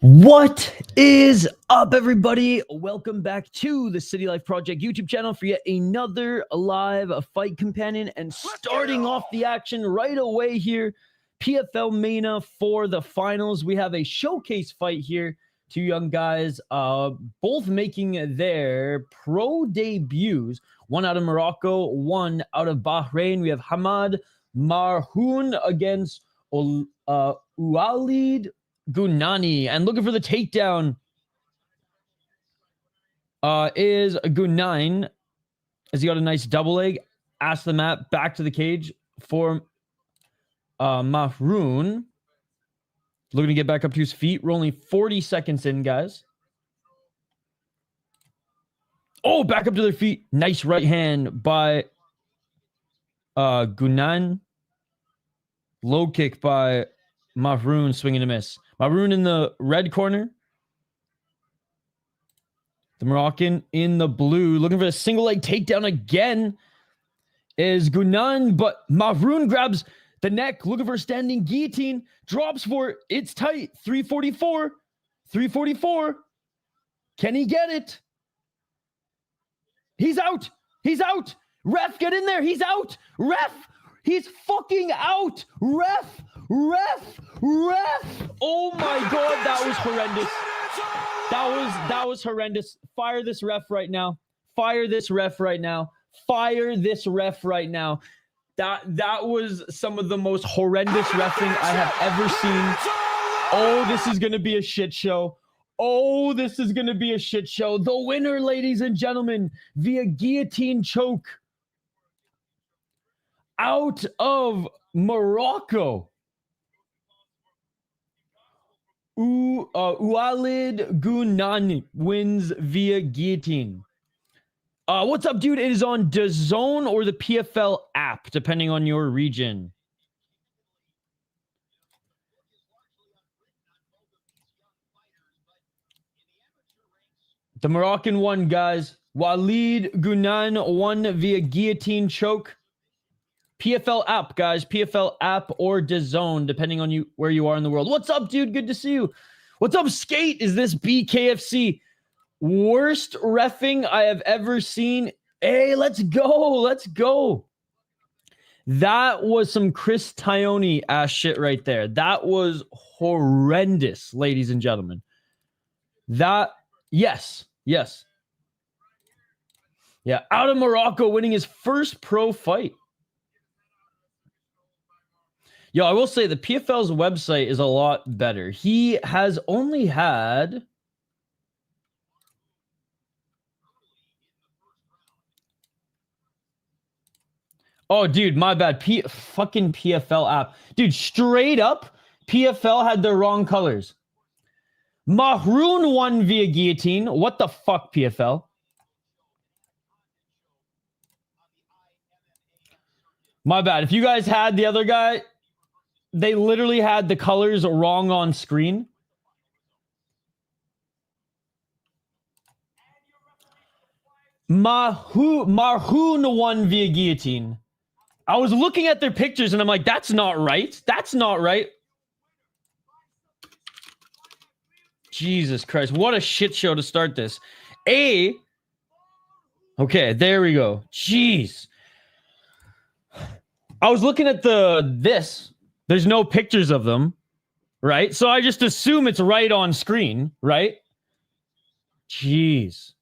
What is up, everybody? Welcome back to the City Life Project YouTube channel for yet another live fight companion. And starting off the action right away here, PFL MENA for the finals. We have a showcase fight here. Two young guys, both making their pro debuts. One out of Morocco, one out of Bahrain. We have Hamad Marhoon against Walid Gounaine, and looking for the takedown is Gounaine, as he got a nice double leg. Ask the mat, back to the cage for Marhoon. Looking to get back up to his feet. We're only 40 seconds in, guys. Oh, back up to their feet. Nice right hand by Gounaine. Low kick by Marhoon, swinging a miss. Marhoon in the red corner. The Moroccan in the blue. Looking for a single leg takedown again is Gounaine, but Marhoon grabs the neck. Looking for a standing guillotine. Drops for it. It's tight. 344. 344. Can he get it? He's out. He's out. Ref, get in there. He's out. Ref. He's fucking out. Ref. Ref. Ref. Oh my God, that was horrendous. That was horrendous. Fire this ref right now. Fire this ref right now. Fire this ref right now. That was some of the most horrendous reffing I have ever seen. Oh, this is going to be a shit show. Oh, this is going to be a shit show. The winner, ladies and gentlemen, via guillotine choke out of Morocco. Walid Gounaine wins via guillotine. What's up, dude? It is on DAZN or the PFL app, depending on your region. The Moroccan won, guys. Walid Gounaine won via guillotine choke. PFL app, guys. PFL app or DAZN, depending on where you are in the world. What's up, dude? Good to see you. What's up, Skate? Is this BKFC? Worst reffing I have ever seen. Hey, let's go. Let's go. That was some Chris Tione ass shit right there. That was horrendous, ladies and gentlemen. Yes. Yeah, out of Morocco, winning his first pro fight. Yo, I will say the PFL's website is a lot better. He has only had... Oh, dude, my bad. Fucking PFL app. Dude, straight up, PFL had the wrong colors. Marhoon won via guillotine. What the fuck, PFL? My bad. If you guys had the other guy... They literally had the colors wrong on screen. Marhoon won via guillotine. I was looking at their pictures and I'm like, that's not right. That's not right. Jesus Christ. What a shit show to start this. Okay, there we go. Jeez. I was looking at this. There's no pictures of them, right? So I just assume it's right on screen, right? Jeez.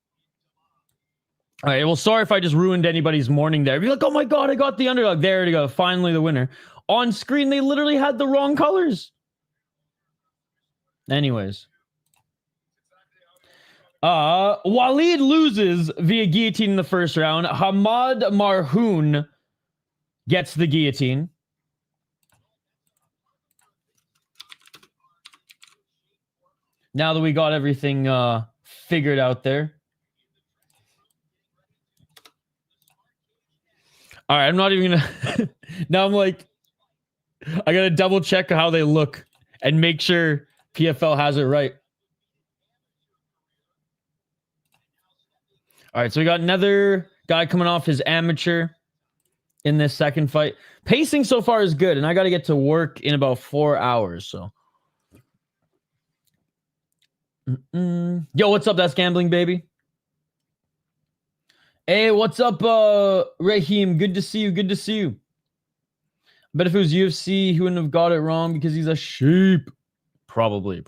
All right, well, sorry if I just ruined anybody's morning there. Be like, oh my God, I got the underdog. There we go. Finally, the winner. On screen, they literally had the wrong colors. Anyways. Walid loses via guillotine in the first round. Hamad Marhoon gets the guillotine. Now that we got everything figured out there. All right, I'm not even gonna... Now I'm like... I gotta double check how they look and make sure PFL has it right. All right, so we got another guy coming off his amateur in this second fight. Pacing so far is good, and I got to get to work in about 4 hours, so... Yo, what's up? That's gambling, baby. Hey, what's up, Raheem? Good to see you. Good to see you. I bet if it was UFC, he wouldn't have got it wrong because he's a sheep. Probably.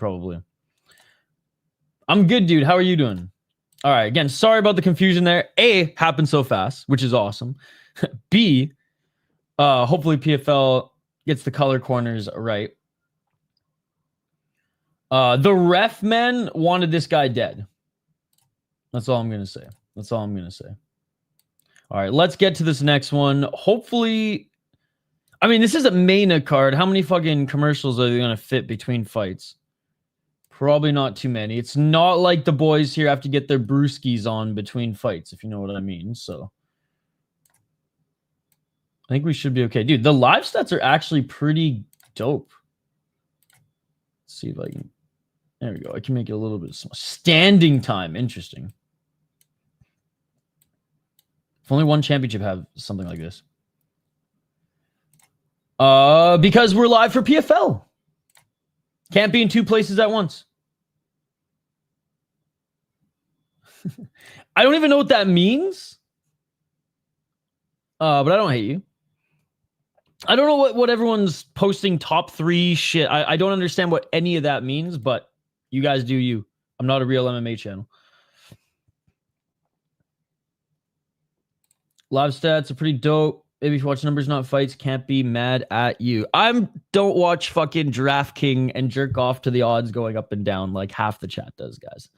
I'm good, dude. How are you doing? All right. Again, sorry about the confusion there. A, happened so fast, which is awesome. B, hopefully PFL gets the color corners right. The ref men wanted this guy dead. That's all I'm going to say. All right, let's get to this next one. Hopefully, I mean, this is a MENA card. How many fucking commercials are they going to fit between fights? Probably not too many. It's not like the boys here have to get their brewskis on between fights, if you know what I mean. So I think we should be okay. Dude, the live stats are actually pretty dope. Let's see if I can... There we go. I can make it a little bit small. Standing time. Interesting. If only one championship have something like this. Because we're live for PFL. Can't be in two places at once. I don't even know what that means. But I don't hate you. I don't know what everyone's posting top 3 shit. I don't understand what any of that means, but you guys do you. I'm not a real MMA channel. Live stats are pretty dope. Maybe if you watch numbers, not fights, can't be mad at you. Don't watch fucking DraftKings and jerk off to the odds going up and down like half the chat does, guys.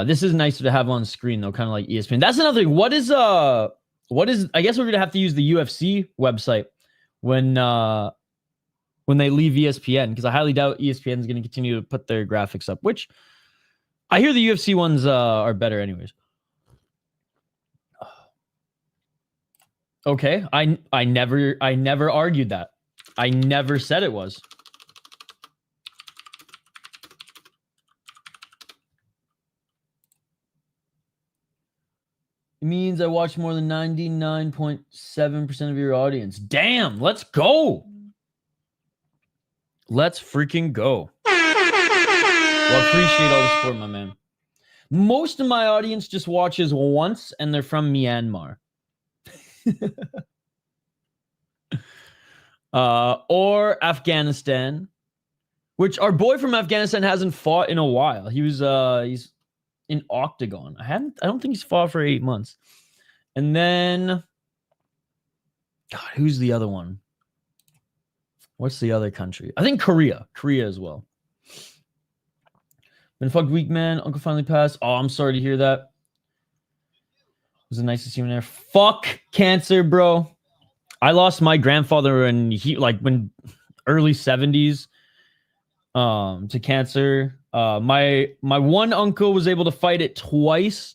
This is nicer to have on screen though, kind of like ESPN. That's another thing. What is I guess we're gonna have to use the UFC website when they leave ESPN, because I highly doubt ESPN is gonna continue to put their graphics up, which I hear the UFC ones are better anyways. Okay, I never argued that. I never said it was. It means I watch more than 99.7% of your audience. Damn, let's go. Let's freaking go. Well, appreciate all the support, my man. Most of my audience just watches once, and they're from Myanmar. Or Afghanistan, which our boy from Afghanistan hasn't fought in a while. He's in Octagon. I don't think he's fought for 8 months. And then God, who's the other one? What's the other country? I think Korea as well. Been fucked week, man. Uncle finally passed. Oh, I'm sorry to hear that. Was it nice to see him there? Fuck cancer, bro. I lost my grandfather when when early 70s to cancer. My one uncle was able to fight it twice.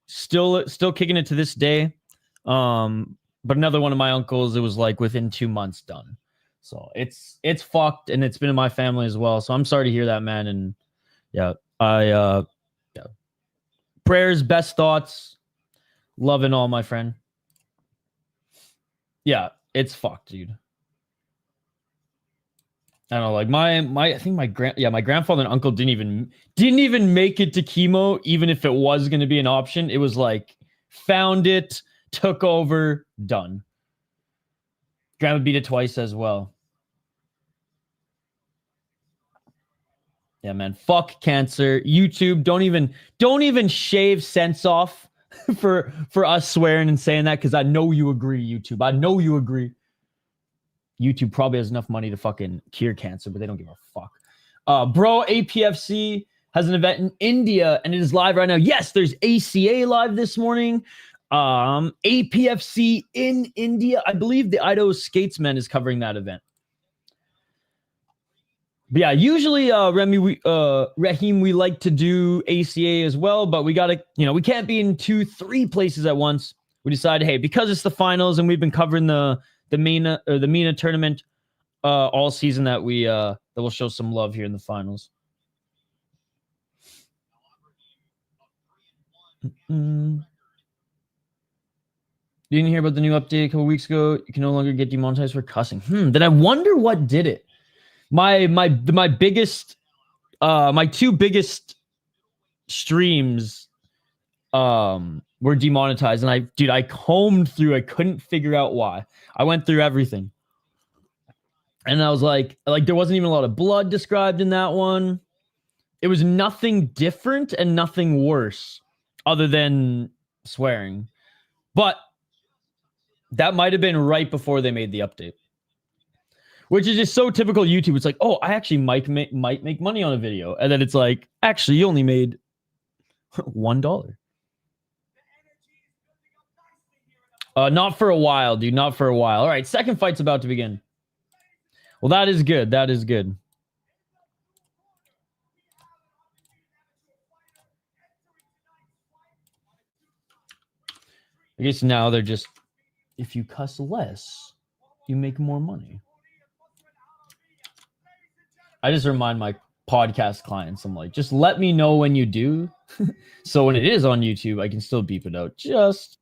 Still kicking it to this day. But another one of my uncles, it was like within 2 months done. So it's fucked, and it's been in my family as well. So I'm sorry to hear that, man. And yeah, prayers, best thoughts. Loving all, my friend. Yeah, it's fucked, dude. I don't know, like I think my grandfather and uncle didn't even make it to chemo, even if it was going to be an option. It was like found it, took over, done. Grandma beat it twice as well. Yeah, man. Fuck cancer. YouTube, don't even shave sense off for us swearing and saying that, because I know you agree, YouTube. I know you agree. YouTube probably has enough money to fucking cure cancer, but they don't give a fuck. Bro, APFC has an event in India, and it is live right now. Yes, there's ACA live this morning. APFC in India. I believe the Idaho Skatesmen is covering that event. But yeah, usually Raheem, we like to do ACA as well, but we gotta, we can't be in 2-3 places at once. We decided, hey, because it's the finals and we've been covering the MENA tournament all season, that we'll show some love here in the finals. Didn't hear about the new update a couple weeks ago. You can no longer get demonetized for cussing. Then I wonder what did it. My biggest my two biggest streams were demonetized, and I combed through. I couldn't figure out why. I went through everything, and I was like there wasn't even a lot of blood described in that one. It was nothing different and nothing worse other than swearing. But that might have been right before they made the update, which is just so typical YouTube. It's like, oh, I actually might make money on a video, and then it's like, actually, you only made $1. Not for a while, dude. Not for a while. All right, second fight's about to begin. Well, that is good. That is good. I guess now they're just, if you cuss less, you make more money. I just remind my podcast clients, I'm like, just let me know when you do. So when it is on YouTube, I can still beep it out. Just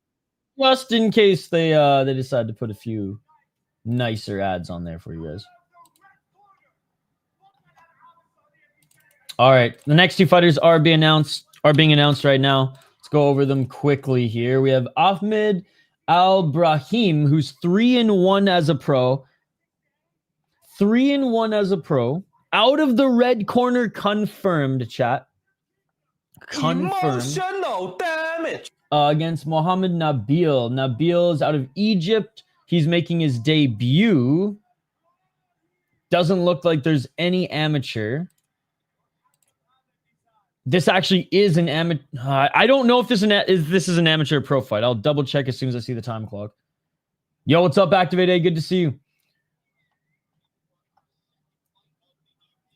in case they decide to put a few nicer ads on there for you guys. All right, the next two fighters are being announced right now. Let's go over them quickly here. We have Ahmed Albrahim, who's 3-1 as a pro. 3-1 as a pro. Out of the red corner, confirmed, chat. Confirmed. Emotional damage. Against Mohamed Nabil. Nabil is out of Egypt. He's making his debut. Doesn't look like there's any amateur. This actually is an amateur. I don't know if this is an amateur pro fight. I'll double check as soon as I see the time clock. Yo, what's up, Activate A? Good to see you.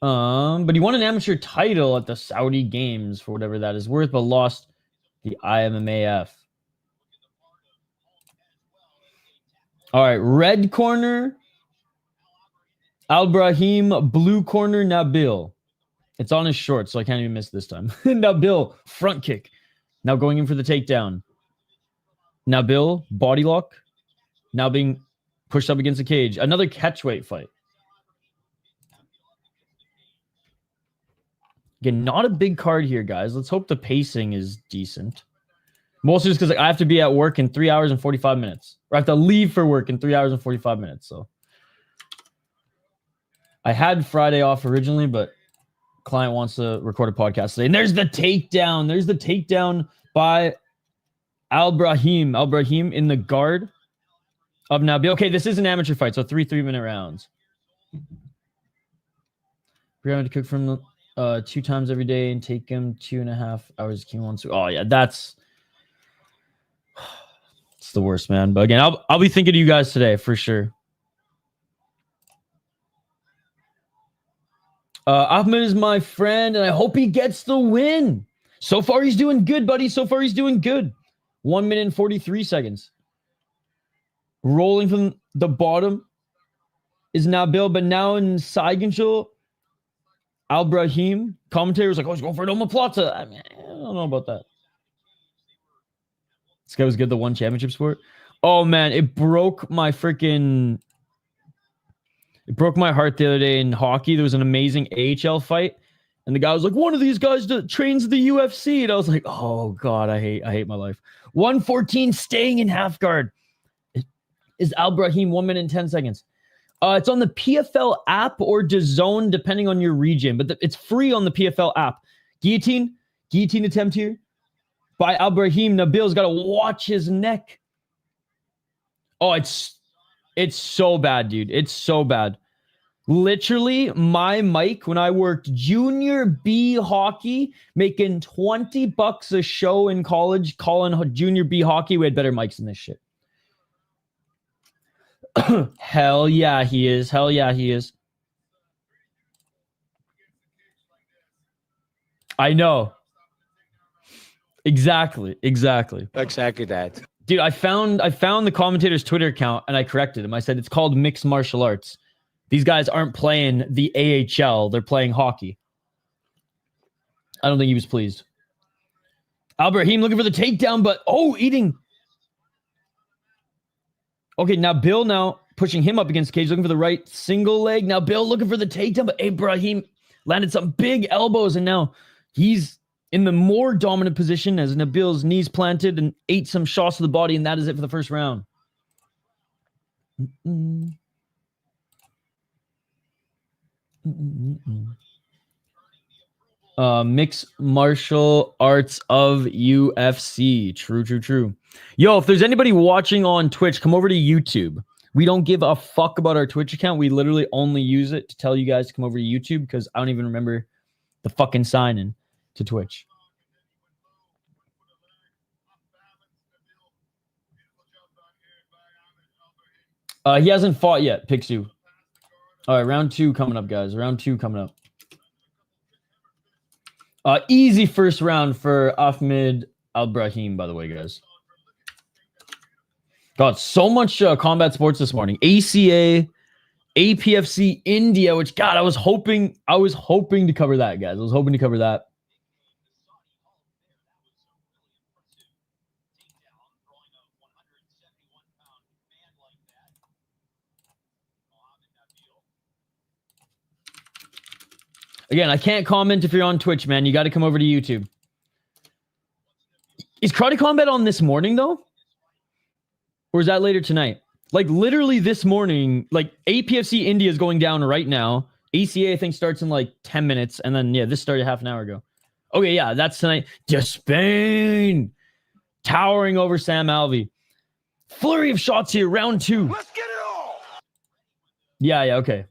But he won an amateur title at the Saudi Games for whatever that is worth, but lost the IMMAF. All right, red corner, Albrahim. Blue corner, Nabil. It's on his short, so I can't even miss this time. Nabil, front kick. Now going in for the takedown. Nabil, body lock. Now being pushed up against the cage. Another catchweight fight. Again, not a big card here, guys. Let's hope the pacing is decent. Mostly just because I have to be at work in 3 hours and 45 minutes. Or I have to leave for work in 3 hours and 45 minutes. So I had Friday off originally, but client wants to record a podcast today. And there's the takedown. There's the takedown by Albrahim. Albrahim in the guard of Nabil. Okay, this is an amateur fight, so 3 3-minute rounds. We're going to cook from 2 times every day and take him 2.5 hours. Oh yeah, it's the worst, man. But again, I'll be thinking of you guys today for sure. Ahmed is my friend, and I hope he gets the win. So far, he's doing good, buddy. So far, he's doing good. 1 minute and 43 seconds. Rolling from the bottom is Nabil, but now in side control, Albrahim. Commentators like, oh, he's going for an omoplata. I mean, I don't know about that. This guy was good, the one championship sport. Oh, man, it broke my freaking... It broke my heart the other day in hockey. There was an amazing AHL fight, and the guy was like, one of these guys trains the UFC. And I was like, oh, God, I hate my life. 114 staying in half guard. Is Albrahim 1 minute and 10 seconds. It's on the PFL app or DAZN, depending on your region, but it's free on the PFL app. Guillotine attempt here by Albrahim. Nabil's got to watch his neck. Oh, it's so bad, dude. It's so bad. Literally, my mic, when I worked junior B hockey, making $20 a show in college, calling junior B hockey, we had better mics than this shit. Hell yeah, he is. Hell yeah, he is. I know. Exactly that. Dude, I found the commentator's Twitter account and I corrected him. I said it's called mixed martial arts. These guys aren't playing the AHL. They're playing hockey. I don't think he was pleased. Albrahim looking for the takedown, but eating. Okay, now Bill pushing him up against the cage, looking for the right single leg. Now Bill looking for the takedown, but Albrahim landed some big elbows, and now he's in the more dominant position as Nabil's knees planted and ate some shots to the body, and that is it for the first round. Mixed martial arts of UFC. True. Yo, if there's anybody watching on Twitch, come over to YouTube. We don't give a fuck about our Twitch account. We literally only use it to tell you guys to come over to YouTube because I don't even remember the fucking sign-in to Twitch. He hasn't fought yet, Pixu. All right, round 2 coming up, guys. Round 2 coming up. Easy first round for Ahmed Albrahim, by the way, guys. God, so much combat sports this morning. ACA, APFC India, which, God, I was hoping to cover that, guys. I was hoping to cover that. Again, I can't comment if you're on Twitch, man. You got to come over to YouTube. Is Karate Combat on this morning, though? Or is that later tonight? Like, literally this morning, like, APFC India is going down right now. ACA, I think, starts in, like, 10 minutes. And then, yeah, this started half an hour ago. Okay, yeah, that's tonight. Spain towering over Sam Alvey. Flurry of shots here, round 2. Let's get it all! Yeah, okay.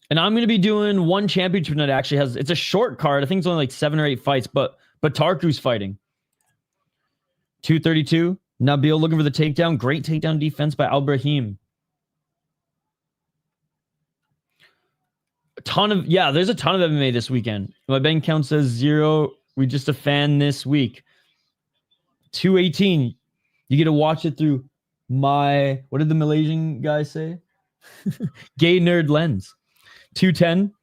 And I'm going to be doing one championship night. Actually it's a short card. I think it's only like 7 or 8 fights, but Tarku's fighting. 232. Nabil looking for the takedown. Great takedown defense by Albrahim. There's a ton of MMA this weekend. My bank count says 0. We just a fan this week. 218. You get to watch it through my, what did the Malaysian guy say? Gay nerd lens. 210.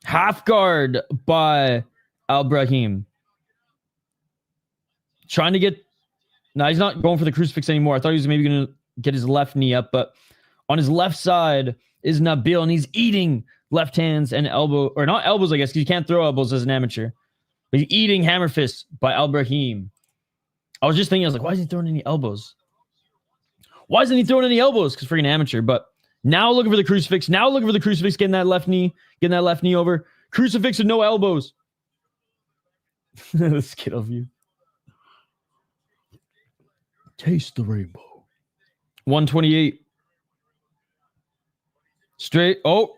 Half guard by Albrahim. Trying to get... No, he's not going for the crucifix anymore. I thought he was maybe going to get his left knee up, but on his left side is Nabil, and he's eating left hands and elbow... Or not elbows, I guess, because you can't throw elbows as an amateur. But he's eating hammer fists by Albrahim. I was just thinking, I was like, why is he throwing any elbows? Why isn't he throwing any elbows? Because freaking amateur, but... Now looking for the crucifix. Getting that left knee over. Crucifix with no elbows. The Skittle view. Taste the rainbow. 128. Straight. Oh.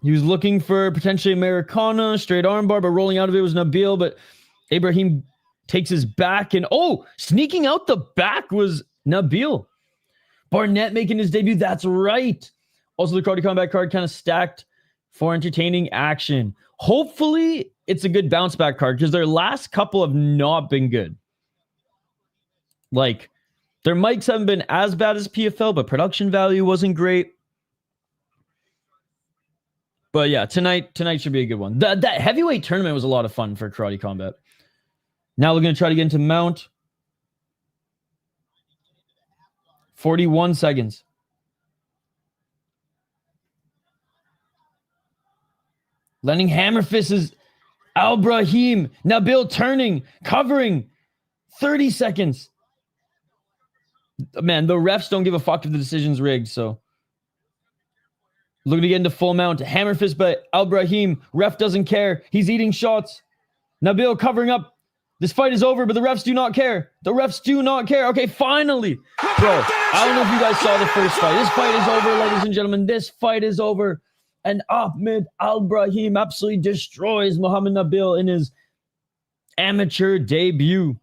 He was looking for potentially Americana. Straight armbar, but rolling out of it was Nabil. But Ibrahim takes his back. And sneaking out the back was Nabil. Barnett making his debut. That's right. Also, the Karate Combat card kind of stacked for entertaining action. Hopefully, it's a good bounce back card because their last couple have not been good. Like, their mics haven't been as bad as PFL, but production value wasn't great. But yeah, tonight should be a good one. That heavyweight tournament was a lot of fun for Karate Combat. Now we're going to try to get into mount. 41 seconds. Landing hammer fist is Albrahim. Nabil turning, covering. 30 seconds. Man, the refs don't give a fuck if the decision's rigged, so. Looking to get into full mount. Hammer fist by Albrahim. Ref doesn't care. He's eating shots. Nabil covering up. This fight is over, but the refs do not care. The refs do not care. Okay, finally. Bro, I don't know if you guys saw the first fight. This fight is over, ladies and gentlemen. This fight is over. And Ahmed Albrahim absolutely destroys Mohamed Nabil in his amateur debut.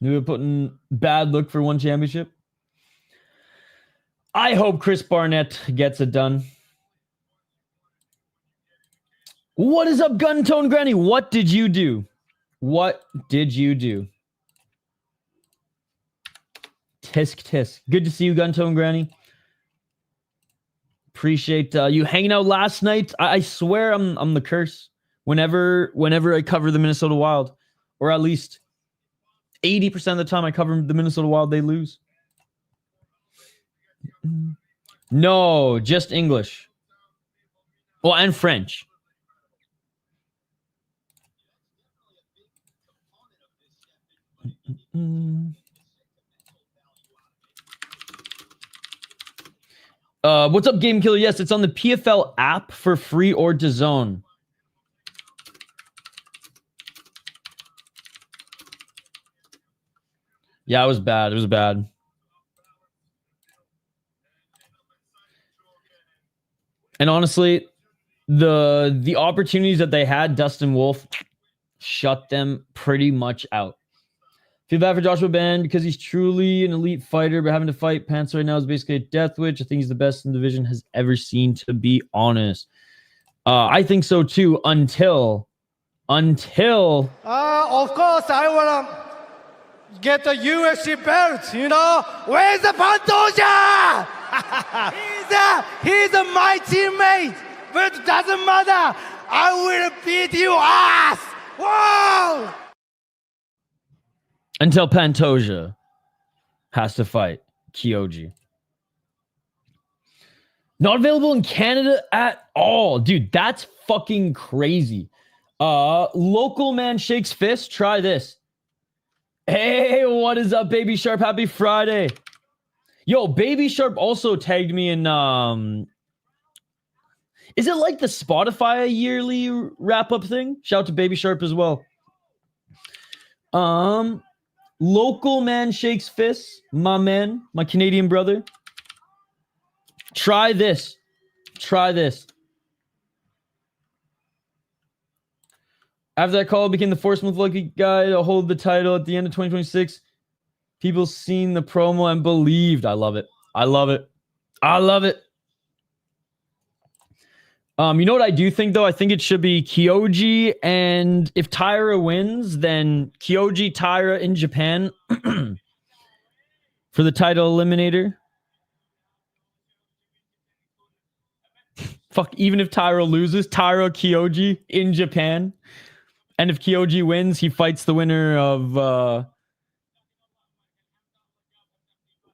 We were putting bad look for one championship. I hope Chris Barnett gets it done. What is up, Gun Tone Granny? What did you do? What did you do? Tisk tisk. Good to see you, Gun Tone Granny. Appreciate you hanging out last night. I swear I'm the curse. Whenever I cover the Minnesota Wild, or at least 80% of the time I cover the Minnesota Wild, they lose. No, just English. Well, and French. What's up, Game Killer? Yes, it's on the PFL app for free or DAZN. Yeah, it was bad. It was bad. And honestly, the opportunities that they had, Dustin Wolf shut them pretty much out. Feel bad for Joshua Ben because he's truly an elite fighter, but having to fight Pants right now is basically a death wish. I think he's the best in the division has ever seen, to be honest. I think so too, until of course I wanna get the UFC belt, you know? Where's the Pantoja? he's my teammate, but it doesn't matter. I will beat you ass. Whoa! Until Pantoja has to fight Kyoji. Not available in Canada at all. Dude, that's fucking crazy. Local man shakes fist. Try this. Hey, what is up, Baby Sharp? Happy Friday. Yo, Baby Sharp also tagged me in... Is it like the Spotify yearly wrap-up thing? Shout out to Baby Sharp as well. Local man shakes fists. My man, my Canadian brother. Try this. Try this. After that call, became the fourth most lucky guy to hold the title at the end of 2026. People seen the promo and believed. I love it. I love it. I love it. You know what I do think, though? I think it should be Kyoji, and if Taira wins, then Kyoji, Taira in Japan for the title eliminator. Fuck, even if Taira loses, Taira, Kyoji in Japan. And if Kyoji wins, he fights the winner of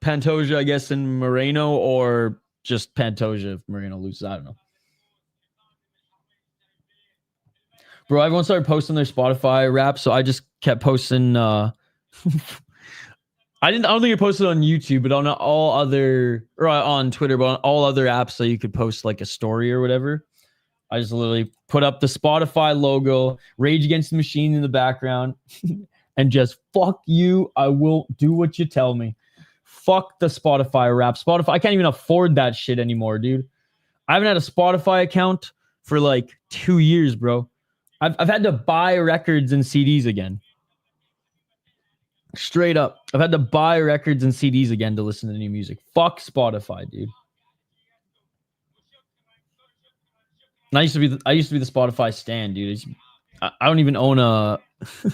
Pantoja, I guess, in Moreno, or just Pantoja if Moreno loses. I don't know. Bro, everyone started posting their Spotify raps, so I just kept posting. I don't think I posted on YouTube, but on all other, or on Twitter, but on all other apps, so you could post like a story or whatever. I just literally put up the Spotify logo, Rage Against the Machine in the background, and just fuck you. I will do what you tell me. Fuck the Spotify rap. Spotify, I can't even afford that shit anymore, dude. I haven't had a Spotify account for like 2 years, bro. I've had to buy records and CDs again. Straight up. I've had to buy records and CDs again to listen to new music. Fuck Spotify, dude. And I used to be the Spotify stan, dude. I don't even own a I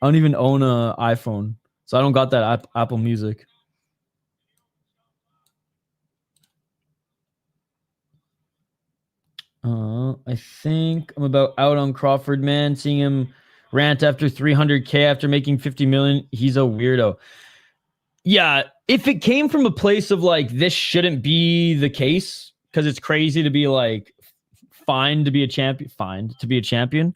don't even own a iPhone. So I don't got that Apple Music. I think I'm about out on Crawford, man. Seeing him rant after 300K after making 50 million. He's a weirdo. Yeah, if it came from a place of like, this shouldn't be the case, because it's crazy to be like fined to be a champion.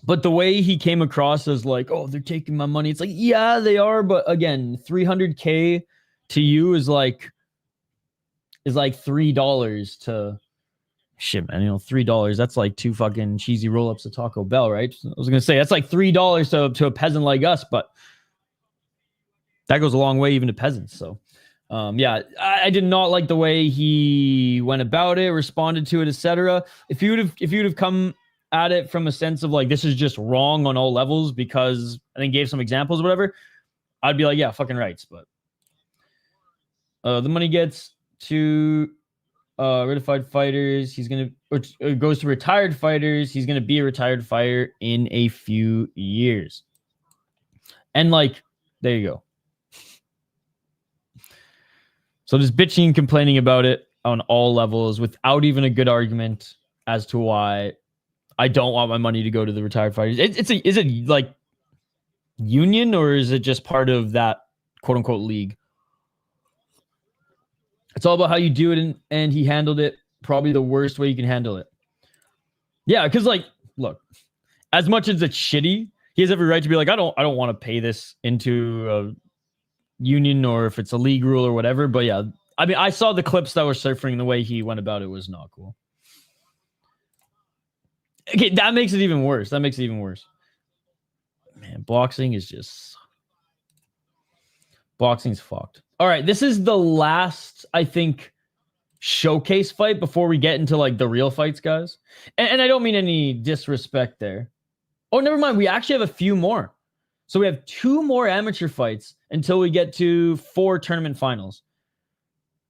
But the way he came across as like, oh, they're taking my money. It's like, yeah, they are. But again, 300K to you is like $3 to shit, man. You know, $3. That's like 2 fucking cheesy roll-ups at Taco Bell, right? I was gonna say that's like $3 to a peasant like us, but that goes a long way even to peasants. So yeah, I did not like the way he went about it, responded to it, etc. If you would have come at it from a sense of like, this is just wrong on all levels, because I think gave some examples or whatever, I'd be like, yeah, fucking rights. But the money gets to ratified fighters. He's gonna, or it goes to retired fighters. He's gonna be a retired fighter in a few years. And like, there you go. So just bitching and complaining about it on all levels without even a good argument as to why I don't want my money to go to the retired fighters. Is it like, union, or is it just part of that quote unquote league? It's all about how you do it, and he handled it probably the worst way you can handle it. Yeah, because like, look, as much as it's shitty, he has every right to be like, I don't want to pay this into a union, or if it's a league rule or whatever. But yeah, I mean, I saw the clips that were surfing. The way he went about it was not cool. Okay, that makes it even worse. Man, boxing's fucked. All right, this is the last, I think, showcase fight before we get into like the real fights, guys. And I don't mean any disrespect there. Oh, never mind. We actually have a few more. So we have 2 more amateur fights until we get to 4 tournament finals.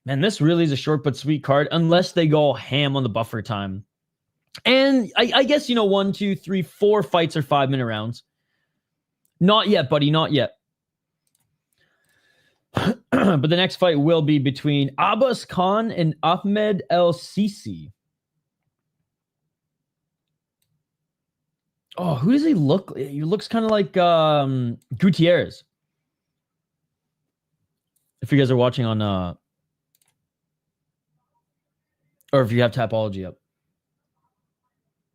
Man, this really is a short but sweet card, unless they go ham on the buffer time. And I guess, 1, 2, 3, 4 fights are 5-minute rounds. Not yet, buddy. Not yet. But the next fight will be between Abbas Khan and Ahmed El Sisy. Oh, who does he look? He looks kind of like Gutierrez. If you guys are watching on, or if you have Tapology up.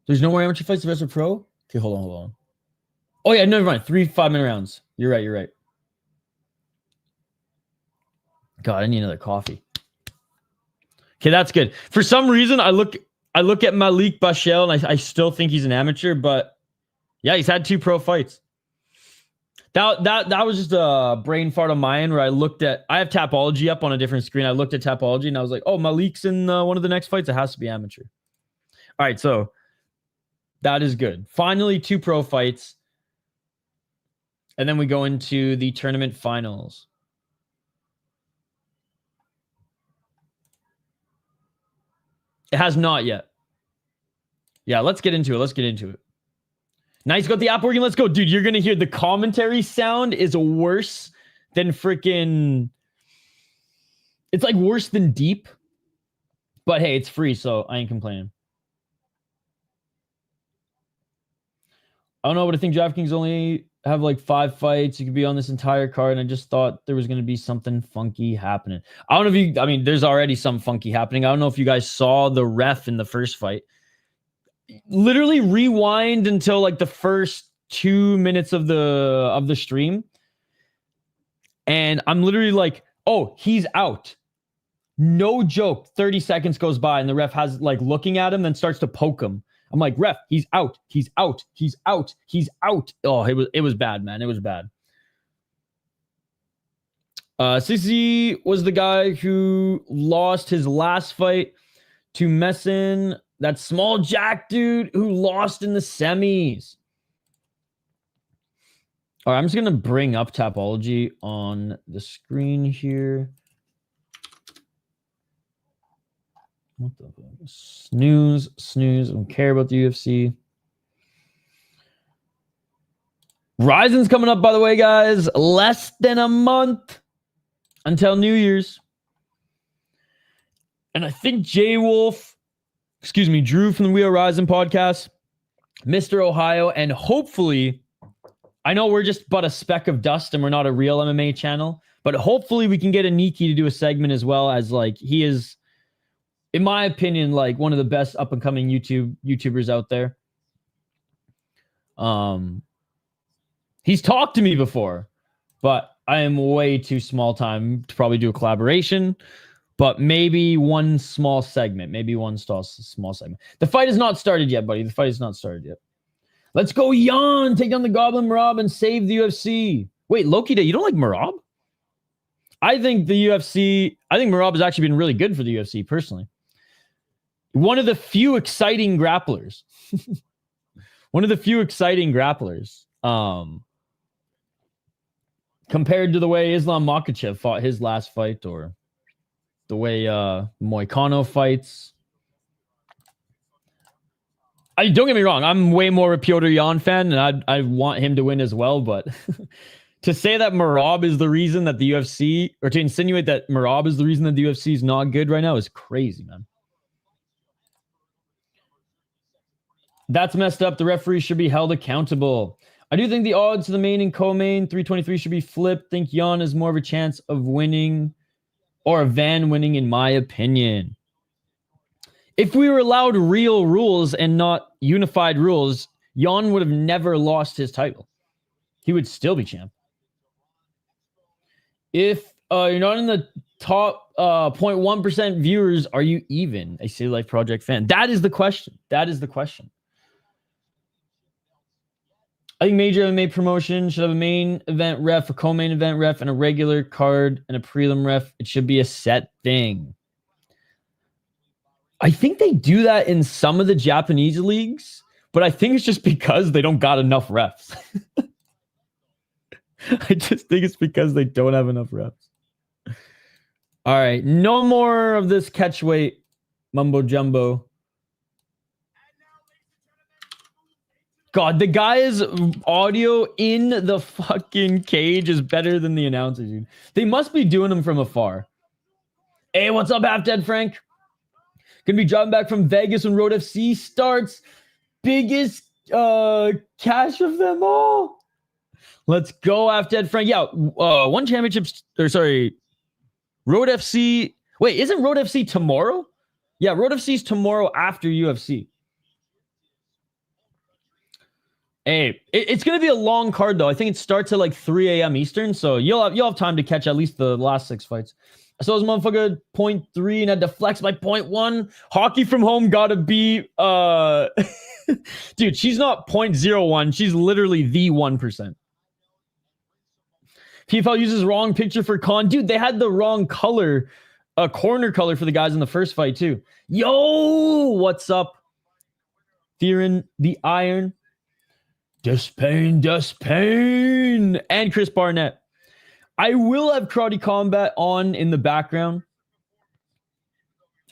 There's no more amateur fights. The rest are pro. Okay, hold on. Oh yeah, never mind. 3 5-minute rounds. You're right. God, I need another coffee. Okay, that's good. For some reason, I look at Malik Basahel, and I still think he's an amateur, but yeah, he's had 2 pro fights. That was just a brain fart on my end where I have Tapology up on a different screen. I looked at Tapology and I was like, oh, Malik's in one of the next fights. It has to be amateur. All right, so that is good. Finally, 2 pro fights. And then we go into the tournament finals. It has not yet. Yeah, let's get into it. Nice, got the app working. Let's go. Dude, you're going to hear the commentary sound is worse than freaking... It's like worse than deep. But hey, it's free, so I ain't complaining. I don't know, but I think DraftKings only have like 5 fights. You could be on this entire card, and I just thought there was going to be something funky happening. I don't know if you... there's already some funky happening. I don't know if you guys saw the ref in the first fight. Literally rewind until like the first 2 minutes of the stream, and I'm literally like, oh, he's out. No joke. 30 seconds goes by, and the ref has like looking at him, then starts to poke him. I'm like, ref, he's out. Oh, it was bad, man. It was bad. Sisy was the guy who lost his last fight to Messin. That small Jack dude who lost in the semis. All right, I'm just going to bring up Tapology on the screen here. What the fuck? Snooze. I don't care about the UFC. Ryzen's coming up, by the way, guys. Less than a month until New Year's. And I think Drew from the We Are Ryzen podcast, Mr. Ohio, and hopefully, I know we're just but a speck of dust and we're not a real MMA channel, but hopefully we can get a Niki to do a segment as well, as like he is, in my opinion, like one of the best up and coming YouTubers out there. He's talked to me before, but I am way too small time to probably do a collaboration. But maybe one small segment. Small segment. The fight is not started yet, buddy. Let's go, Jan. Take down the Goblin Marab and save the UFC. Wait, Loki, you don't like Marab? I think Marab has actually been really good for the UFC, personally. One of the few exciting grapplers. Compared to the way Islam Makhachev fought his last fight, or the way Moicano fights. Don't get me wrong, I'm way more a Piotr Jan fan, and I want him to win as well, but to say that Marab is the reason that the UFC, or to insinuate that Marab is the reason that the UFC is not good right now is crazy, man. That's messed up. The referee should be held accountable. I do think the odds to the main and co-main 323 should be flipped. Think Jan has more of a chance of winning or Van winning, in my opinion. If we were allowed real rules and not unified rules, Jan would have never lost his title. He would still be champ. If you're not in the top 0.1% viewers, are you even a City Life Project fan? That is the question. That is the question. I think major MMA promotion should have a main event ref, a co-main event ref, and a regular card and a prelim ref. It should be a set thing. I think they do that in some of the Japanese leagues, but I think it's just because they don't got enough refs. I just think it's because they don't have enough refs. All right, no more of this catch weight mumbo jumbo. God, the guy's audio in the fucking cage is better than the announcers, dude. They must be doing them from afar. Hey, what's up, Half Dead Frank? Gonna be driving back from Vegas when Road FC starts. Biggest cash of them all. Let's go, Half Dead Frank. Yeah, one championship, or sorry, Road FC. Wait, isn't Road FC tomorrow? Yeah, Road FC's tomorrow after UFC. Hey, it's going to be a long card, though. I think it starts at like 3 a.m. Eastern, so you'll have time to catch at least the last 6 fights. So this motherfucker 0.3 and had to flex by 0.1. Hockey from home gotta be dude, she's not 0.01. She's literally the 1%. PFL uses wrong picture for Con. Dude, they had the wrong color, corner color for the guys in the first fight, too. Yo, what's up? Theron the Iron. Despain. And Chris Barnett. I will have Karate Combat on in the background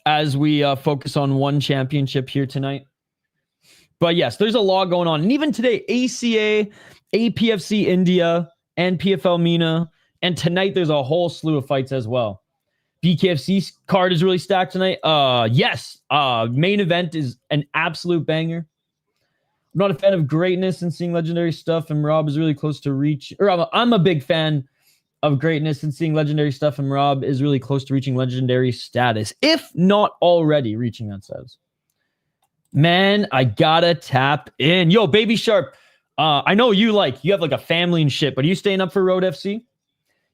as we focus on one championship here tonight. But yes, there's a lot going on. And even today, ACA, APFC India, and PFL MENA. And tonight, there's a whole slew of fights as well. BKFC's card is really stacked tonight. Yes, main event is an absolute banger. I'm not a fan of greatness and seeing legendary stuff, and Rob is really close to reach. Or I'm a big fan of greatness and seeing legendary stuff, and Rob is really close to reaching legendary status, if not already reaching that status. Man, I gotta tap in. Yo, Baby Sharp, I know you have like a family and shit, but are you staying up for Road FC?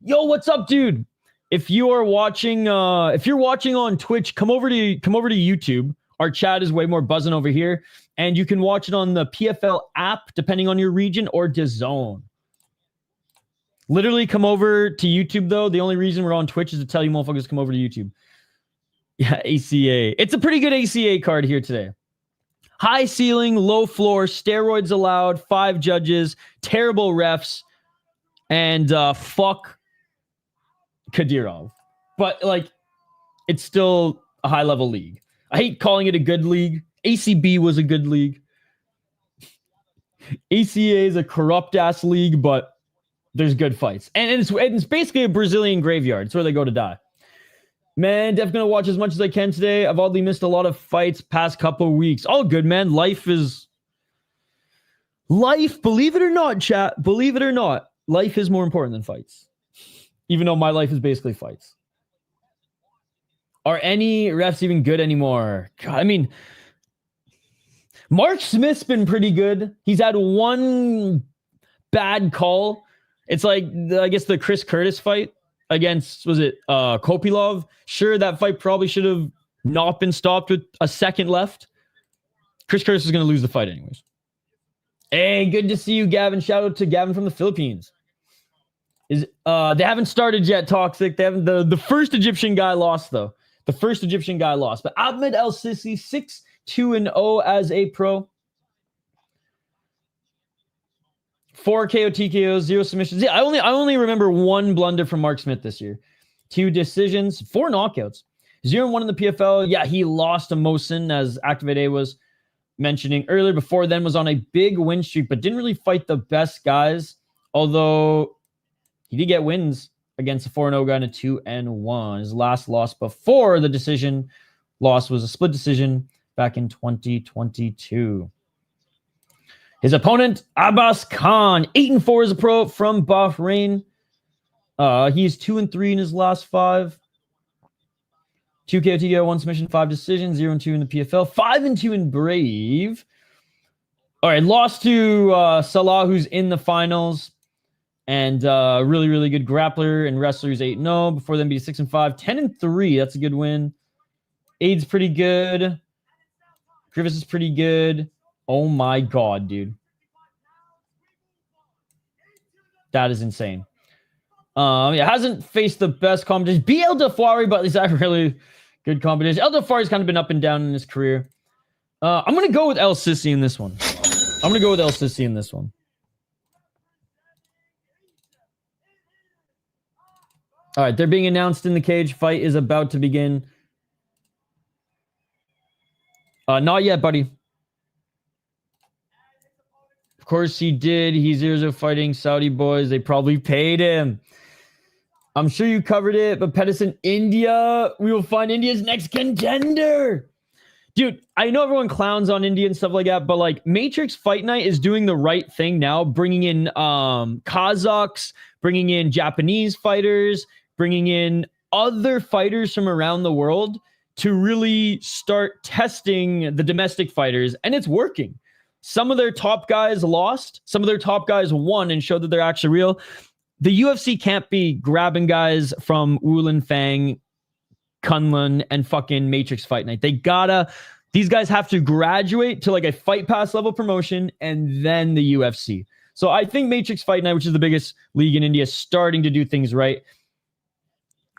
Yo, what's up, dude? If you are watching, if you're watching on Twitch, come over to YouTube. Our chat is way more buzzing over here. And you can watch it on the PFL app, depending on your region, or DAZN. Literally come over to YouTube, though. The only reason we're on Twitch is to tell you motherfuckers to come over to YouTube. Yeah, ACA. It's a pretty good ACA card here today. High ceiling, low floor, steroids allowed, 5 judges, terrible refs, and fuck Kadyrov. But, it's still a high-level league. I hate calling it a good league. ACB was a good league. ACA is a corrupt-ass league, but there's good fights. And it's basically a Brazilian graveyard. It's where they go to die. Man, definitely going to watch as much as I can today. I've oddly missed a lot of fights past couple weeks. All good, man. Life, believe it or not, chat. Believe it or not, life is more important than fights. Even though my life is basically fights. Are any refs even good anymore? God, I mean, Mark Smith's been pretty good. He's had one bad call. It's like, I guess, the Chris Curtis fight against, was it Kopilov? Sure, that fight probably should have not been stopped with a second left. Chris Curtis is going to lose the fight anyways. Hey, good to see you, Gavin. Shout out to Gavin from the Philippines. They haven't started yet, Toxic. They haven't. The first Egyptian guy lost, though. The first Egyptian guy lost. But Ahmed El Sisy, 6-2-0 as a pro. 4 KO TKOs, 0 submissions. Yeah, I only remember one blunder from Mark Smith this year. 2 decisions, 4 knockouts. 0-1 in the PFL. Yeah, he lost to Mosin, as Activate A was mentioning earlier. Before then was on a big win streak, but didn't really fight the best guys. Although he did get wins against a 4-0 guy and a 2-1. His last loss before the decision loss was a split decision back in 2022. His opponent, Abbas Khan, 8-4 as a pro from Bahrain. He's 2-3 in his last 5. 2 KO TKO, 1 submission, 5 decisions, 0-2 in the PFL, 5-2 in Brave. All right, lost to Salah, who's in the finals, and really, really good grappler and wrestler who's 8-0. Before them, be 6-5, 10-3. That's a good win. Aid's pretty good. Grievous is pretty good. Oh my god, dude. That is insane. Yeah, hasn't faced the best competition. El Dafari, but he's had really good competition. El Dafari's kind of been up and down in his career. I'm going to go with El Sisy in this one. I'm going to go with El Sisy in this one. All right, they're being announced in the cage. Fight is about to begin. Not yet, buddy. Of course he did. He's years of fighting Saudi boys. They probably paid him. I'm sure you covered it, but Pedersen, India. We will find India's next contender. Dude, I know everyone clowns on India and stuff like that, but like Matrix Fight Night is doing the right thing now, bringing in Kazakhs, bringing in Japanese fighters, bringing in other fighters from around the world to really start testing the domestic fighters, and it's working. Some of their top guys lost, some of their top guys won and showed that they're actually real. The UFC can't be grabbing guys from Wulin Fang, Kunlun, and fucking Matrix Fight Night. These guys have to graduate to like a Fight Pass level promotion and then the UFC. So I think Matrix Fight Night, which is the biggest league in India, is starting to do things right.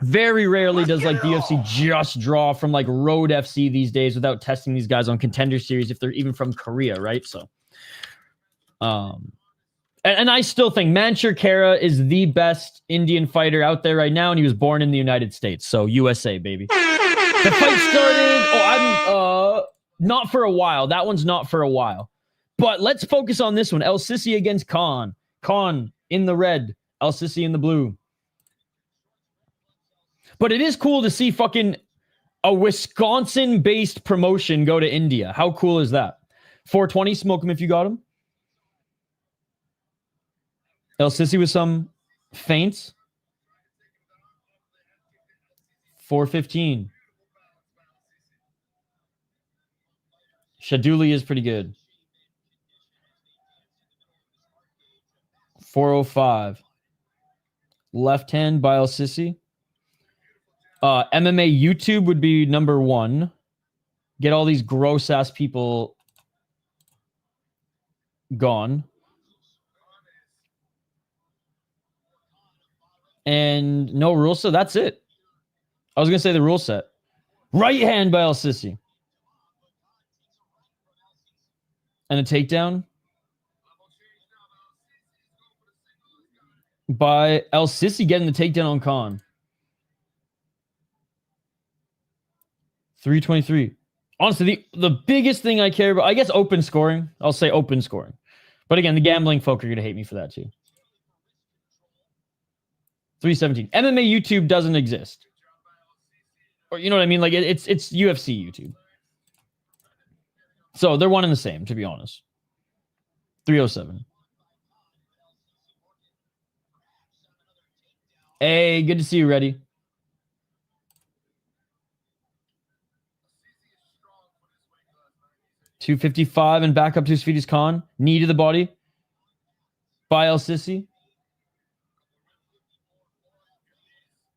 Very rarely does like the UFC just draw from like Road FC these days without testing these guys on Contender Series if they're even from Korea, right? So, and I still think Mansoor Kara is the best Indian fighter out there right now, and he was born in the United States, so USA, baby. The fight started. Not for a while. That one's not for a while. But let's focus on this one. El Sisy against Khan. Khan in the red. El Sisy in the blue. But it is cool to see fucking a Wisconsin-based promotion go to India. How cool is that? 420, smoke him if you got him. El Sisy with some feints. 415. Shaduli is pretty good. 405. Left hand by El Sisy. MMA YouTube would be number 1. Get all these gross ass people gone. And no rule set. That's it. I was going to say the rule set. Right hand by El Sisy. And a takedown by El Sisy getting the takedown on Khan. 323. Honestly, the biggest thing I care about, I guess open scoring. I'll say open scoring. But again, the gambling folk are going to hate me for that too. 317. MMA YouTube doesn't exist. Or you know what I mean? Like it's UFC YouTube. So they're one and the same, to be honest. 307. Hey, good to see you, Ready. $255 and back up to his feet is Khan. Knee to the body by El Sisy.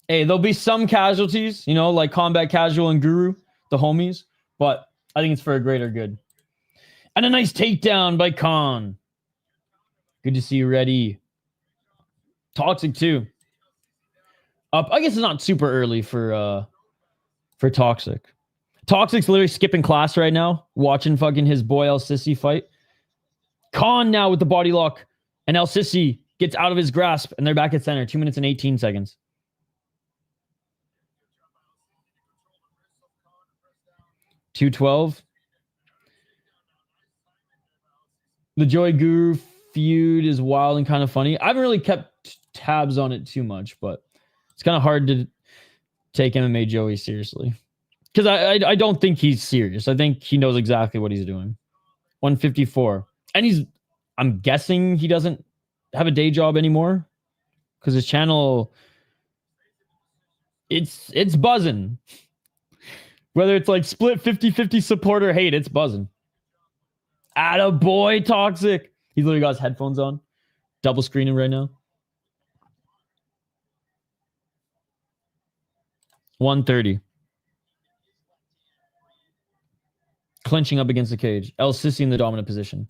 Hey, there'll be some casualties, you know, like Combat Casual and Guru, the homies, but I think it's for a greater good. And a nice takedown by Khan. Good to see you, Ready. Toxic too. I guess it's not super early for Toxic. Toxic's literally skipping class right now, watching fucking his boy El Sisy fight. Khan now with the body lock, and El Sisy gets out of his grasp, and they're back at center. 2 minutes and 18 seconds. $212. The Joy Guru feud is wild and kind of funny. I haven't really kept tabs on it too much, but it's kind of hard to take MMA Joey seriously. Because I don't think he's serious. I think he knows exactly what he's doing. 154. And he's I'm guessing he doesn't have a day job anymore because his channel, it's buzzing. Whether it's like split 50-50 support or hate, it's buzzing. Attaboy, Toxic. He's literally got his headphones on. Double screening right now. 130. Clinching up against the cage. El Sisy in the dominant position.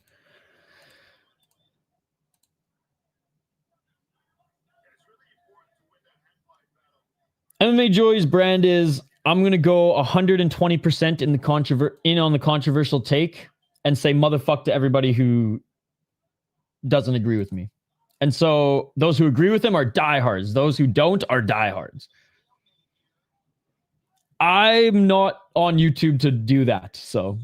MMA Joy's brand is, I'm going to go 120% on the controversial take and say motherfuck to everybody who doesn't agree with me. And so those who agree with him are diehards. Those who don't are diehards. I'm not on YouTube to do that, so.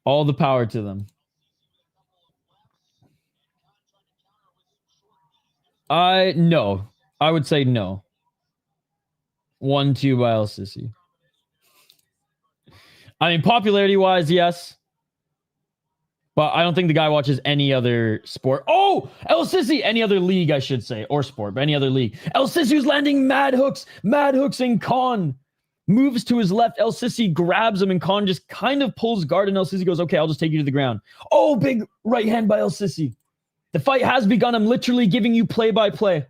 All the power to them. No. I would say no. 1-2 by El Sisy. I mean, popularity-wise, yes. But I don't think the guy watches any other sport. Oh! El Sisy! Any other league, I should say. Or sport, but any other league. El Sissy's landing mad hooks. Mad hooks in Khan. Moves to his left. El Sisy grabs him, and Khan just kind of pulls guard, and El Sisy goes, okay, I'll just take you to the ground. Oh, big right hand by El Sisy. The fight has begun. I'm literally giving you play-by-play.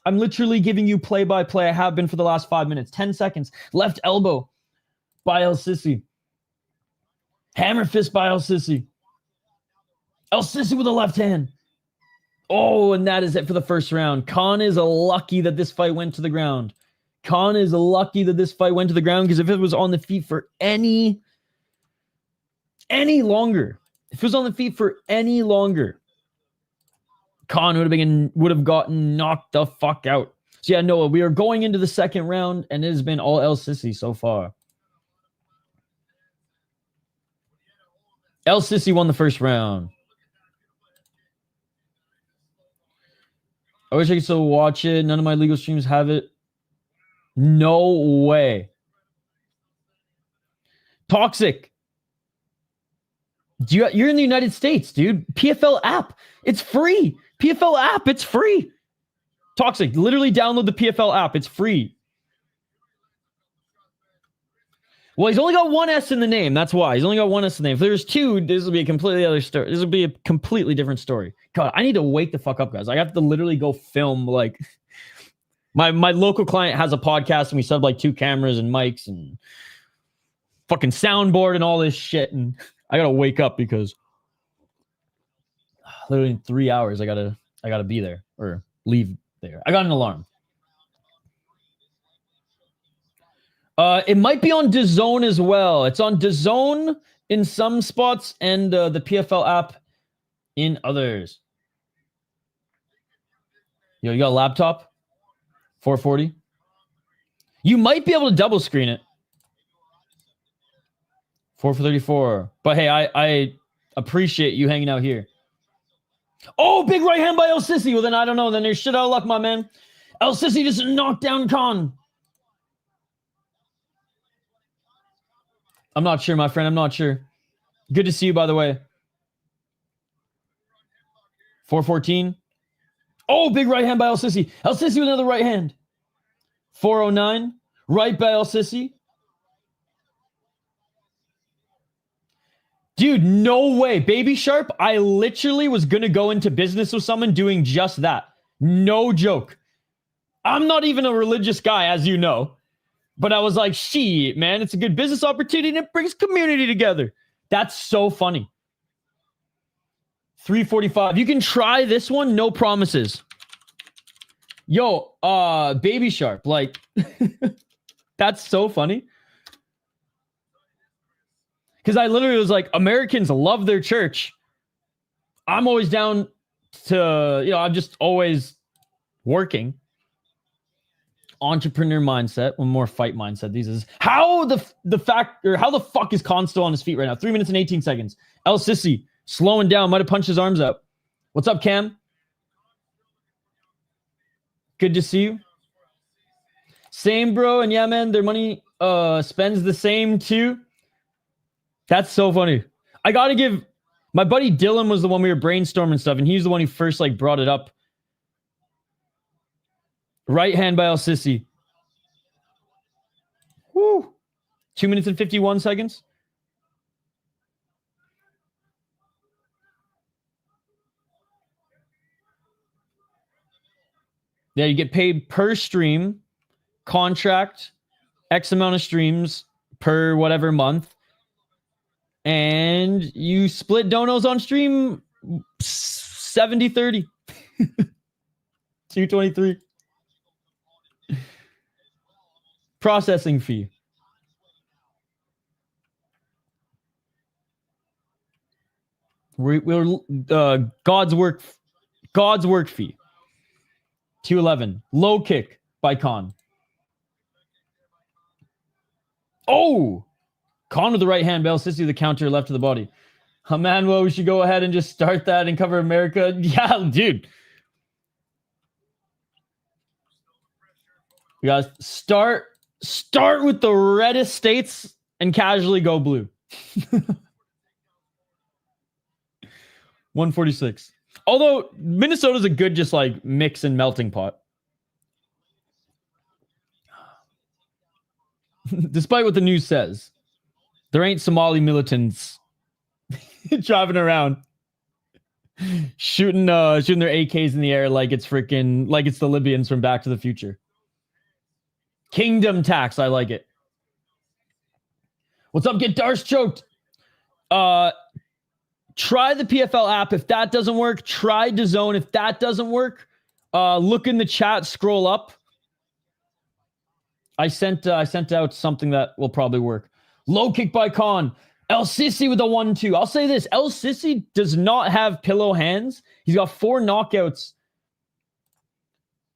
I'm literally giving you play-by-play. I have been for the last 5 minutes. 10 seconds. Left elbow by El Sisy. Hammer fist by El Sisy. El Sisy with a left hand. Oh, and that is it for the first round. Khan is lucky that this fight went to the ground. Khan is lucky that this fight went to the ground, because if it was on the feet for any longer, Khan would have gotten knocked the fuck out. So yeah, Noah, we are going into the second round, and it has been all El Sisy so far. El Sisy won the first round. I wish I could still watch it. None of my legal streams have it. No way. Toxic. You're in the United States, dude. PFL app. It's free. PFL app. It's free. Toxic. Literally download the PFL app. It's free. Well, he's only got one S in the name. That's why. He's only got one S in the name. If there's two, this will be a completely other story. This will be a completely different story. God, I need to wake the fuck up, guys. I have to literally go film, like... My local client has a podcast, and we set up like 2 cameras and mics and fucking soundboard and all this shit. And I gotta wake up because literally in 3 hours I gotta be there or leave there. I got an alarm. It might be on DAZN as well. It's on DAZN in some spots and the PFL app in others. Yo, you got a laptop? 440. You might be able to double screen it. 4 for 34. But hey, I appreciate you hanging out here. Oh, big right hand by El Sisy. Well, then I don't know. Then there's shit out of luck, my man. El Sisy just knocked down Khan. I'm not sure, my friend. I'm not sure. Good to see you, by the way. 414. Oh, big right hand by El Sisy. El Sisy with another right hand. 409. Right by El Sisy. Dude, no way. Baby Sharp, I literally was going to go into business with someone doing just that. No joke. I'm not even a religious guy, as you know. But I was like, shit, man, it's a good business opportunity and it brings community together. That's so funny. 345. You can try this one, no promises. Yo, Baby Sharp, like, that's so funny. Because I literally was like, Americans love their church. I'm always down to, I'm just always working. Entrepreneur mindset, one more fight mindset. These is how the fuck is Khan still on his feet right now? 3 minutes and 18 seconds. El Sisy slowing down, might have punched his arms out. What's up, Cam? Good to see you. Same, bro. And yeah, man, their money spends the same too. That's so funny. I got to give... My buddy Dylan was the one we were brainstorming stuff, and he's the one who first like brought it up. Right hand by Sisy. Woo. 2 minutes and 51 seconds. Yeah, you get paid per stream, contract, X amount of streams per whatever month. And you split donos on stream 70-30. 223. Processing fee. We're God's work fee. 211. Low kick by Khan. Oh! Khan with the right hand, Bell Sisy the counter left to the body. Oh, man, well, we should go ahead and just start that and cover America. Yeah, dude. You guys start with the reddest states and casually go blue. 146. Although Minnesota's a good just like mix and melting pot. Despite what the news says, there ain't Somali militants driving around shooting their AKs in the air like it's the Libyans from Back to the Future. Kingdom tax, I like it. What's up? Get Darce choked. Try the PFL app. If that doesn't work, try DAZN. If that doesn't work, look in the chat, scroll up. I sent out something that will probably work. Low kick by Khan. El Sisy with a 1-2. I'll say this. El Sisy does not have pillow hands. He's got 4 knockouts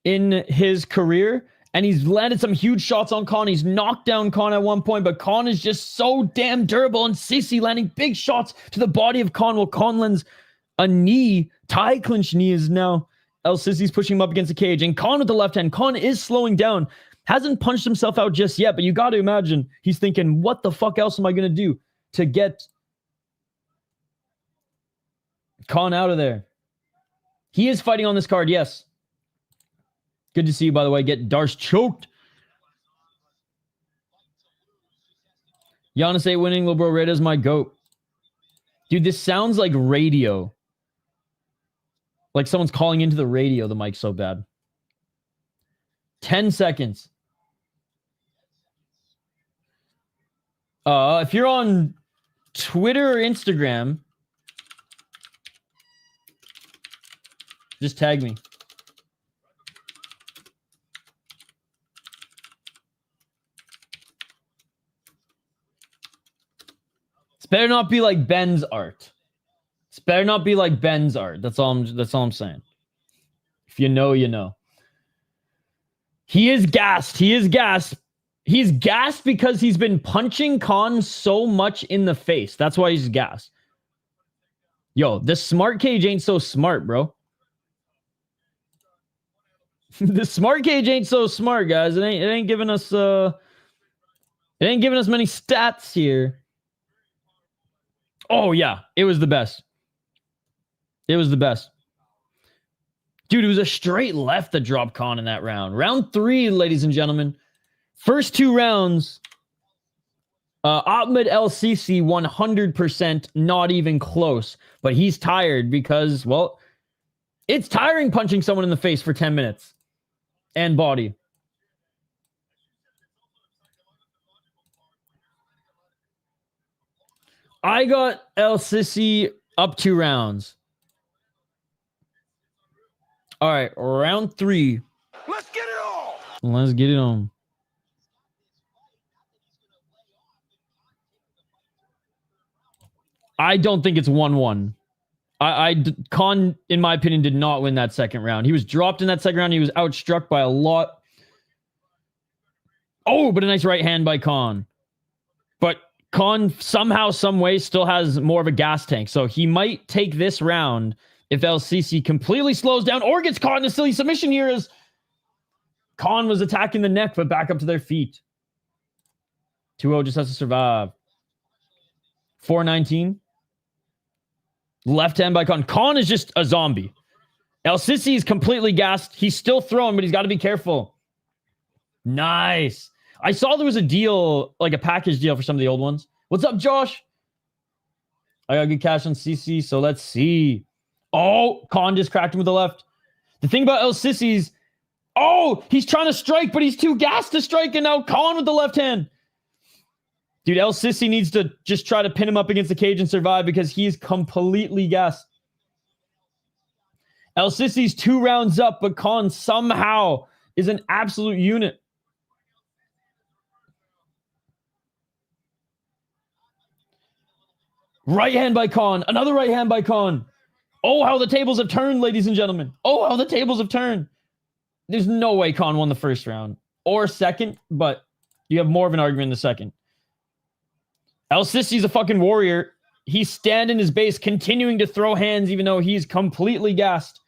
in his career, and he's landed some huge shots on Khan. He's knocked down Khan at one point, but Khan is just so damn durable, and Sisy landing big shots to the body of Khan while Khan lands a knee. Tie clinch knee is now. El Sisy's pushing him up against the cage, and Khan with the left hand. Khan is slowing down. Hasn't punched himself out just yet, but you got to imagine he's thinking, what the fuck else am I going to do to get Khan out of there? He is fighting on this card, yes. Good to see you, by the way. Get Darce choked. Yanis 8 winning. Lil bro, Reda's my goat. Dude, this sounds like radio. Like someone's calling into the radio. The mic's so bad. 10 seconds. If you're on Twitter or Instagram, just tag me. It's better not be like Ben's art. It's better not be like Ben's art. That's all I'm saying. If you know, you know. He is gassed. He is gassed. He's gassed because he's been punching Khan so much in the face. That's why he's gassed. Yo, the smart cage ain't so smart, bro. The smart cage ain't so smart, guys. It ain't giving us many stats here. Oh yeah, it was the best. It was the best. Dude, it was a straight left that dropped Khan in that round. Round 3, ladies and gentlemen. First 2 rounds, Ahmed El Sisy 100%, not even close. But he's tired because, well, it's tiring punching someone in the face for 10 minutes. And body. I got El Sisy up 2 rounds. All right, round 3. Let's get it on. Let's get it on. I don't think it's 1-1. Khan, in my opinion, did not win that second round. He was dropped in that second round. He was outstruck by a lot. Oh, but a nice right hand by Khan. But Khan somehow, some way, still has more of a gas tank. So he might take this round if El Sisy completely slows down or gets caught in a silly submission here as Khan was attacking the neck, but back up to their feet. 2-0 just has to survive. 419. Left hand by Khan. Khan is just a zombie. El Sisy is completely gassed. He's still throwing, but he's got to be careful. Nice. I saw there was a deal, like a package deal for some of the old ones. What's up, Josh? I got good cash on Sisy, so let's see. Oh, Khan just cracked him with the left. The thing about El Sisy's, oh, he's trying to strike, but he's too gassed to strike, and now Khan with the left hand. Dude, El Sisy needs to just try to pin him up against the cage and survive because he is completely gassed. El Sisy's 2 rounds up, but Khan somehow is an absolute unit. Right hand by Khan. Another right hand by Khan. Oh, how the tables have turned, ladies and gentlemen. Oh, how the tables have turned. There's no way Khan won the first round. Or second, but you have more of an argument in the second. El Sisy's a fucking warrior. He's standing his base, continuing to throw hands, even though he's completely gassed.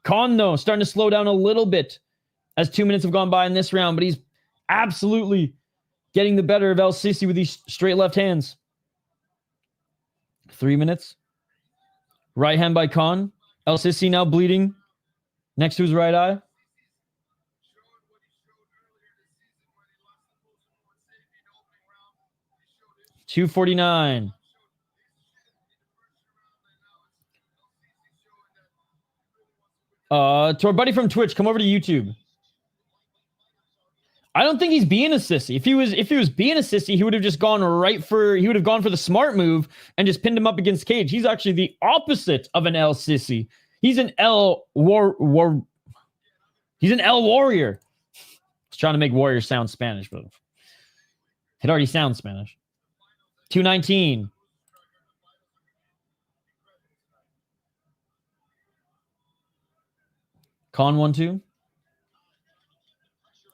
Khan, though, starting to slow down a little bit as 2 minutes have gone by in this round, but he's absolutely getting the better of El Sisy with these straight left hands. 3 minutes. Right hand by Khan. El Sisy now bleeding next to his right eye. $249. To our buddy from Twitch, come over to YouTube. I don't think he's being a sissy. If he was being a sissy, he would have just gone he would have gone for the smart move and just pinned him up against cage. He's actually the opposite of an L sissy. He's an he's an L warrior. I was trying to make warrior sound Spanish, but it already sounds Spanish. 219. Khan 1-2.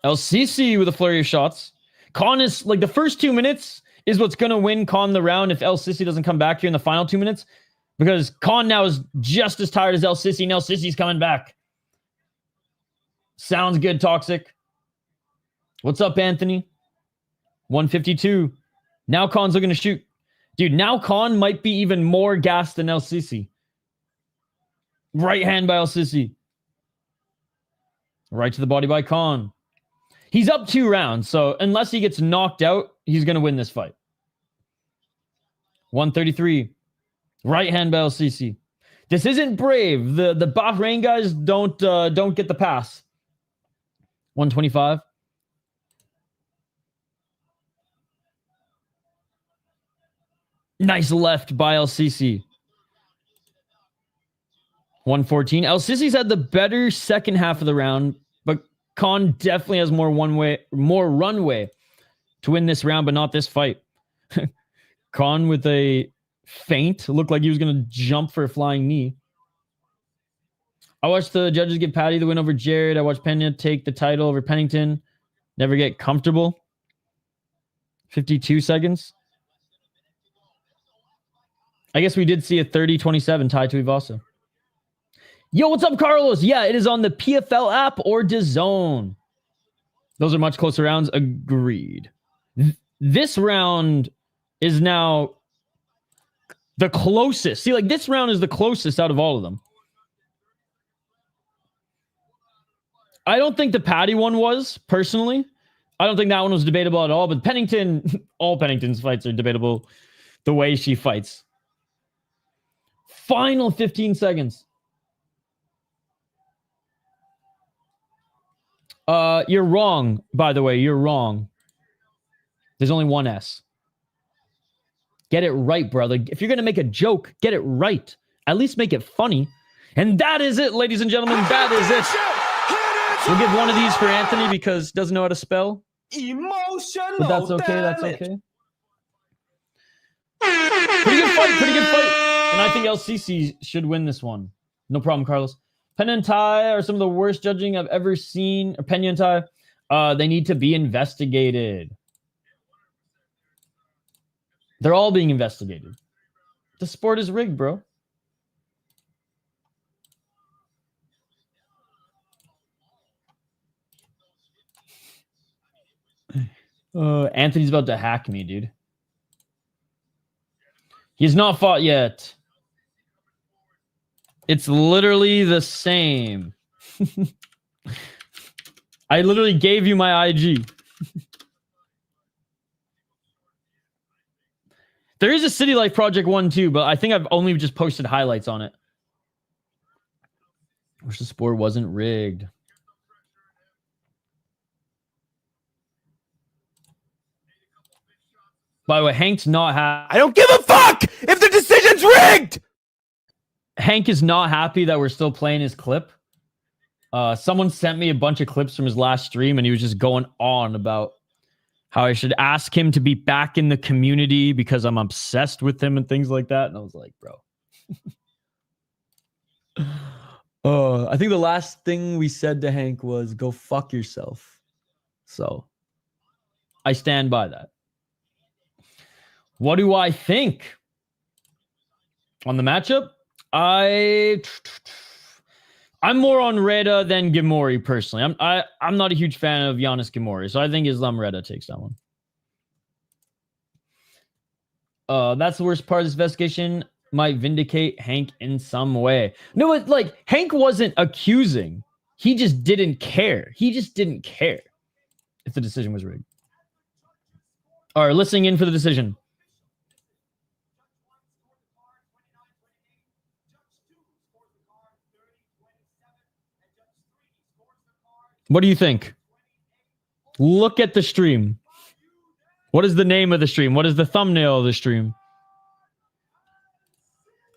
El Sisy with a flurry of shots. Khan is like the first 2 minutes is what's going to win Khan the round if El Sisy doesn't come back here in the final 2 minutes, because Khan now is just as tired as El Sisy, and El Sisy's coming back. Sounds good, Toxic. What's up, Anthony? 152. Now Khan's looking to shoot. Dude, now Khan might be even more gassed than El Sisy. Right hand by El Sisy. Right to the body by Khan. He's up 2 rounds, so unless he gets knocked out, he's going to win this fight. 133. Right hand by El Sisy. This isn't brave. The Bahrain guys don't get the pass. 125. Nice left by El Sisy. 114. El Sisy's had the better second half of the round, but Khan definitely has more runway to win this round, but not this fight. Khan with a feint. Looked like he was going to jump for a flying knee. I watched the judges give Patty the win over Jared. I watched Pena take the title over Pennington. Never get comfortable. 52 seconds. I guess we did see a 30-27 tie to Ivasa. Yo, what's up, Carlos? Yeah, it is on the PFL app or DAZN. Those are much closer rounds. Agreed. This round is now the closest. See, like, this round is the closest out of all of them. I don't think the Patty one was, personally. I don't think that one was debatable at all, but Pennington, all Pennington's fights are debatable the way she fights. Final 15 seconds. You're wrong, by the way. You're wrong. There's only one S. Get it right, brother. If you're going to make a joke, get it right. At least make it funny. And that is it, ladies and gentlemen. That is it. We'll give one of these for Anthony because he doesn't know how to spell. Emotional. But that's okay. That's okay. Pretty good fight. Pretty good fight. And I think LCC should win this one. No problem, Carlos. Pena and Tai are some of the worst judging I've ever seen. Or Pena and Tai, they need to be investigated. They're all being investigated. The sport is rigged, bro. Anthony's about to hack me, dude. He's not fought yet. It's literally the same. I literally gave you my IG. There is a City Life Project 1 too, but I think I've only just posted highlights on it. Wish the sport wasn't rigged. By the way, Hank's not happy. I don't give a fuck if the decision's rigged! Hank is not happy that we're still playing his clip. Someone sent me a bunch of clips from his last stream, and he was just going on about how I should ask him to be back in the community because I'm obsessed with him and things like that. And I was like, bro. I think the last thing we said to Hank was, go fuck yourself. So I stand by that. What do I think on the matchup? I'm more on Reda than Ghemmouri personally. I'm not a huge fan of Yanis Ghemmouri, so I think Islam Reda takes that one. That's the worst part of this investigation. Might vindicate Hank in some way. No, it's like Hank wasn't accusing. He just didn't care. He just didn't care if the decision was rigged. All right, listening in for the decision. What do you think? Look at the stream. What is the name of the stream? What is the thumbnail of the stream?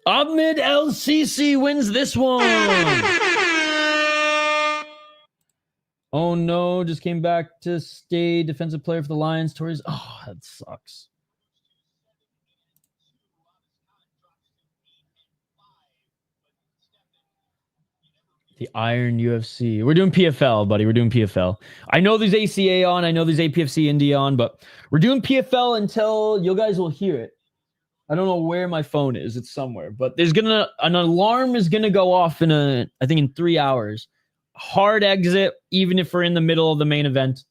Ahmed Sisy wins this one. Oh no, just came back to stay defensive player for the Lions. Tories. Oh, that sucks. The Iron UFC. We're doing PFL, buddy. We're doing PFL. I know there's ACA on. I know there's APFC Indy on, but we're doing PFL until you guys will hear it. I don't know where my phone is. It's somewhere, but there's an alarm is gonna go off I think in 3 hours. Hard exit, even if we're in the middle of the main event,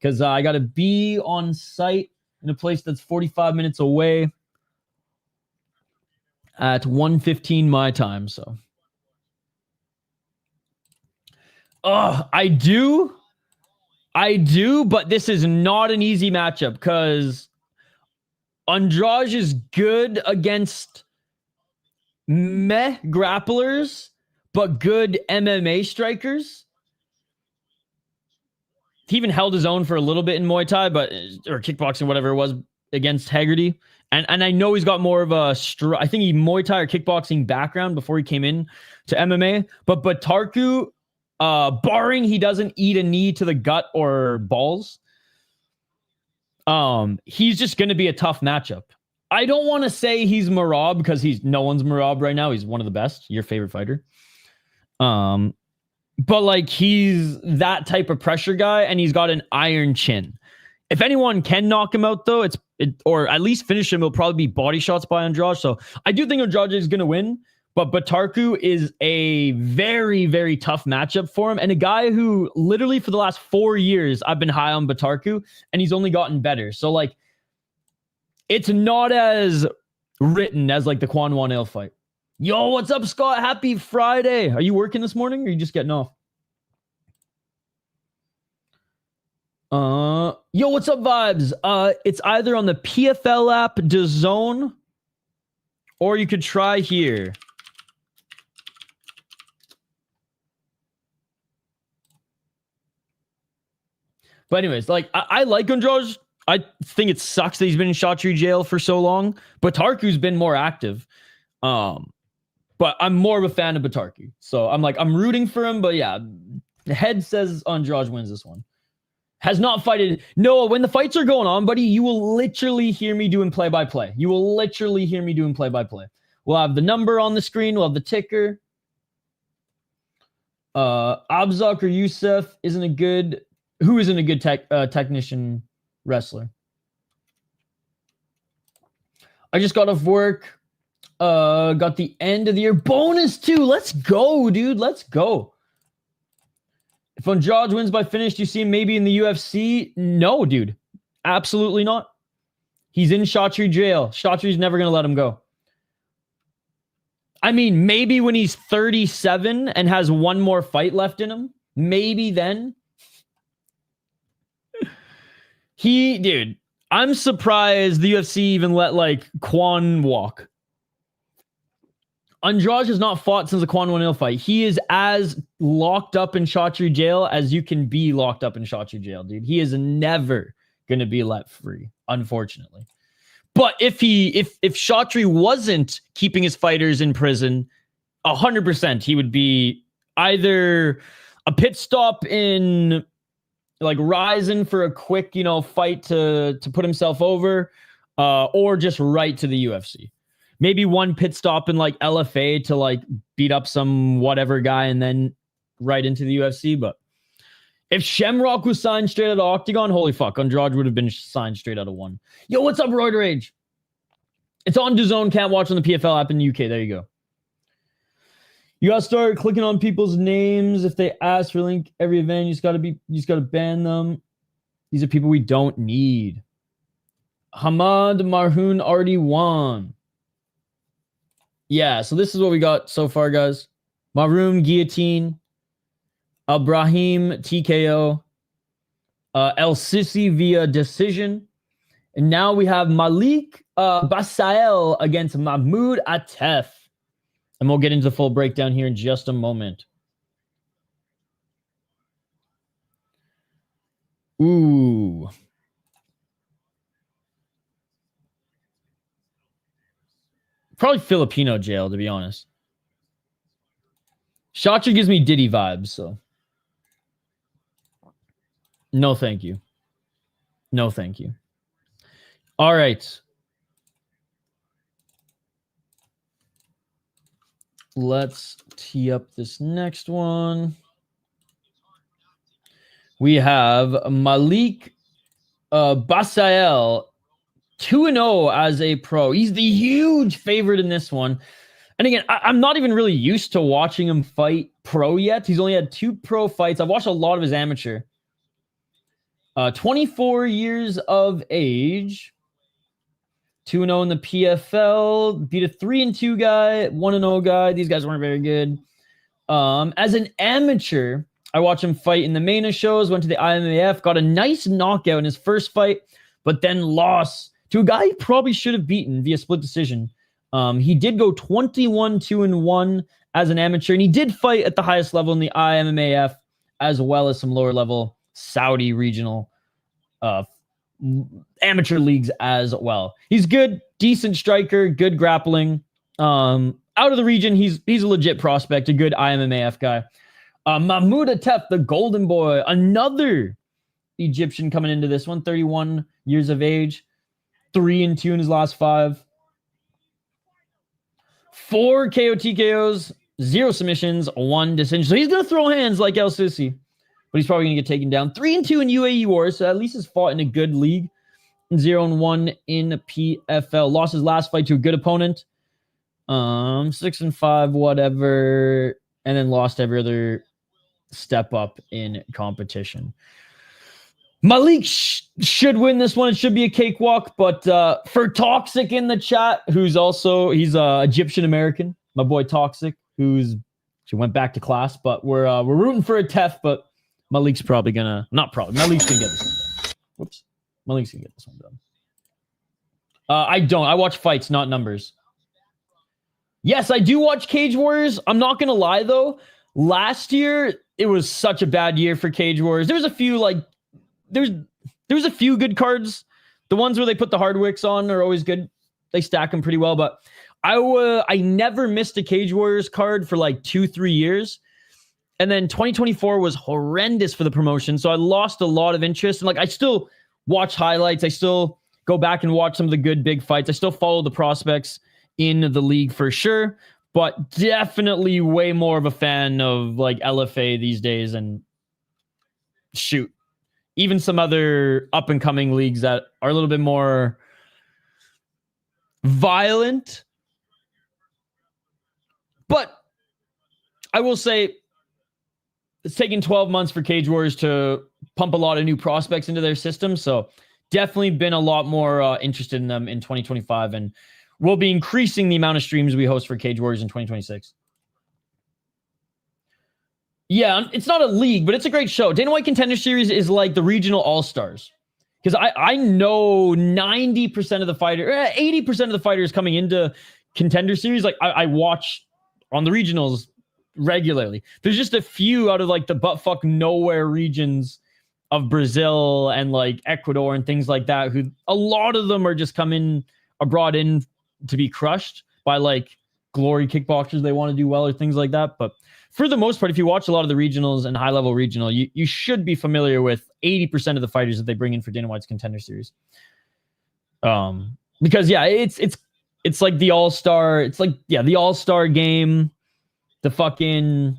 because I got to be on site in a place that's 45 minutes away at 1:15 my time. So. I do, but this is not an easy matchup because Andrade is good against meh grapplers, but good MMA strikers. He even held his own for a little bit in Muay Thai, or kickboxing, whatever it was, against Haggerty. And I know he's got more of a, I think he Muay Thai or kickboxing background before he came in to MMA. But Tarku, barring he doesn't eat a knee to the gut or balls, he's just going to be a tough matchup. I don't want to say he's Marab because no one's Marab right now. He's one of the best, your favorite fighter. But like he's that type of pressure guy, and he's got an iron chin. If anyone can knock him out, though, or at least finish him, it'll probably be body shots by Andrade. So I do think Andrade is going to win. But Batarku is a very, very tough matchup for him. And a guy who literally for the last 4 years, I've been high on Batarku, and he's only gotten better. So, like, it's not as written as, like, the Quan Wanil fight. Yo, what's up, Scott? Happy Friday. Are you working this morning, or are you just getting off? Yo, what's up, Vibes? It's either on the PFL app, DAZN, or you could try here. But anyways, like, I like Andrade. I think it sucks that he's been in Chaudhry jail for so long. But Tarku's been more active. But I'm more of a fan of Batarku. So I'm rooting for him. But yeah, the head says Andrade wins this one. Has not fighted. Noah, when the fights are going on, buddy, you will literally hear me doing play-by-play. You will literally hear me doing play-by-play. We'll have the number on the screen. We'll have the ticker. Abzakh or Youssef isn't a good... Who isn't a good technician wrestler? I just got off work. Got the end of the year bonus too. Let's go, dude. Let's go. If Andrade wins by finish, do you see him maybe in the UFC? No, dude. Absolutely not. He's in Chaudhry jail. Chaudhry's never going to let him go. I mean, maybe when he's 37 and has one more fight left in him, maybe then. Dude, I'm surprised the UFC even let, like, Kwan walk. Andrade has not fought since the Kwan O'Neill fight. He is as locked up in Chaudhry jail as you can be locked up in Chaudhry jail, dude. He is never going to be let free, unfortunately. But if Chaudhry wasn't keeping his fighters in prison, 100% he would be either a pit stop in, like, Ryzen for a quick, fight to put himself over, or just right to the UFC. Maybe one pit stop in, like, LFA to, like, beat up some whatever guy and then right into the UFC. But if Shamrock was signed straight out of Octagon, holy fuck, Andrade would have been signed straight out of one. Yo, what's up, Roid Rage? It's on DAZN. Can't watch on the PFL app in the UK. There you go. You gotta start clicking on people's names if they ask for link every event. You just gotta ban them. These are people we don't need. Hamad Marhoon already won. Yeah, so this is what we got so far, guys. Marhoon guillotine, Albrahim TKO, El Sisy via decision, and now we have Malik Basahel against Mahmoud Atef. And we'll get into the full breakdown here in just a moment. Ooh. Probably Filipino jail, to be honest. Chaudhry gives me Diddy vibes, so. No, thank you. No, thank you. All right. Let's tee up this next one. We have Malik Basahel, 2-0 as a pro. He's the huge favorite in this one. And again, I'm not even really used to watching him fight pro yet. He's only had 2 pro fights. I've watched a lot of his amateur. 24 years of age. 2-0 in the PFL, beat a 3-2 guy, 1-0 guy. These guys weren't very good. As an amateur, I watched him fight in the MENA shows, went to the IMAF, got a nice knockout in his first fight, but then lost to a guy he probably should have beaten via split decision. He did go 21-2-1 as an amateur, and he did fight at the highest level in the IMAF, as well as some lower level Saudi regional amateur leagues as well. He's good, decent striker, good grappling. Out of the region, he's a legit prospect, a good IMMAF guy. Mahmoud Atef, the golden boy, another Egyptian coming into this one, 31 years of age, 3-2 in his last 5. 4 KO TKOs, 0 submissions, 1 decision. So he's going to throw hands like El Sisy, but he's probably going to get taken down. 3-2 in UAE Wars, so at least he's fought in a good league. 0-1 in PFL. Lost his last fight to a good opponent. 6-5, whatever. And then lost every other step up in competition. Malik should win this one. It should be a cakewalk. But for Toxic in the chat, he's Egyptian American, my boy Toxic, she went back to class. But we're rooting for Atef, but Malik's probably gonna Malik's gonna get this one done. Whoops. Malik's gonna get this one done. I watch fights, not numbers. Yes, I do watch Cage Warriors. I'm not gonna lie though. Last year, it was such a bad year for Cage Warriors. There was a few there's a few good cards. The ones where they put the Hardwicks on are always good. They stack them pretty well. But I never missed a Cage Warriors card for like 2-3 years. And then 2024 was horrendous for the promotion. So I lost a lot of interest. And like I still watch highlights. I still go back and watch some of the good big fights. I still follow the prospects in the league for sure. But definitely way more of a fan of like LFA these days. And shoot, even some other up and coming leagues that are a little bit more violent. But I will say it's taken 12 months for Cage Warriors to pump a lot of new prospects into their system. So definitely been a lot more interested in them in 2025, and we'll be increasing the amount of streams we host for Cage Warriors in 2026. Yeah, it's not a league, but it's a great show. Dana White Contender Series is like the regional all-stars. Because I know 90% of the fighters, 80% of the fighters coming into Contender Series, like I watch on the regionals regularly. There's just a few out of like the buttfuck nowhere regions of Brazil and like Ecuador and things like that, who a lot of them are just brought in to be crushed by like glory kickboxers. They want to do well or things like that. But for the most part, if you watch a lot of the regionals and high-level regional, you should be familiar with 80% of the fighters that they bring in for Dana White's Contender Series. Because yeah, it's like the all-star. It's like the all-star game. The fucking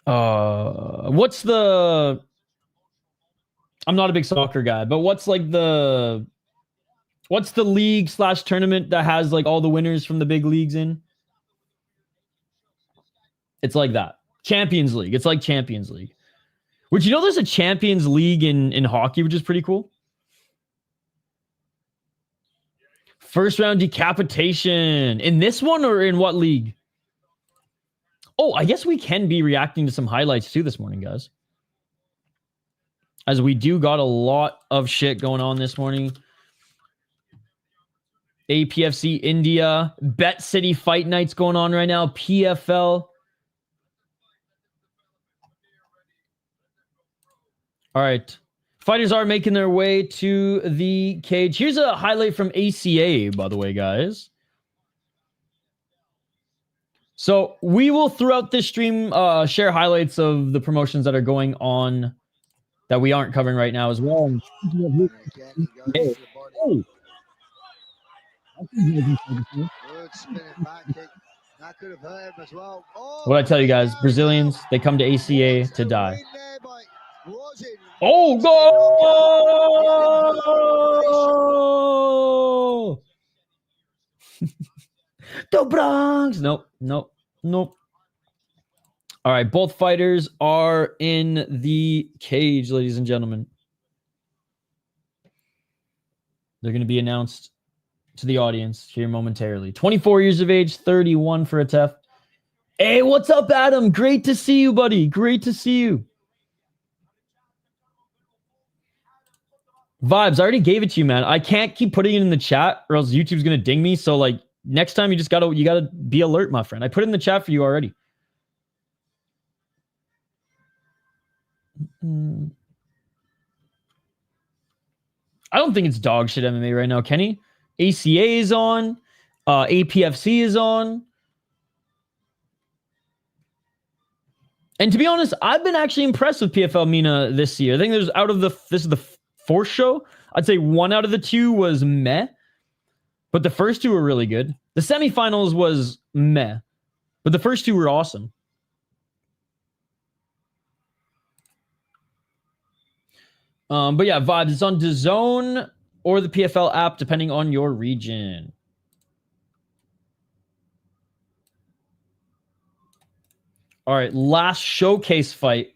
what's the? I'm not a big soccer guy, but what's the league / tournament that has like all the winners from the big leagues in? It's like that. Champions League. It's like Champions League. Which, there's a Champions League in hockey, which is pretty cool. First round decapitation. In this one or in what league? Oh, I guess we can be reacting to some highlights too this morning, guys. As we do got a lot of shit going on this morning. APFC India. Bet City Fight Nights going on right now. PFL. All right. Fighters are making their way to the cage. Here's a highlight from ACA, by the way, guys. So we will, throughout this stream, share highlights of the promotions that are going on that we aren't covering right now as well. Hey. Oh. What I tell you guys, Brazilians, they come to ACA to die. Oh, goal! The Bronx! Nope. All right, both fighters are in the cage, ladies and gentlemen. They're going to be announced to the audience here momentarily. 24 years of age, 31 for Atef. Hey, what's up, Adam? Great to see you, buddy. Great to see you. Vibes, I already gave it to you, man. I can't keep putting it in the chat or else YouTube's going to ding me. So, like, next time you gotta be alert, my friend. I put it in the chat for you already. I don't think it's dog shit MMA right now, Kenny. ACA is on. APFC is on. And to be honest, I've been actually impressed with PFL MENA this year. I think this is the fourth show. I'd say one out of the two was meh. But the first two were really good. The semifinals was meh. But the first two were awesome. But yeah, Vibes. It's on DAZN or the PFL app, depending on your region. All right, last showcase fight,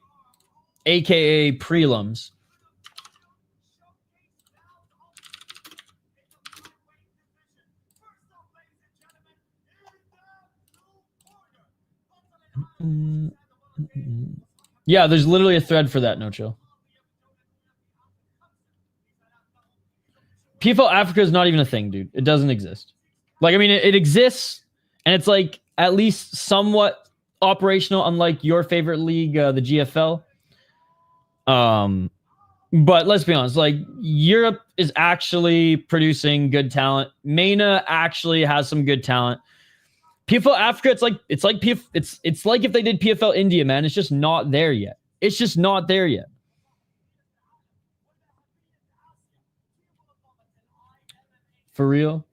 aka prelims. Yeah, there's literally a thread for that, no chill. PFL Africa is not even a thing, dude. It doesn't exist. Like, I mean, it exists, and it's like at least somewhat operational, unlike your favorite league, the GFL. But let's be honest, like, Europe is actually producing good talent. MENA actually has some good talent. PFL Africa, it's like if they did PFL India, man. It's just not there yet. It's just not there yet. For real.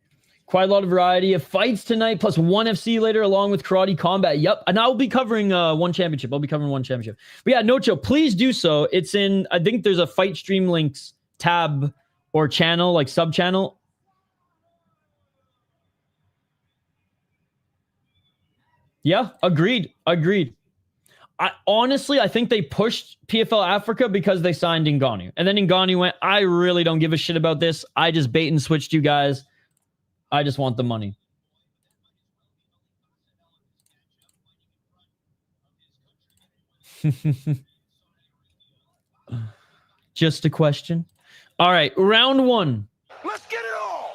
Quite a lot of variety of fights tonight, plus one FC later, along with Karate Combat. Yep. And I'll be covering one championship. I'll be covering one championship. But yeah, no chill. Please do so. It's in, I think there's a Fight Stream Links tab or channel, like sub-channel. Yeah, agreed. I think they pushed PFL Africa because they signed Ngannou. And then Ngannou went, I really don't give a shit about this. I just bait and switched you guys. I just want the money. Just a question. All right, round 1. Let's get it on.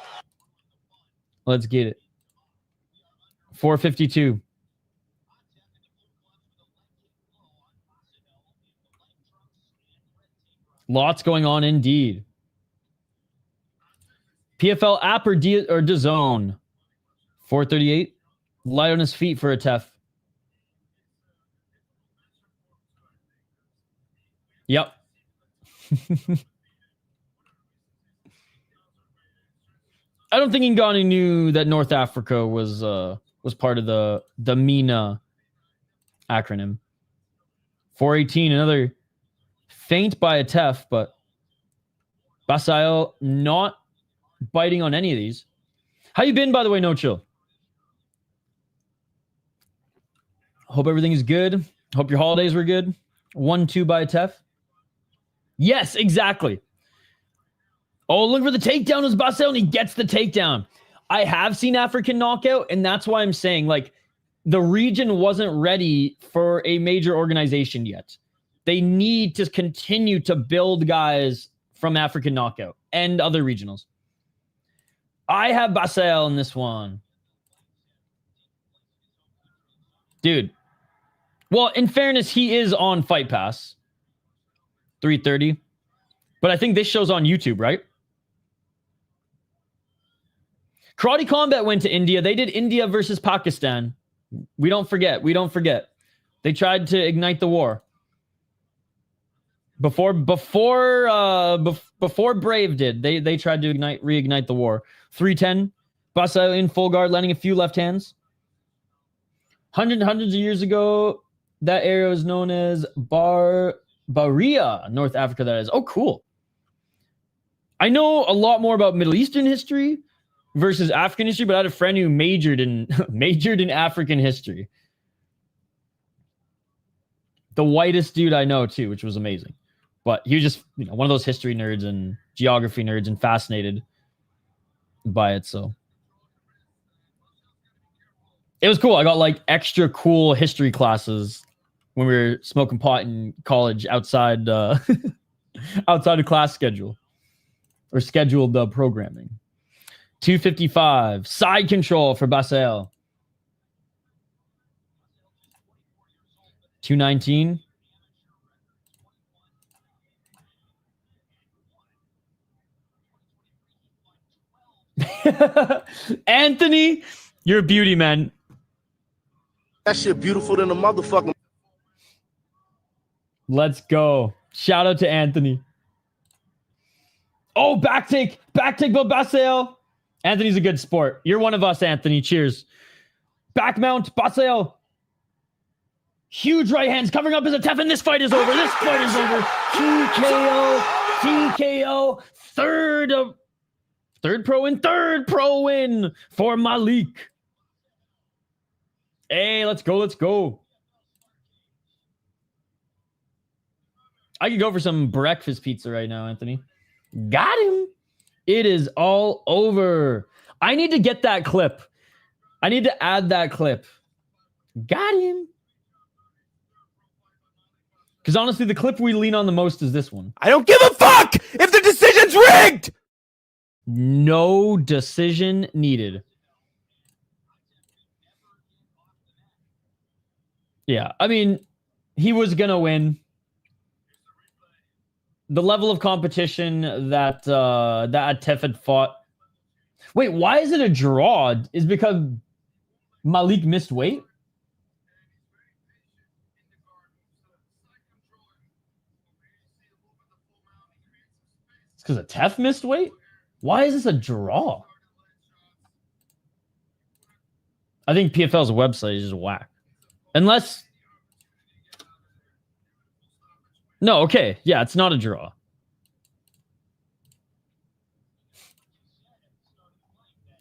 Let's get it. 452. Lots going on indeed. PFL app or DAZN? 438. Light on his feet for Atef. Yep. I don't think Ngannou knew that North Africa was part of the MENA acronym. 418, another feint by Atef, but Basahel not biting on any of these. How you been, by the way, No Chill? Hope everything is good. Hope your holidays were good. 1-2 by Atef. Yes, exactly. Oh, look for the takedown was Basahel, and he gets the takedown. I have seen African knockout, and that's why I'm saying, like, the region wasn't ready for a major organization yet. They need to continue to build guys from African knockout and other regionals. I have Basahel in this one. Dude. Well, in fairness, he is on Fight Pass. 330. But I think this show's on YouTube, right? Karate Combat went to India. They did India versus Pakistan. We don't forget. We don't forget. They tried to ignite the war. Before Brave did, they tried to reignite the war. 310. Basahel in full guard, landing a few left hands. Hundreds of years ago, that area was known as Baria, North Africa, that is. Oh, cool. I know a lot more about Middle Eastern history versus African history, but I had a friend who majored in African history. The whitest dude I know, too, which was amazing. But he was just, one of those history nerds and geography nerds and fascinated by it, so. It was cool. I got, like, extra cool history classes when we were smoking pot in college outside outside of class schedule or scheduled programming. 255 side control for Basahel. 219. Anthony, you're a beauty, man. That shit beautiful than a motherfucker. Let's go. Shout out to Anthony. Oh, back take by Basahel. Anthony's a good sport. You're one of us, Anthony. Cheers. Back mount, Basahel. Huge right hands covering up his Atef, and this fight is over. This fight is over. TKO. Third pro win for Malik. Hey, let's go. I could go for some breakfast pizza right now, Anthony. Got him. It is all over. I need to get that clip. I need to add that clip. Got him. Because honestly, the clip we lean on the most is this one. I don't give a fuck if the decision's rigged! No decision needed. Yeah, I mean, he was going to win. The level of competition that Atef had fought. Wait, why is it a draw? Is because Malik missed weight? It's because Atef missed weight? Why is this a draw? I think PFL's website is just whack. Unless... No, okay. Yeah, it's not a draw.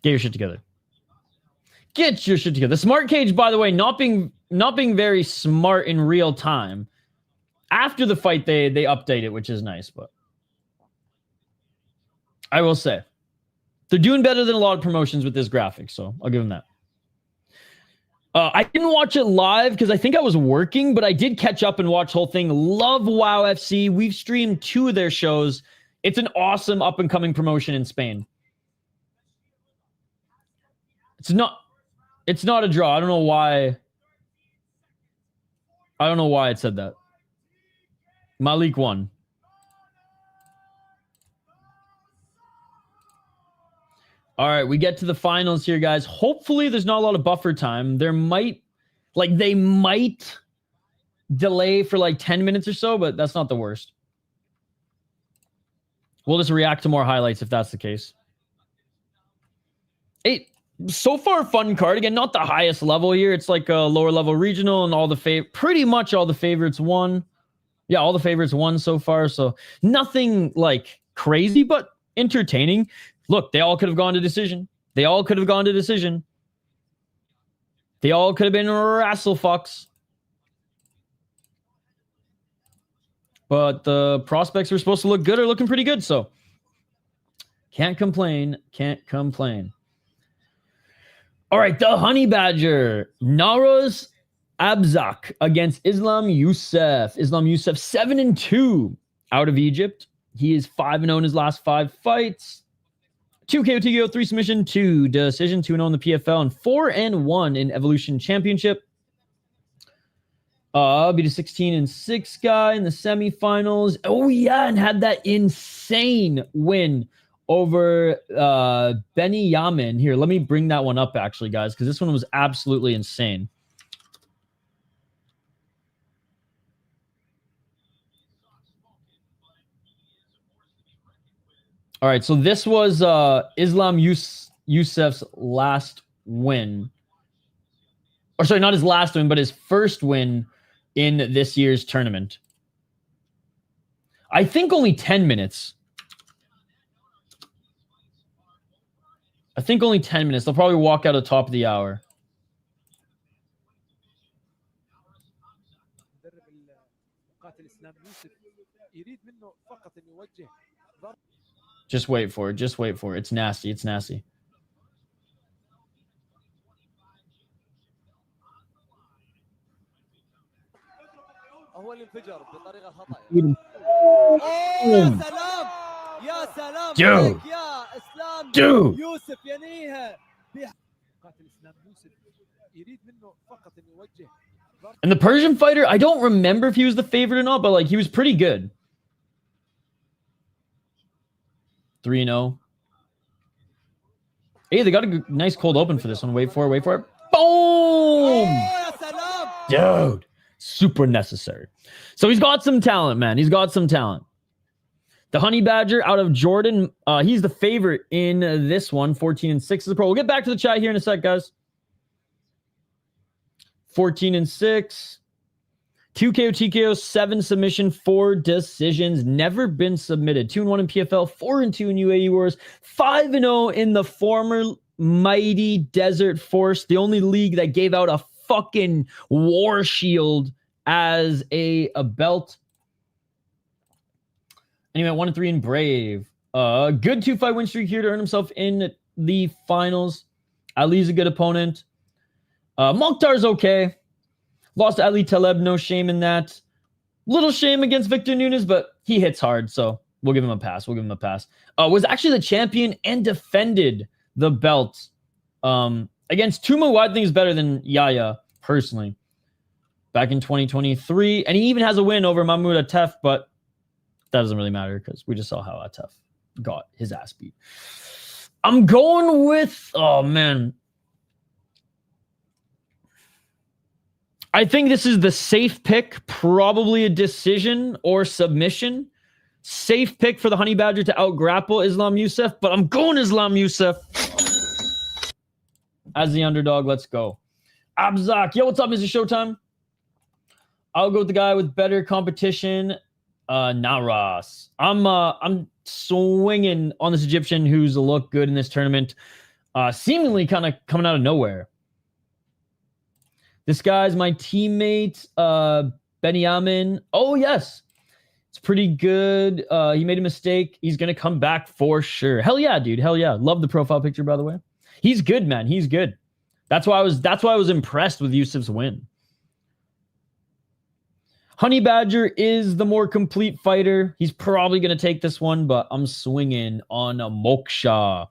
Get your shit together. Get your shit together. The smart cage, by the way, not being not being very smart in real time. After the fight, they update it, which is nice, but I will say they're doing better than a lot of promotions with this graphic, so I'll give them that. I didn't watch it live because I think I was working, but I did catch up and watch the whole thing. Love WoW FC. We've streamed 2 of their shows. It's an awesome up-and-coming promotion in Spain. It's not a draw. I don't know why. I don't know why it said that. Malik won. All right, we get to the finals here, guys. Hopefully there's not a lot of buffer time. They might delay for like 10 minutes or so, but that's not the worst. We'll just react to more highlights if that's the case. So far, fun card. Again, not the highest level here. It's like a lower level regional, and pretty much all the favorites won. Yeah, all the favorites won so far. So nothing like crazy, but entertaining. Look, they all could have gone to decision. They all could have gone to decision. They all could have been wrestlefucks. But the prospects were supposed to look good are looking pretty good, so can't complain. Can't complain. All right, the Honey Badger. Nawras Abzakh against Islam Youssef. Islam Youssef 7-2 out of Egypt. He is 5-0 in his last 5 fights. 2 KO, TKO, 3 submission, 2 decision, 2-0 in the PFL, and 4-1 in Evolution Championship. Beat a 16-6 guy in the semifinals. Oh yeah, and had that insane win over Benny Yamin. Here, let me bring that one up actually, guys, because this one was absolutely insane. All right, so this was Islam Youssef's last win. Or sorry, not his last win, but his first win in this year's tournament. I think only 10 minutes. I think only 10 minutes. They'll probably walk out at the top of the hour. Just wait for it. Just wait for it. It's nasty. It's nasty. Dude. Dude. And the Persian fighter, I don't remember if he was the favorite or not, but like he was pretty good. 3-0. Hey, they got a nice cold open for this one. Wait for it. Wait for it. Boom! Dude. Super necessary. So he's got some talent, man. He's got some talent. The Honey Badger out of Jordan. He's the favorite in this one. 14-6 is the pro. We'll get back to the chat here in a sec, guys. 14-6. 2 KO, TKO, 7 submission, 4 decisions. Never been submitted. 2-1 in PFL, 4-2 in UAE Wars, 5-0 in the former mighty Desert Force, the only league that gave out a fucking war shield as a belt. Anyway, 1-3 in Brave. Good 2-fight win streak here to earn himself in the finals. Ali's a good opponent. Mokhtar's okay. Lost to Ali Taleb, no shame in that. Little shame against Victor Nunes, but he hits hard, so we'll give him a pass. We'll give him a pass. Was actually the champion and defended the belt against Tuma, who I think is better than Yahya, personally, back in 2023. And he even has a win over Mahmoud Atef, but that doesn't really matter because we just saw how Atef got his ass beat. I'm going with, oh, man. I think this is the safe pick, probably a decision or submission. Safe pick for the Honey Badger to out-grapple Islam Youssef, but I'm going Islam Youssef as the underdog. Let's go. Abzakh. Yo, what's up, Mr. Showtime? I'll go with the guy with better competition, Nawras. I'm swinging on this Egyptian who's looked good in this tournament, seemingly kind of coming out of nowhere. This guy's my teammate, Benyamin. Oh, yes. It's pretty good. He made a mistake. He's going to come back for sure. Hell yeah, dude. Hell yeah. Love the profile picture, by the way. He's good, man. He's good. That's why I was impressed with Youssef's win. Honey Badger is the more complete fighter. He's probably going to take this one, but I'm swinging on a Moksha.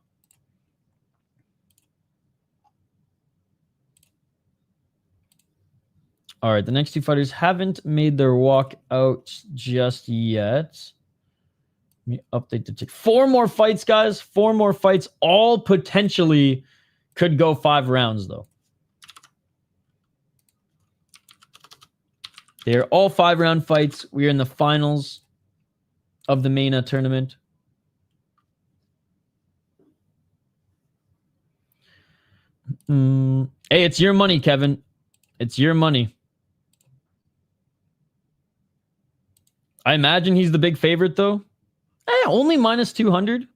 All right, the next two fighters haven't made their walk out just yet. Let me update the tick. 4 more fights, guys. 4 more fights. All potentially could go 5 rounds, though. They're all 5-round fights. We are in the finals of the MENA tournament. Hey, it's your money, Kevin. It's your money. I imagine he's the big favorite, though. Only minus 200.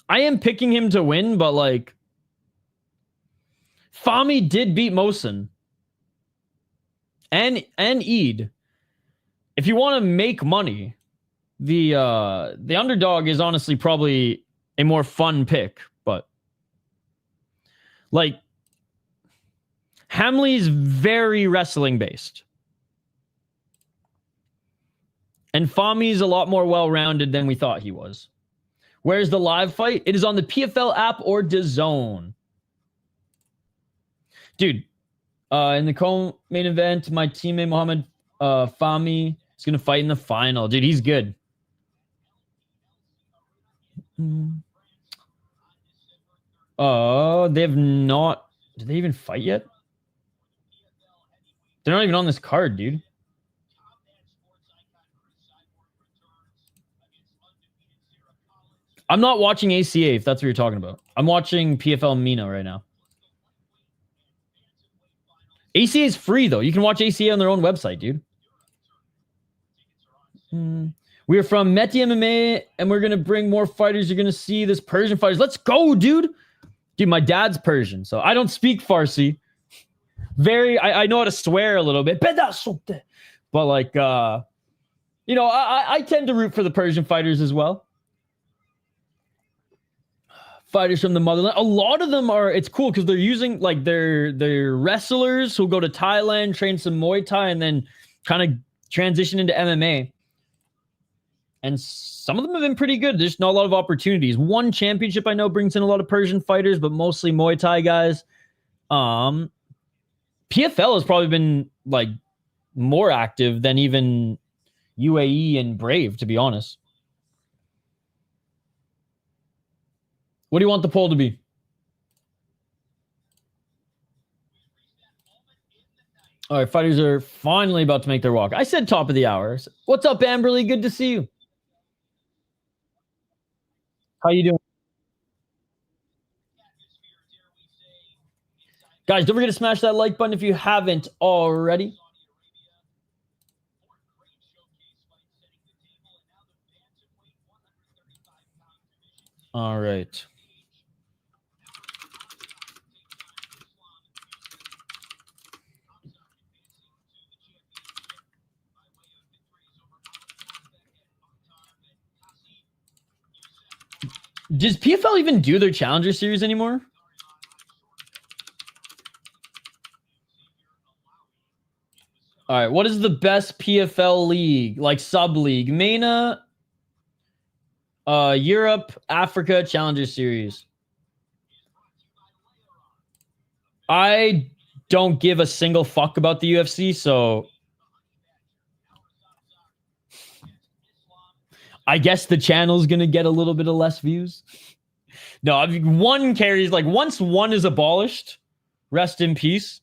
I am picking him to win, but like, Fahmi did beat Mohsen and Eid. If you want to make money, the underdog is honestly probably a more fun pick, but like, Hamli's very wrestling based. And Fahmi's a lot more well-rounded than we thought he was. Where's the live fight? It is on the PFL app or DAZN. Dude, in the co-main event, my teammate Mohammad, Fahmi is going to fight in the final. Dude, he's good. They have not... Did they even fight yet? They're not even on this card, dude. I'm not watching ACA, if that's what you're talking about. I'm watching PFL MENA right now. ACA is free, though. You can watch ACA on their own website, dude. We're from Meti MMA, and we're going to bring more fighters. You're going to see this Persian fighters. Let's go, dude. Dude, my dad's Persian, so I don't speak Farsi. I know how to swear a little bit. But, like, you know, I tend to root for the Persian fighters as well. Fighters from the motherland. A lot of them are, it's cool because they're using, like, they're wrestlers who'll go to Thailand, train some Muay Thai, and then kind of transition into MMA. And some of them have been pretty good. There's not a lot of opportunities. One championship I know brings in a lot of Persian fighters, but mostly Muay Thai guys. PFL has probably been, like, more active than even UAE and Brave, to be honest. What do you want the poll to be? All right, fighters are finally about to make their walk. I said top of the hour. What's up, Amberly? Good to see you. How you doing? Guys, don't forget to smash that like button if you haven't already. All right. Does PFL even do their Challenger Series anymore? All right, what is the best PFL league? Like sub-league? MENA, Europe, Africa, Challenger Series. I don't give a single fuck about the UFC, so I guess the channel's going to get a little bit of less views. No, I mean, one carries, like, once one is abolished, rest in peace,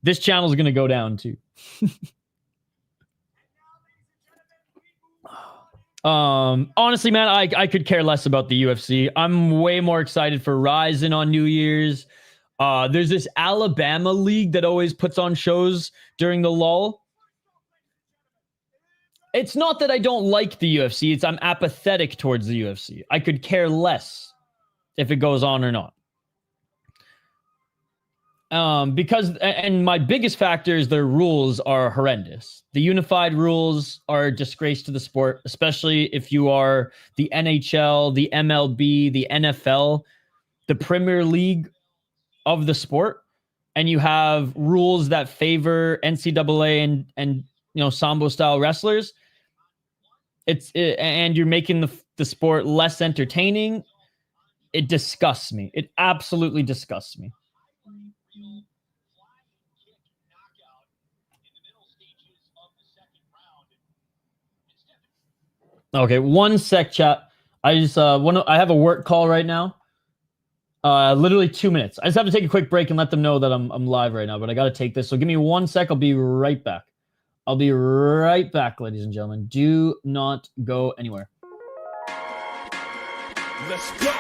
this channel's going to go down too. Honestly, man, I could care less about the UFC. I'm way more excited for Ryzen on New Year's. There's this Alabama league that always puts on shows during the lull. It's not that I don't like the UFC. It's I'm apathetic towards the UFC. I could care less if it goes on or not. Because and my biggest factor is their rules are horrendous. The unified rules are a disgrace to the sport, especially if you are the NHL, the MLB, the NFL, the Premier League of the sport, and you have rules that favor NCAA and Sambo style wrestlers. And you're making the sport less entertaining. It disgusts me. It absolutely disgusts me. Okay, 1 sec, chat. I just I have a work call right now. Literally 2 minutes. I just have to take a quick break and let them know that I'm live right now, but I got to take this. So give me 1 sec. I'll be right back. I'll be right back, ladies and gentlemen. Do not go anywhere. Let's go.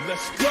Let's go.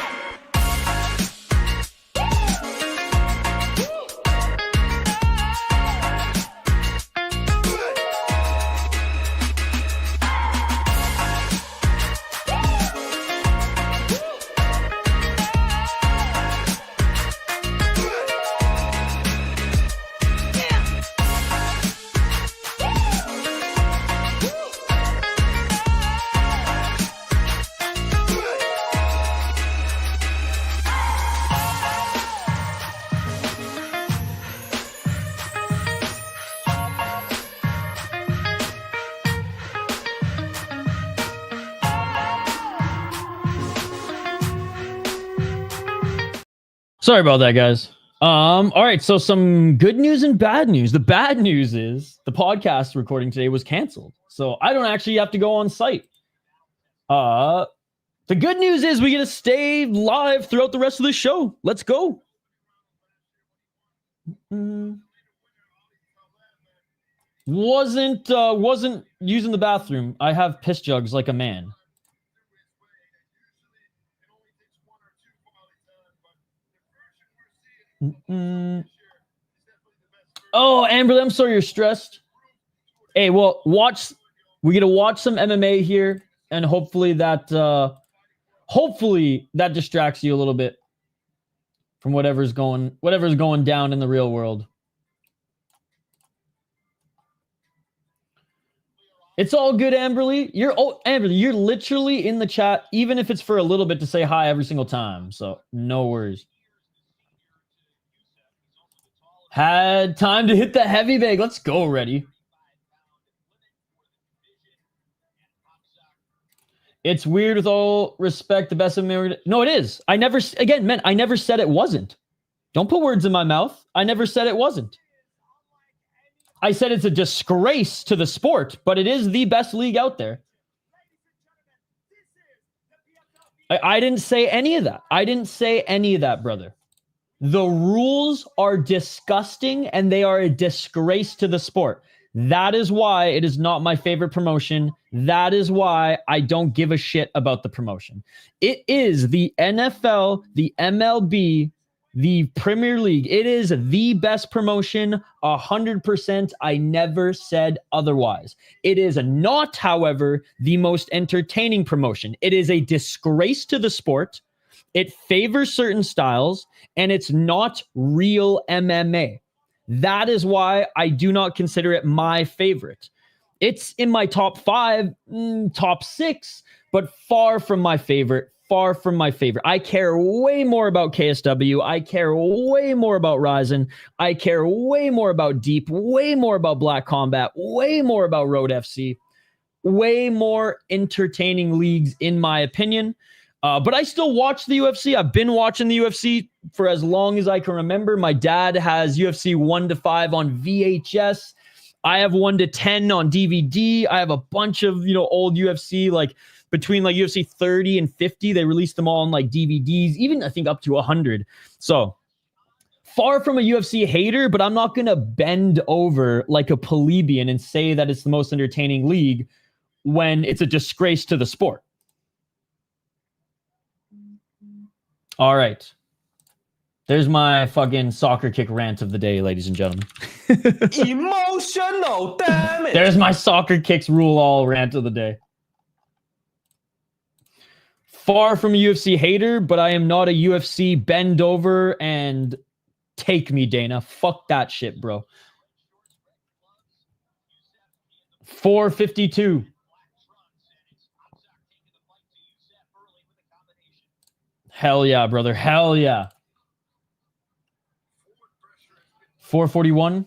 Sorry about that, guys. All right, so some good news and bad news. The bad news is the podcast recording today was canceled, so I don't actually have to go on site. The good news is we get to stay live throughout the rest of the show. Let's go. Wasn't using the bathroom. I have piss jugs like a man. Oh, Amber, I'm sorry you're stressed. Hey, well, we get to watch some MMA here, and hopefully that distracts you a little bit from whatever's going down in the real world. It's all good, Amberly. Amberly, you're literally in the chat, even if it's for a little bit, to say hi every single time. So no worries. Had time to hit the heavy bag. Let's go, ready. It's weird, with all respect, the best of me. No, it is. I never said it wasn't. Don't put words in my mouth. I never said it wasn't. I said it's a disgrace to the sport, but it is the best league out there. I didn't say any of that. I didn't say any of that, brother. The rules are disgusting and they are a disgrace to the sport. That is why it is not my favorite promotion. That is why I don't give a shit about the promotion. It is the NFL, the MLB, the Premier League. It is the best promotion, 100%. I never said otherwise. It is not, however, the most entertaining promotion. It is a disgrace to the sport. It favors certain styles, and it's not real MMA. That is why I do not consider it my favorite. It's in my top 5, top 6, but far from my favorite. Far from my favorite. I care way more about KSW. I care way more about Ryzen. I care way more about Deep, way more about Black Combat, way more about Road FC, way more entertaining leagues, in my opinion. But I still watch the UFC. I've been watching the UFC for as long as I can remember. My dad has UFC 1 to 5 on VHS. I have 1 to 10 on DVD. I have a bunch of, old UFC, like between like UFC 30 and 50. They released them all on like DVDs, even I think up to 100. So far from a UFC hater, but I'm not going to bend over like a plebeian and say that it's the most entertaining league when it's a disgrace to the sport. All right. There's my fucking soccer kick rant of the day, ladies and gentlemen. Emotional damage. There's my soccer kicks rule all rant of the day. Far from a UFC hater, but I am not a UFC bend over and take me, Dana. Fuck that shit, bro. 452. Hell yeah, brother. Hell yeah. 441.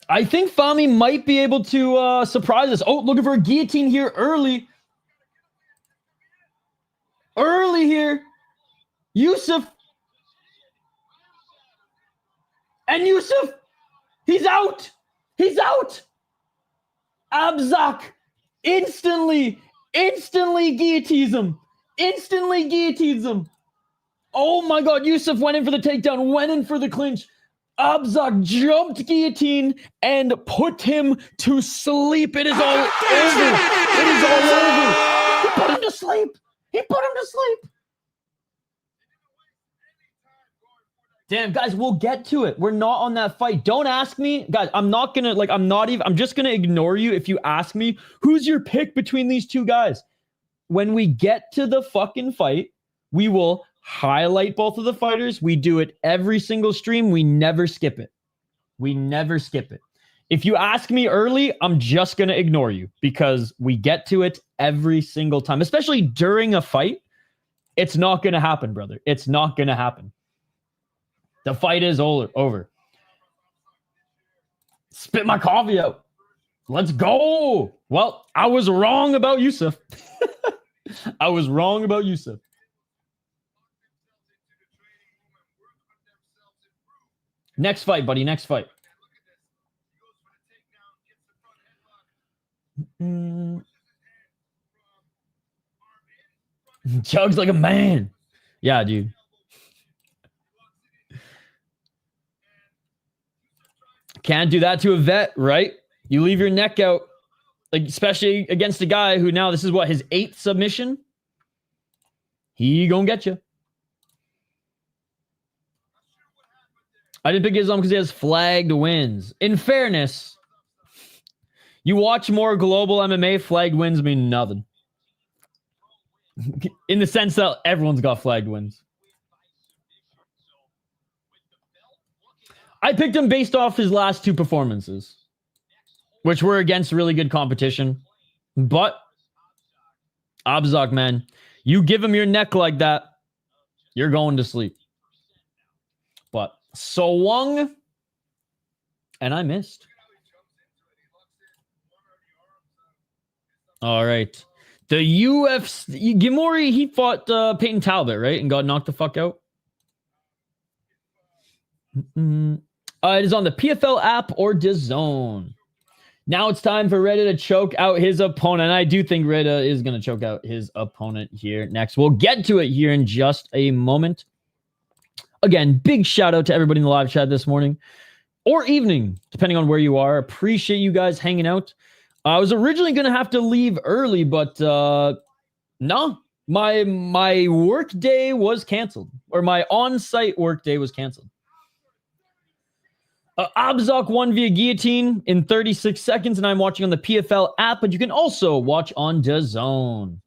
I think Fahmi might be able to surprise us. Oh, looking for a guillotine here early. Early here. Youssef. And Youssef. He's out. He's out. Abzakh. Instantly guillotines him. Instantly guillotines him. Oh my God. Youssef went in for the takedown. Went in for the clinch. Abzakh jumped guillotine and put him to sleep. It is all over. It is all over. He put him to sleep. He put him to sleep. Damn, guys, we'll get to it. We're not on that fight. Don't ask me. Guys, I'm not going to, I'm just going to ignore you if you ask me, who's your pick between these two guys? When we get to the fucking fight, we will highlight both of the fighters. We do it every single stream. We never skip it. We never skip it. If you ask me early, I'm just going to ignore you because we get to it every single time, especially during a fight. It's not going to happen, brother. It's not going to happen. The fight is over. Spit my coffee out. Let's go. Well, I was wrong about Youssef. I was wrong about Youssef. Next fight, buddy. Next fight. Chugs like a man. Yeah, dude. Can't do that to a vet, right? You leave your neck out, like especially against a guy who now this is what, his 8th submission. He gonna get you. I didn't pick Islam because he has flagged wins. In fairness, you watch more global MMA, flagged wins mean nothing. In the sense that everyone's got flagged wins. I picked him based off his last 2 performances, which were against really good competition. But Abzakh, man, you give him your neck like that, you're going to sleep. But swung, and I missed. All right. The UFC, Ghemmouri, he fought Peyton Talbot, right? And got knocked the fuck out. It is on the PFL app or DAZN. Now it's time for Reda to choke out his opponent. And I do think Reda is going to choke out his opponent here next. We'll get to it here in just a moment. Again, big shout out to everybody in the live chat this morning or evening, depending on where you are. Appreciate you guys hanging out. I was originally going to have to leave early, but no, my work day was canceled, or my on-site work day was canceled. Abzakh won via guillotine in 36 seconds, and I'm watching on the PFL app, but you can also watch on DAZN.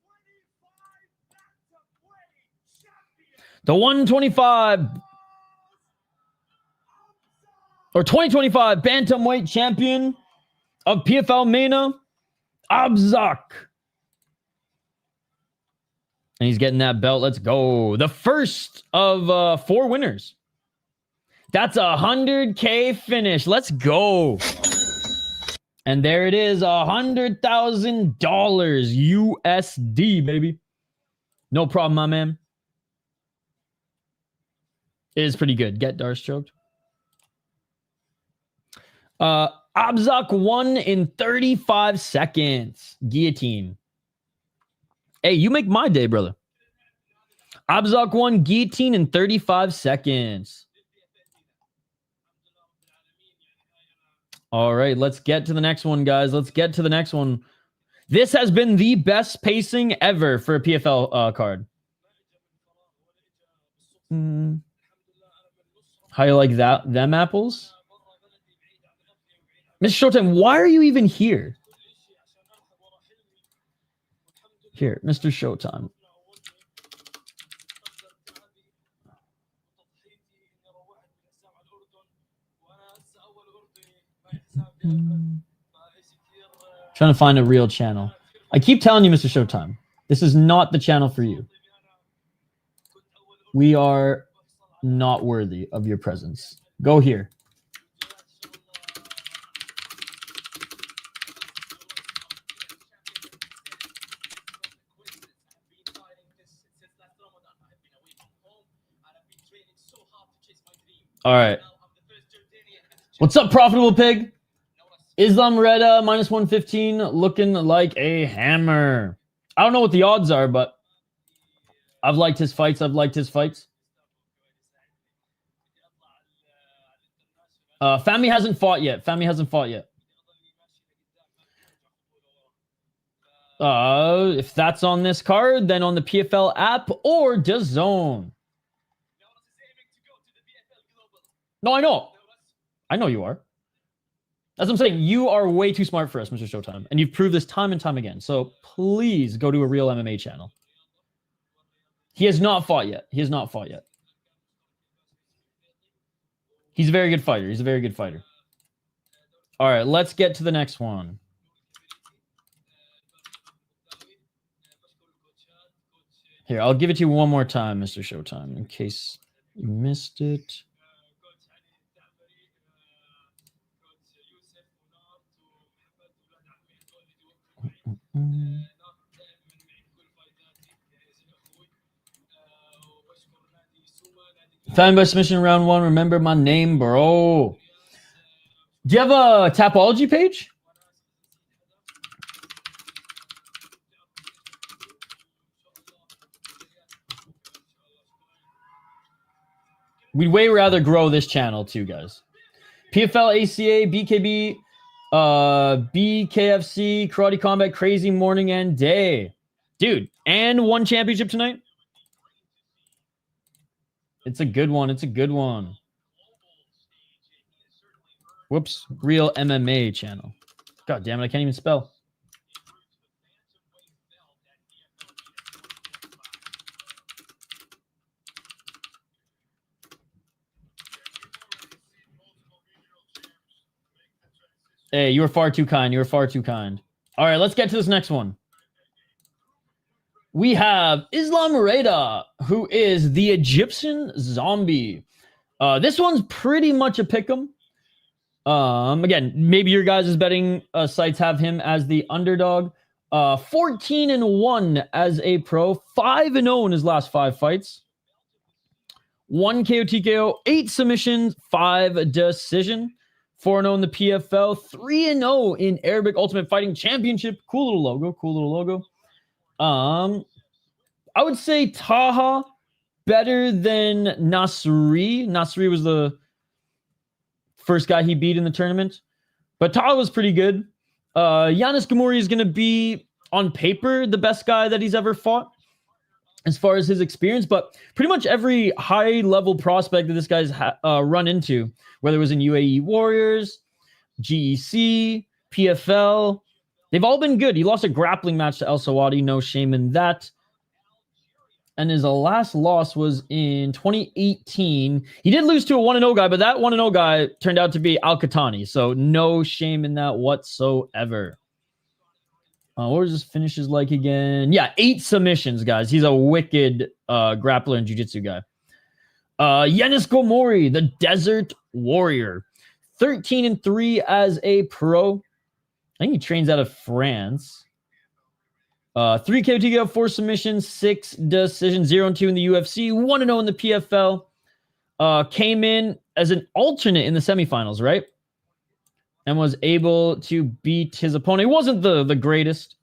The 125 or 2025 bantamweight champion of PFL MENA, Abzakh. And he's getting that belt. Let's go. The first of 4 winners. That's a 100K finish. Let's go. And there it is, $100,000 USD, baby. No problem, my man. It is pretty good. Get Darce choked. Abzakh won in 35 seconds. Guillotine. Hey, you make my day, brother. Abzakh won guillotine in 35 seconds. All right, let's get to the next one, guys. Let's get to the next one. This has been the best pacing ever for a PFL card. How you like that? Them apples? Mr. Showtime, why are you even here? Here, Mr. Showtime. Trying to find a real channel. I keep telling you, Mr. Showtime, this is not the channel for you. We are not worthy of your presence. Go here. All right. What's up, Profitable Pig? Islam Reda, minus 115, looking like a hammer. I don't know what the odds are, but I've liked his fights. Fahmi hasn't fought yet. If that's on this card, then on the PFL app or DAZN. No, I know. I know you are. That's what I'm saying. You are way too smart for us, Mr. Showtime. And you've proved this time and time again. So please go to a real MMA channel. He has not fought yet. He's a very good fighter. All right, let's get to the next one. Here, I'll give it to you one more time, Mr. Showtime, in case you missed it. Found by submission round 1. Remember my name, bro. Do you have a Tapology page? We'd way rather grow this channel too, guys. PFL, ACA, BKB, BKFC, Karate Combat, Crazy Morning and Day. Dude, and 1 championship tonight? It's a good one. Whoops. Real MMA channel. God damn it, I can't even spell. Hey, you were far too kind. All right, let's get to this next one. We have Islam Reda, who is the Egyptian Zombie. This one's pretty much a pick'em. Again, maybe your guys' betting sites have him as the underdog. 14-1 as a pro, 5-0 in his last 5 fights. 1 KO TKO, 8 submissions, 5 decision. 4-0 in the PFL, 3-0 in Arabic Ultimate Fighting Championship. Cool little logo. I would say Taha better than Nasri. Nasri was the first guy he beat in the tournament. But Taha was pretty good. Yanis Ghemmouri is going to be, on paper, the best guy that he's ever fought as far as his experience. But pretty much every high-level prospect that this guy's run into, whether it was in UAE Warriors, GEC, PFL, they've all been good. He lost a grappling match to El Sawadi. No shame in that. And his last loss was in 2018. He did lose to a 1-0 guy, but that 1-0 guy turned out to be Al-Qatani. So no shame in that whatsoever. What was his finishes like again? Yeah, 8 submissions, guys. He's a wicked grappler and jiu-jitsu guy. Yanis Ghemmouri, the Desert Warrior. 13-3 as a pro. I think he trains out of France. 3 KO, 4 submissions, 6 decisions, 0-2 in the UFC, 1-0 in the PFL. Came in as an alternate in the semifinals, right? And was able to beat his opponent. He wasn't the greatest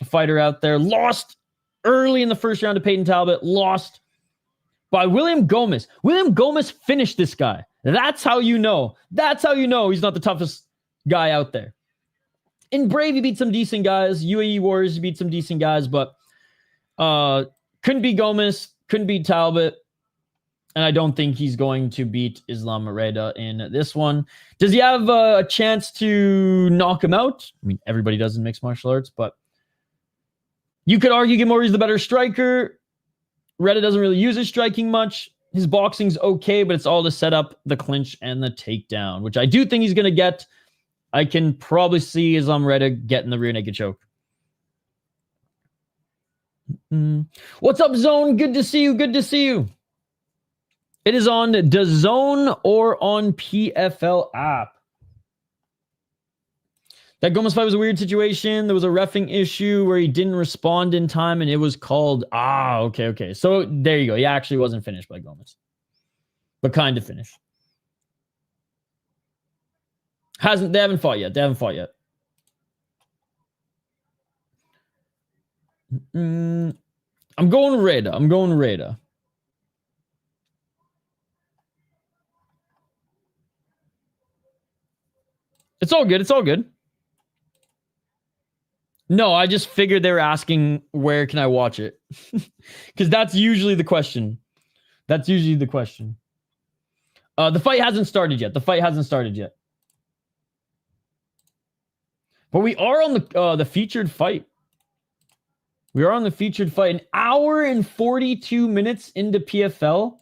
fighter out there. Lost early in the first round to Peyton Talbot. Lost by William Gomez. William Gomez finished this guy. That's how you know. That's how you know he's not the toughest guy out there. In Brave, he beat some decent guys. UAE Warriors, he beat some decent guys, but couldn't beat Gomez, couldn't beat Talbot. And I don't think he's going to beat Islam Reda in this one. Does he have a chance to knock him out? I mean, everybody does in mixed martial arts, but you could argue Ghemmouri's the better striker. Reda doesn't really use his striking much. His boxing's okay, but it's all to set up the clinch and the takedown, which I do think he's going to get. I can probably see Islam Reda getting the rear naked choke. What's up, Zone? Good to see you. Good to see you. It is on DAZN or on PFL app. That Gomez fight was a weird situation. There was a reffing issue where he didn't respond in time, and it was called. Okay. So there you go. He actually wasn't finished by Gomez, but kind of finished. They haven't fought yet. I'm going Reda. It's all good. No, I just figured they were asking where can I watch it? Because that's usually the question. The fight hasn't started yet. But we are on the featured fight. An hour and 42 minutes into PFL.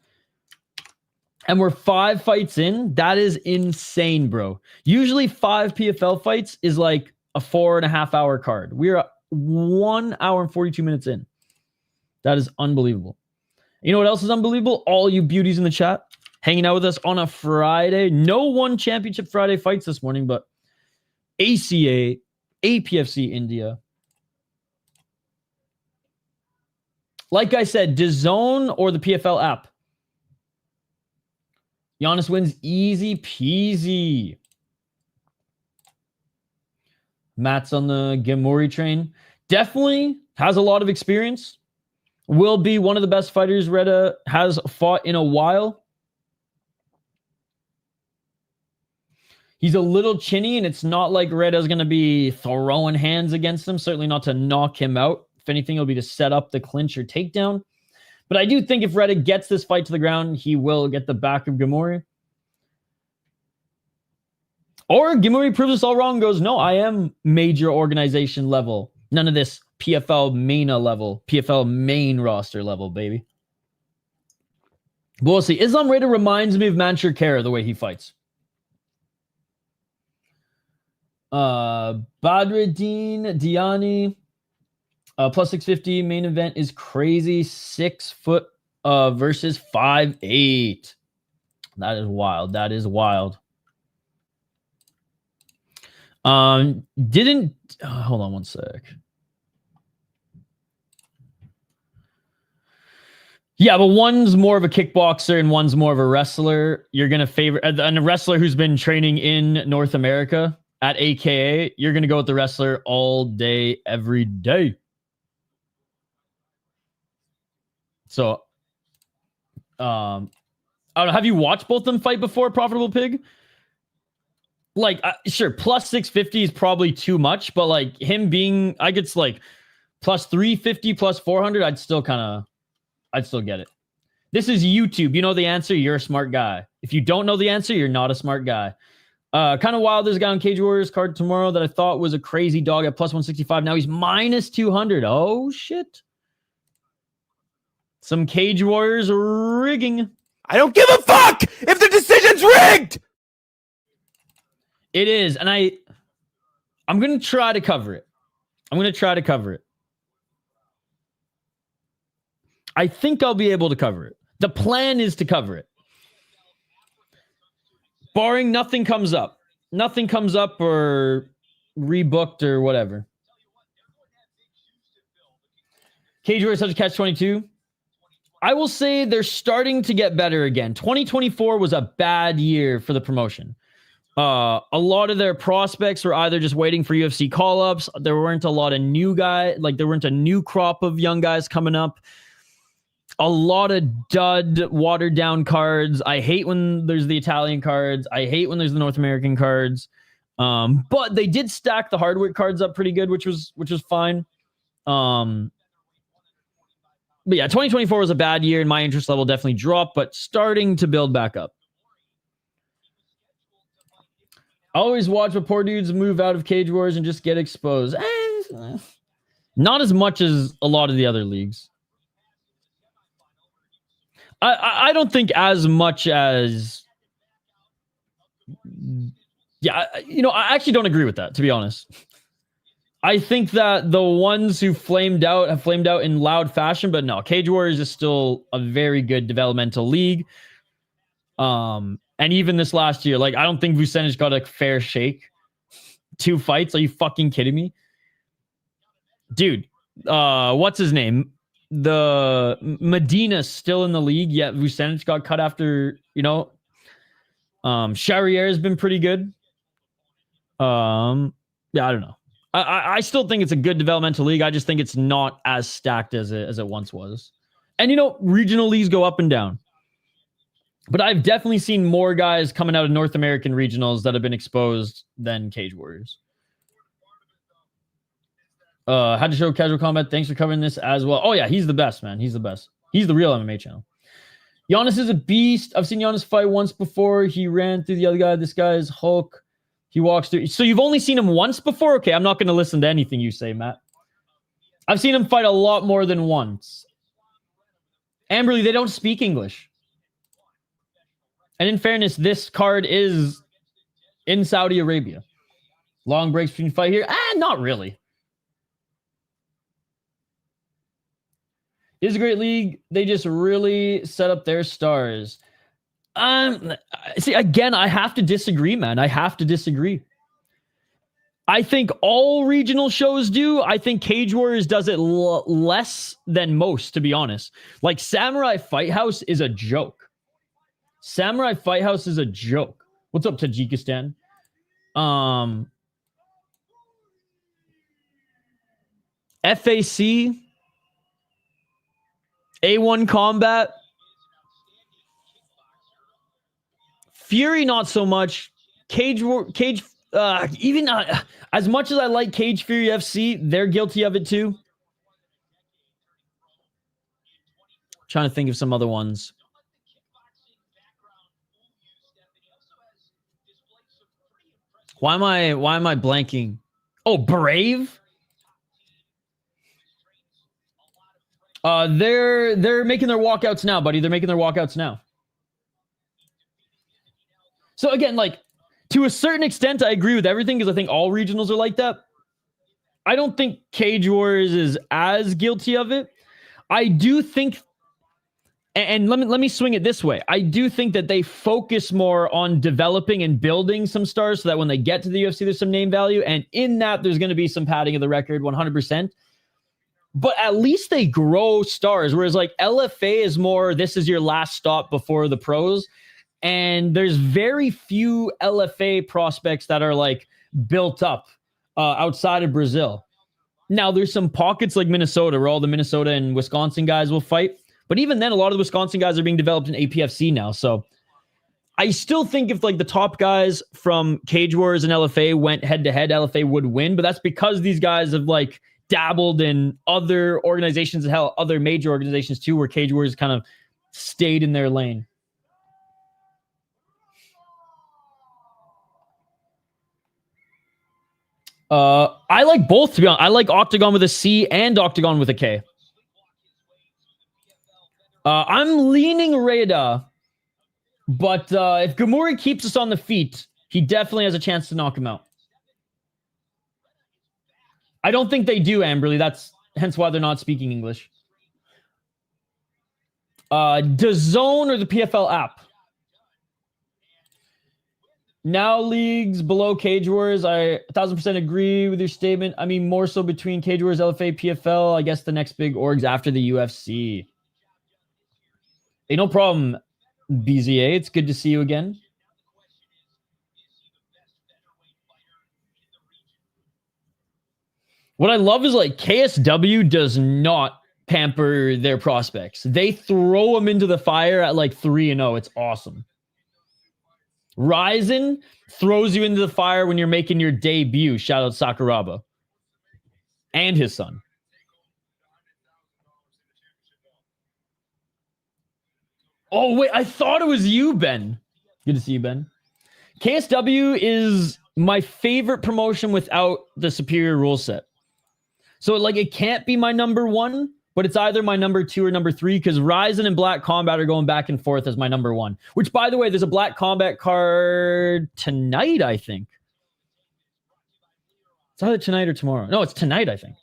And we're 5 fights in. That is insane, bro. Usually 5 PFL fights is like a 4.5 hour card. We're 1 hour and 42 minutes in. That is unbelievable. You know what else is unbelievable? All you beauties in the chat hanging out with us on a Friday. No one Championship Friday fights this morning, but ACA, APFC India. Like I said, DAZN or the PFL app. Yanis wins easy peasy. Matt's on the Ghemmouri train. Definitely has a lot of experience. Will be one of the best fighters Reda has fought in a while. He's a little chinny, and it's not like Reda's going to be throwing hands against him. Certainly not to knock him out. If anything, it'll be to set up the clinch or takedown. But I do think if Reda gets this fight to the ground, he will get the back of Ghemmouri. Or Ghemmouri proves us all wrong and goes, no, I am major organization level. None of this PFL MENA level. PFL main roster level, baby. But we'll see. Islam Reda reminds me of Mansour Kara, the way he fights. Badreddine, Diani. Plus 650 main event is crazy. 6 foot versus 5'8". That is wild. Hold on one sec. Yeah, but one's more of a kickboxer and one's more of a wrestler. You're going to favor and a wrestler who's been training in North America at AKA. You're going to go with the wrestler all day, every day. So, I don't know. Have you watched both of them fight before, Profitable Pig? Like, sure, plus 650 is probably too much, but like him being, I guess like plus 350, plus 400, I'd still get it. This is YouTube. You know the answer, you're a smart guy. If you don't know the answer, you're not a smart guy. Kind of wild. There's a guy on Cage Warriors card tomorrow that I thought was a crazy dog at plus 165. Now he's minus 200. Oh, shit. Some Cage Warriors rigging. I don't give a fuck if the decision's rigged. It is, and I'm going to try to cover it. I think I'll be able to cover it. The plan is to cover it. Barring nothing comes up. Nothing comes up or rebooked or whatever. Cage Warriors have to catch 22. I will say they're starting to get better again. 2024 was a bad year for the promotion. A lot of their prospects were either just waiting for UFC call-ups. There weren't a lot of new guys. Like, there weren't a new crop of young guys coming up. A lot of dud, watered-down cards. I hate when there's the Italian cards. I hate when there's the North American cards. But they did stack the hardware cards up pretty good, which was fine. But yeah, 2024 was a bad year, and my interest level definitely dropped, but starting to build back up. I always watch what poor dudes move out of Cage Wars and just get exposed. Not as much as a lot of the other leagues. I don't think as much as... Yeah, I actually don't agree with that, to be honest. I think that the ones who have flamed out in loud fashion, but no, Cage Warriors is still a very good developmental league. And even this last year, like, I don't think Vucenic got a fair shake. 2 fights? Are you fucking kidding me? Dude, what's his name? The Medina's still in the league, yet Vucenic got cut after, Charriere has been pretty good. Yeah, I don't know. I still think it's a good developmental league. I just think it's not as stacked as it once was. And, regional leagues go up and down. But I've definitely seen more guys coming out of North American regionals that have been exposed than Cage Warriors. Had to show Casual Combat. Thanks for covering this as well. Oh, yeah, he's the best, man. He's the best. He's the real MMA channel. Yanis is a beast. I've seen Yanis fight once before. He ran through the other guy. This guy is Hulk. He walks through. So you've only seen him once before? Okay, I'm not going to listen to anything you say, Matt. I've seen him fight a lot more than once. Amberly, they don't speak English. And in fairness, this card is in Saudi Arabia. Long breaks between fight here? Not really. It is a great league. They just really set up their stars. See, again, I have to disagree, man. I have to disagree. I think all regional shows do. I think Cage Warriors does it less than most, to be honest. Like, Samurai Fight House is a joke. Samurai Fight House is a joke. What's up, Tajikistan? FAC, A1 Combat, Fury, not so much. Even as much as I like Cage Fury FC, they're guilty of it too. Trying to think of some other ones. Why am I blanking? Oh, Brave? They're making their walkouts now, buddy. They're making their walkouts now. So again, like, to a certain extent, I agree with everything because I think all regionals are like that. I don't think Cage Warriors is as guilty of it. I do think, and let me swing it this way. I do think that they focus more on developing and building some stars so that when they get to the UFC, there's some name value. And in that, there's going to be some padding of the record, 100%. But at least they grow stars. Whereas like LFA is more, this is your last stop before the pros. And there's very few LFA prospects that are like built up outside of Brazil. Now there's some pockets like Minnesota where all the Minnesota and Wisconsin guys will fight. But even then, a lot of the Wisconsin guys are being developed in APFC now. So I still think if like the top guys from Cage Wars and LFA went head to head, LFA would win. But that's because these guys have like dabbled in other organizations and hell, other major organizations too, where Cage Wars kind of stayed in their lane. I like both, to be honest. I like Octagon with a C and Octagon with a K. I'm leaning Reda, but if Ghemmouri keeps us on the feet, he definitely has a chance to knock him out. I don't think they do, Amberly. That's hence why they're not speaking English. DAZN or the PFL app? Now leagues below Cage Wars. I 1000% agree with your statement. I mean, more so between Cage Wars, LFA, PFL. I guess the next big orgs after the UFC. Hey, no problem, BZA. It's good to see you again. What I love is like KSW does not pamper their prospects. They throw them into the fire at like 3-0. It's awesome. Ryzen throws you into the fire when you're making your debut. Shout out Sakuraba. And his son. Oh, wait. I thought it was you, Ben. Good to see you, Ben. KSW is my favorite promotion without the superior rule set. So, like, it can't be my number one, but it's either my number 2 or number 3 because Ryzen and Black Combat are going back and forth as my number 1. Which, by the way, there's a Black Combat card tonight, I think. It's either tonight or tomorrow. No, it's tonight, I think.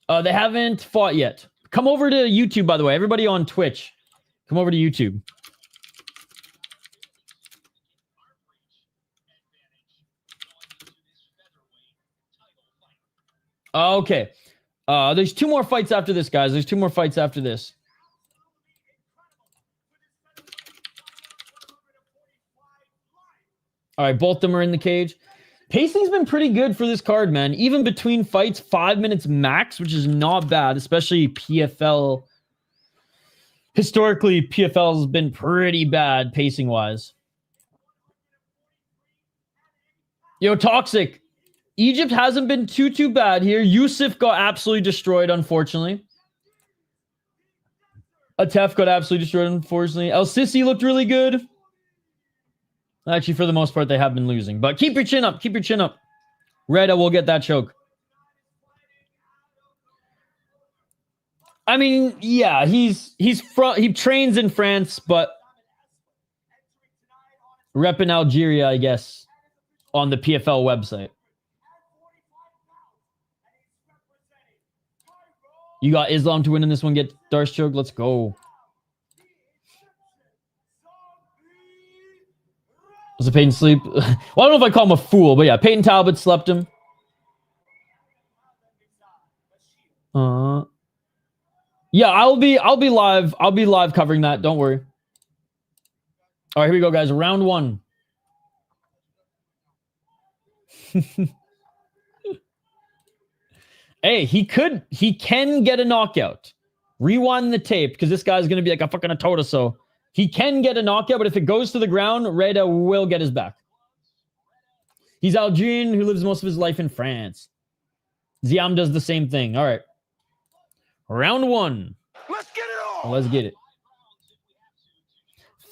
They haven't fought yet. Come over to YouTube, by the way. Everybody on Twitch, come over to YouTube. Okay. There's 2 more fights after this, guys. There's 2 more fights after this. All right, both of them are in the cage. Pacing's been pretty good for this card, man. Even between fights, 5 minutes max, which is not bad, especially PFL. Historically, PFL has been pretty bad pacing-wise. Yo, Toxic. Egypt hasn't been too bad here. Youssef got absolutely destroyed, unfortunately. Atef got absolutely destroyed, unfortunately. El Sisy looked really good. Actually, for the most part, they have been losing. But keep your chin up. Keep your chin up. Reda will get that choke. I mean, yeah, he trains in France, but repping Algeria, I guess, on the PFL website. You got Islam to win in this one. Get Darce choke. Let's go. Was it Peyton sleep? Well, I don't know if I call him a fool, but yeah, Peyton Talbot slept him. Yeah, I'll be live. I'll be live covering that. Don't worry. All right, here we go, guys. Round 1. Hey, he can get a knockout. Rewind the tape because this guy's going to be like a fucking Atota, so he can get a knockout, but if it goes to the ground, Reda will get his back. He's Algerian who lives most of his life in France. Ziam does the same thing. All right. Round 1. Let's get it on. Let's get it.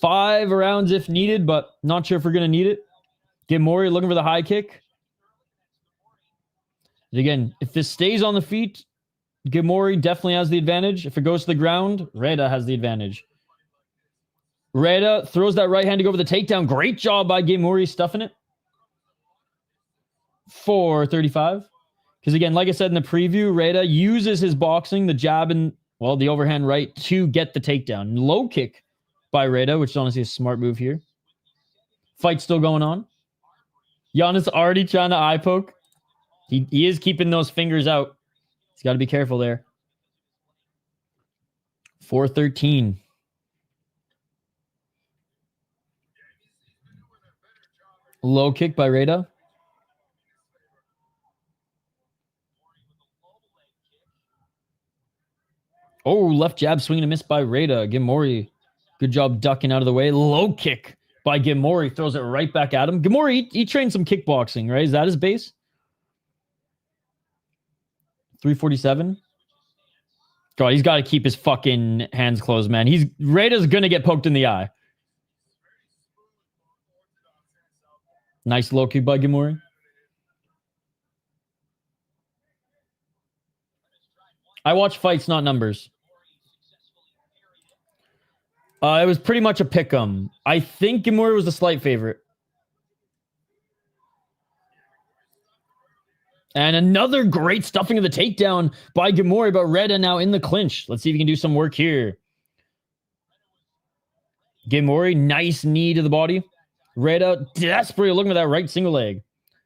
5 rounds if needed, but not sure if we're going to need it. Ghemmouri looking for the high kick. Again, if this stays on the feet, Ghemmouri definitely has the advantage. If it goes to the ground, Reda has the advantage. Reda throws that right hand to go for the takedown. Great job by Ghemmouri stuffing it. 4:35. Because again, like I said in the preview, Reda uses his boxing, the jab and, well, the overhand right to get the takedown. Low kick by Reda, which is honestly a smart move here. Fight still going on. Yanis already trying to eye poke. He is keeping those fingers out. He's got to be careful there. 4:13. Low kick by Reda. Oh, left jab swing and a miss by Reda. Ghemmouri, good job ducking out of the way. Low kick by Ghemmouri. Throws it right back at him. Ghemmouri, he trained some kickboxing, right? Is that his base? 3:47. God, he's got to keep his fucking hands closed, man. Reda's going to get poked in the eye. Nice low kick by Ghemmouri. I watch fights, not numbers. It was pretty much a pick'em. I think Ghemmouri was the slight favorite. And another great stuffing of the takedown by Ghemmouri, but Reda now in the clinch. Let's see if he can do some work here. Ghemmouri, nice knee to the body. Reda desperately looking at that right single leg.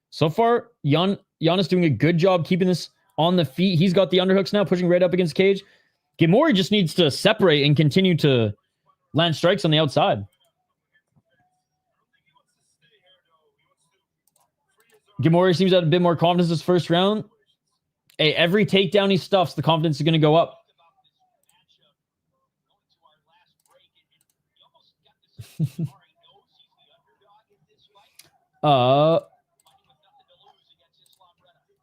So far, Yanis doing a good job keeping this on the feet. He's got the underhooks now, pushing Reda up against the cage. Ghemmouri just needs to separate and continue to land strikes on the outside. Ghemmouri seems to have a bit more confidence this first round. Hey, every takedown he stuffs, the confidence is going to go up.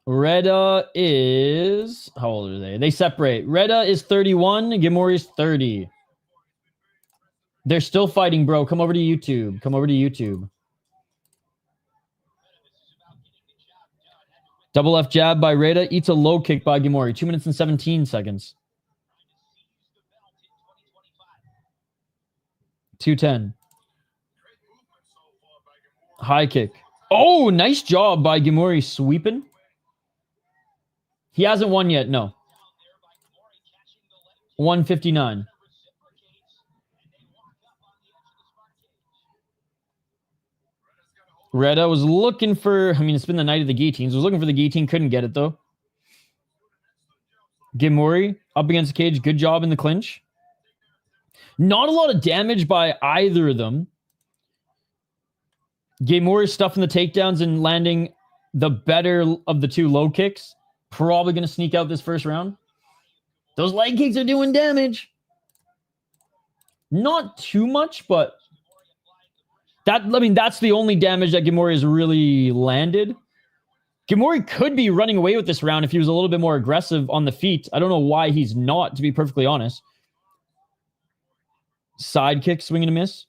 Reda is... How old are they? They separate. Reda is 31. Ghemmouri is 30. They're still fighting, bro. Come over to YouTube. Come over to YouTube. Double left jab by Reda. Eats a low kick by Ghemmouri. 2 minutes and 17 seconds. 2:10. High kick. Oh, nice job by Ghemmouri sweeping. He hasn't won yet, no. 159. Reda was looking for, I mean, it's been the night of the guillotines. Was looking for the guillotine, couldn't get it though. Ghemmouri up against the cage. Good job in the clinch. Not a lot of damage by either of them. Ghemmouri stuffing the takedowns and landing the better of the two low kicks. Probably going to sneak out this first round. Those leg kicks are doing damage. Not too much, but that's the only damage that Ghemmouri has really landed. Ghemmouri could be running away with this round if he was a little bit more aggressive on the feet. I don't know why he's not, to be perfectly honest. Side kick, swing and a miss.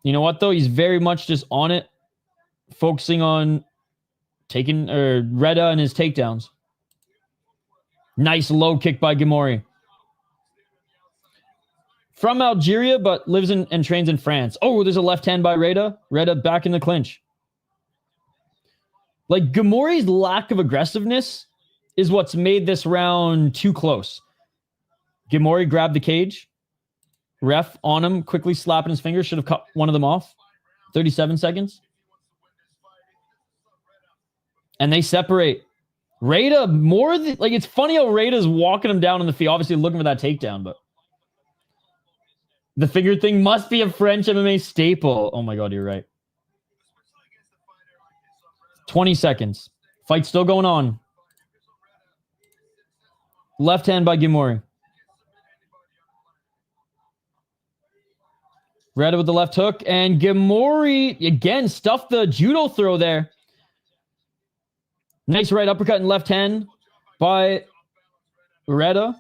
You know what, though? He's very much just on it, focusing on taking Reda and his takedowns. Nice low kick by Ghemmouri. From Algeria, but lives and trains in France. Oh, there's a left hand by Reda. Reda back in the clinch. Like, Ghemmouri's lack of aggressiveness is what's made this round too close. Ghemmouri grabbed the cage. Ref on him, quickly slapping his fingers. Should have cut one of them off. 37 seconds. And they separate. Reda, it's funny how Reda's walking him down on the feet, obviously looking for that takedown, but the finger thing must be a French MMA staple. Oh my God, you're right. 20 seconds. Fight still going on. Left hand by Ghemmouri. Reda with the left hook, and Ghemmouri again stuffed the judo throw there. Nice right uppercut and left hand by Reda.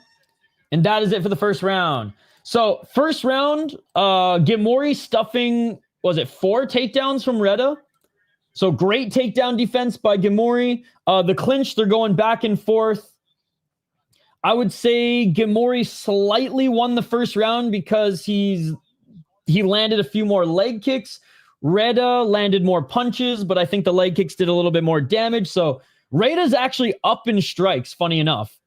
And that is it for the first round. So first round, Ghemmouri stuffing, was it 4 takedowns from Reda? So great takedown defense by Ghemmouri. The clinch, they're going back and forth. I would say Ghemmouri slightly won the first round because he landed a few more leg kicks. Reda landed more punches, but I think the leg kicks did a little bit more damage. So Reda's actually up in strikes, funny enough.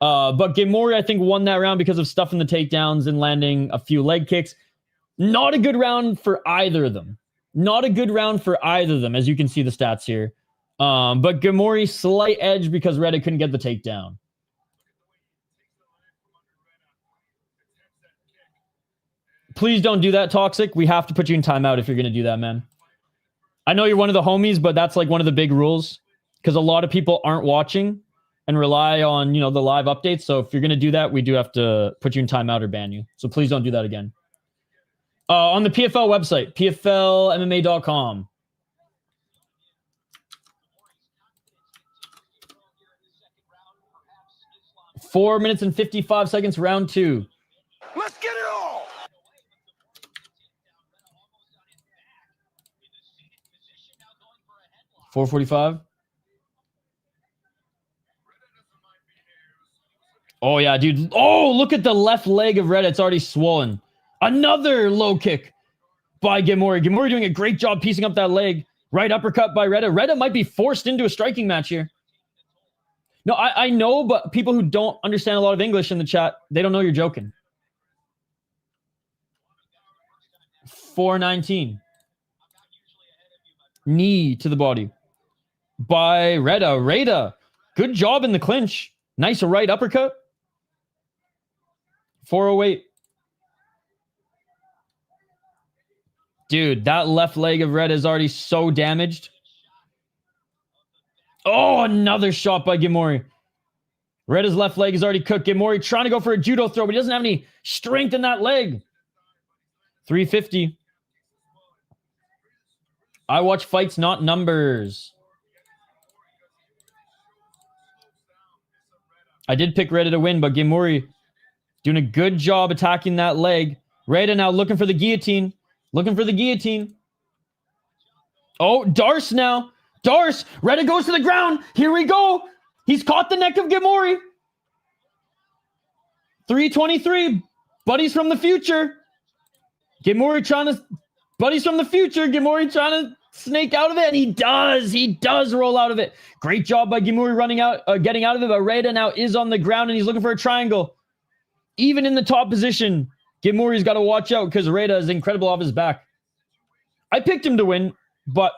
But Ghemmouri, I think, won that round because of stuffing the takedowns and landing a few leg kicks. Not a good round for either of them. Not a good round for either of them, as you can see the stats here. But Ghemmouri, slight edge because Reda couldn't get the takedown. Please don't do that, Toxic. We have to put you in timeout if you're going to do that, man. I know you're one of the homies, but that's like one of the big rules because a lot of people aren't watching and rely on, the live updates. So if you're going to do that, we do have to put you in timeout or ban you. So please don't do that again. On the PFL website, pflmma.com. Four minutes and 55 seconds, round 2. Let's get it all. 4:45. Oh, yeah, dude. Oh, look at the left leg of Reda. It's already swollen. Another low kick by Ghemmouri. Ghemmouri doing a great job piecing up that leg. Right uppercut by Reda. Reda might be forced into a striking match here. No, I know, but people who don't understand a lot of English in the chat, they don't know you're joking. 419. Knee to the body by Reda. Reda, good job in the clinch. Nice right uppercut. 408. Dude, that left leg of Reda is already so damaged. Oh, another shot by Ghemmouri. Reda's left leg is already cooked. Ghemmouri trying to go for a judo throw, but he doesn't have any strength in that leg. 350. I watch fights, not numbers. I did pick Reda to win, but Ghemmouri doing a good job attacking that leg. Reda now looking for the guillotine. Looking for the guillotine. Oh, Darce now. Darce. Reda goes to the ground. Here we go. He's caught the neck of Ghemmouri. 323. Buddies from the future. Ghemmouri trying to... Buddies from the future. Ghemmouri trying to snake out of it. And he does. He does roll out of it. Great job by Ghemmouri running out, getting out of it. But Reda now is on the ground and he's looking for a triangle. Even in the top position, Ghemmouri's got to watch out because Reda is incredible off his back. I picked him to win, but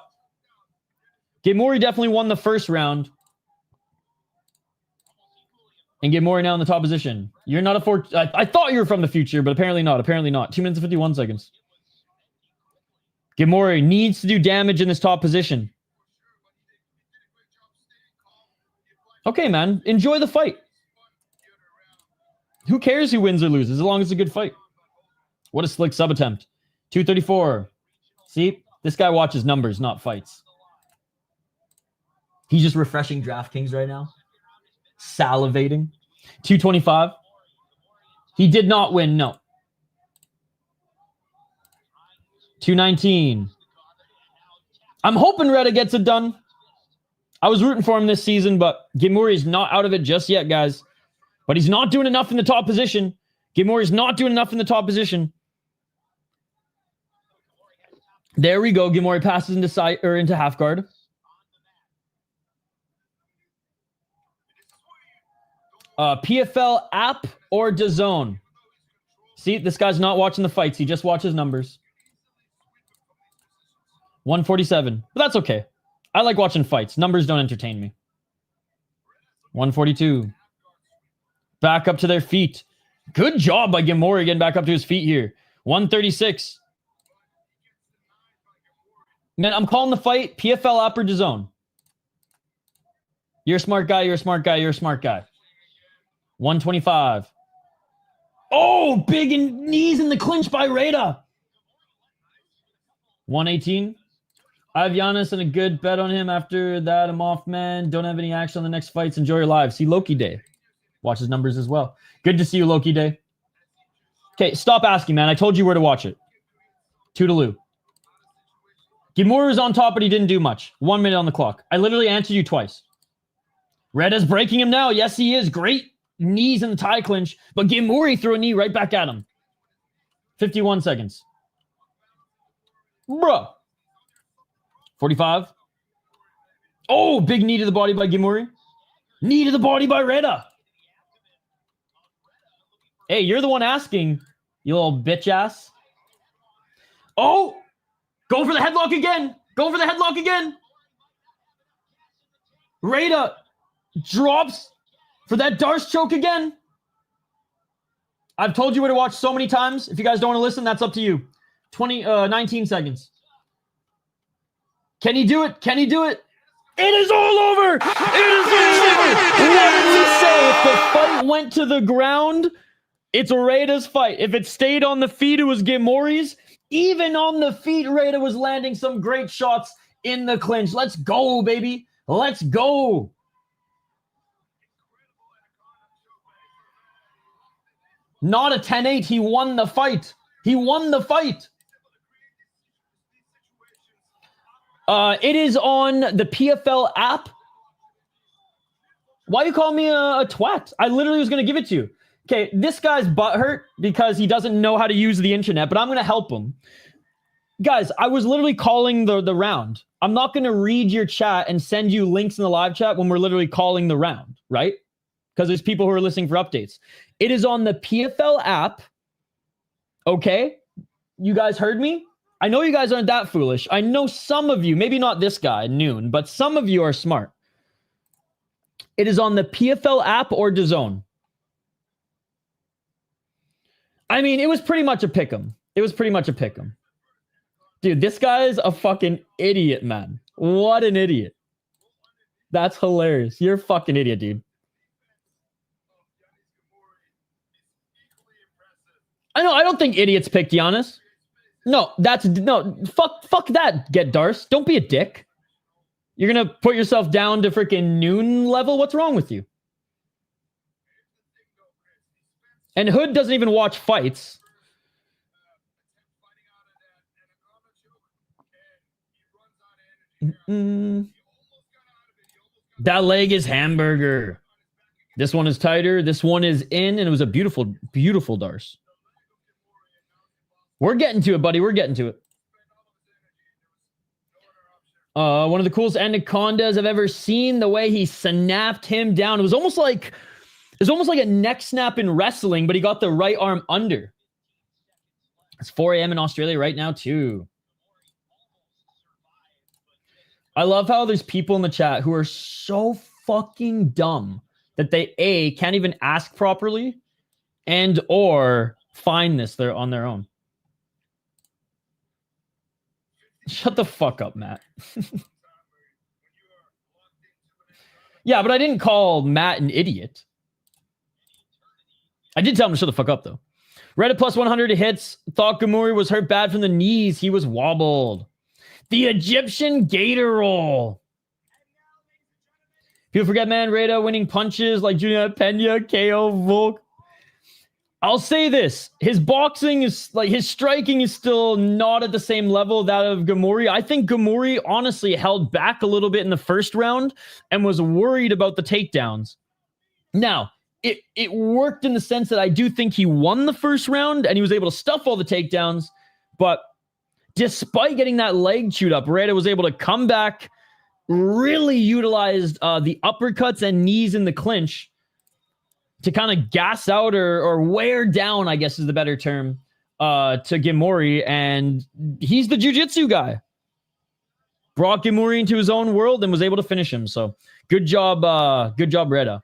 Ghemmouri definitely won the first round. And Ghemmouri now in the top position. You're not a I thought you were from the future, but apparently not. Apparently not. 2 minutes and 51 seconds. Ghemmouri needs to do damage in this top position. Okay, man. Enjoy the fight. Who cares who wins or loses as long as it's a good fight? What a slick sub attempt. 234. See? This guy watches numbers, not fights. He's just refreshing DraftKings right now. Salivating. 225. He did not win, no. 219. I'm hoping Reda gets it done. I was rooting for him this season, but Ghemmouri is not out of it just yet, guys. But he's not doing enough in the top position. Ghemmouri's not doing enough in the top position. There we go. Ghemmouri passes into half guard. PFL app or DAZN? See, this guy's not watching the fights. He just watches numbers. 147. But that's okay. I like watching fights. Numbers don't entertain me. 142. Back up to their feet. Good job by Ghemmouri getting back up to his feet here. 136. Man, I'm calling the fight PFL app or DAZN. You're a smart guy. You're a smart guy. You're a smart guy. 125. Oh, big knees in the clinch by Reda. 118. I have Yanis and a good bet on him. After that, I'm off, man. Don't have any action on the next fights. Enjoy your live. See Loki Day. Watch his numbers as well. Good to see you, Loki Day. Okay, stop asking, man. I told you where to watch it. Toodaloo. Ghemmouri was on top, but he didn't do much. 1 minute on the clock. I literally answered you twice. Reda's breaking him now. Yes, he is. Great knees in the tie clinch, but Ghemmouri threw a knee right back at him. 51 seconds. Bruh. 45. Oh, big knee to the body by Ghemmouri. Knee to the body by Reda. Hey, you're the one asking, you little bitch ass. Oh, go for the headlock again. Go for the headlock again. Reda drops for that Darce choke again. I've told you where to watch so many times. If you guys don't want to listen, that's up to you. 19 seconds. Can he do it? Can he do it? It is all over. It is all over. What did we say? If the fight went to the ground, it's Reda's fight. If it stayed on the feet, it was Ghemmouri's. Even on the feet, Reda was landing some great shots in the clinch. Let's go, baby. Let's go. Not a 10-8. He won the fight. He won the fight. It is on the PFL app. Why you call me a twat? I literally was going to give it to you. Okay, this guy's butthurt because he doesn't know how to use the internet, but I'm going to help him. Guys, I was literally calling the round. I'm not going to read your chat and send you links in the live chat when we're literally calling the round, right? Because there's people who are listening for updates. It is on the PFL app. Okay? You guys heard me? I know you guys aren't that foolish. I know some of you, maybe not this guy, Noon, but some of you are smart. It is on the PFL app or DAZN. I mean, it was pretty much a pick'em. It was pretty much a pick'em. Dude, this guy is a fucking idiot, man. What an idiot. That's hilarious. You're a fucking idiot, dude. I know, I don't think idiots picked Yanis. No, fuck that, Get Darce. Don't be a dick. You're gonna put yourself down to freaking Noon level? What's wrong with you? And Hood doesn't even watch fights. That leg is hamburger. This one is tighter. This one is in, and it was a beautiful, beautiful Darce. We're getting to it, buddy. We're getting to it. One of the coolest anacondas I've ever seen. The way he snapped him down. It was almost like a neck snap in wrestling, but he got the right arm under. It's 4 a.m. in Australia right now, too. I love how there's people in the chat who are so fucking dumb that they, A, can't even ask properly and or find this there on their own. Shut the fuck up, Matt. Yeah, but I didn't call Matt an idiot. I did tell him to shut the fuck up, though. Reda plus 100 hits. Thought Ghemmouri was hurt bad from the knees. He was wobbled. The Egyptian Gator Roll. People forget, man, Reda winning punches like Junior Pena, KO, Volk. I'll say this. His boxing is, like, his striking is still not at the same level that of Ghemmouri. I think Ghemmouri honestly held back a little bit in the first round and was worried about the takedowns. Now, it worked in the sense that I do think he won the first round and he was able to stuff all the takedowns, but despite getting that leg chewed up, Reda was able to come back, really utilized the uppercuts and knees in the clinch to kind of gas out or wear down, I guess is the better term, to Ghemmouri. And he's the jiu-jitsu guy. Brought Ghemmouri into his own world and was able to finish him. So good job, Reda.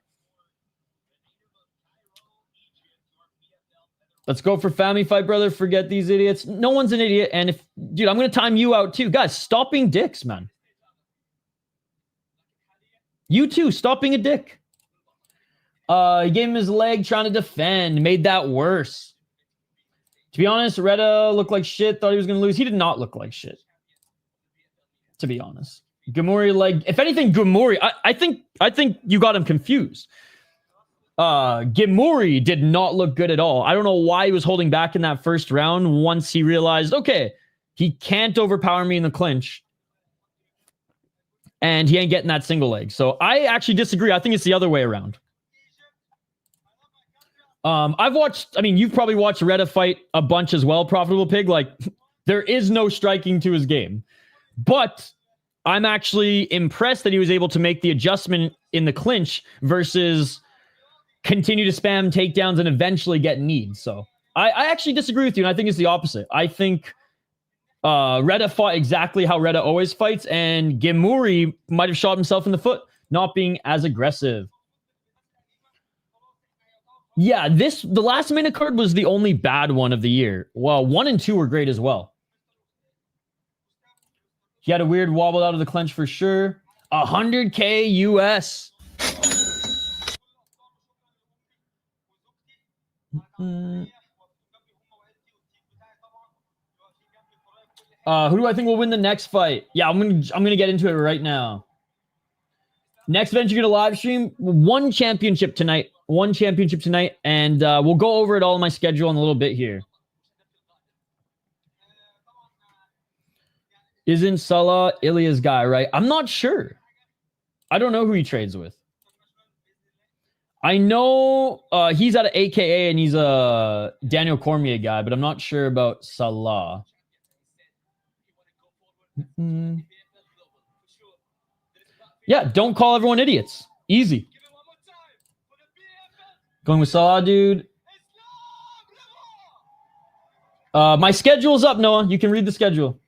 Let's go for Fahmi fight, brother. Forget these idiots. No one's an idiot. And if, dude, I'm going to time you out too. Guys, stop being dicks, man. You too, stop being a dick. He gave him his leg trying to defend. Made that worse. To be honest, Reda looked like shit. Thought he was going to lose. He did not look like shit. To be honest. Ghemmouri leg. If anything, Ghemmouri, I think you got him confused. Ghemmouri did not look good at all. I don't know why he was holding back in that first round once he realized, okay, he can't overpower me in the clinch. And he ain't getting that single leg. So I actually disagree. I think it's the other way around. You've probably watched Reda fight a bunch as well, Profitable Pig. Like, there is no striking to his game. But I'm actually impressed that he was able to make the adjustment in the clinch versus continue to spam takedowns and eventually get kneed. So I actually disagree with you, and I think it's the opposite. I think Reda fought exactly how Reda always fights, and Ghemmouri might have shot himself in the foot, not being as aggressive. Yeah, the last minute card was the only bad one of the year. Well, 1 and 2 were great as well. He had a weird wobble out of the clinch for sure. 100K US. Who do I think will win the next fight? Yeah, I'm gonna get into it right now. Next event you're gonna live stream one championship tonight, and we'll go over it all in my schedule in a little bit here. Isn't Salah Ilya's guy, right? I'm not sure. I don't know who he trades with. I know he's out of AKA and he's a Daniel Cormier guy, but I'm not sure about Salah. Yeah, don't call everyone idiots. Easy. Going with Salah, dude. My schedule's up, Noah. You can read the schedule.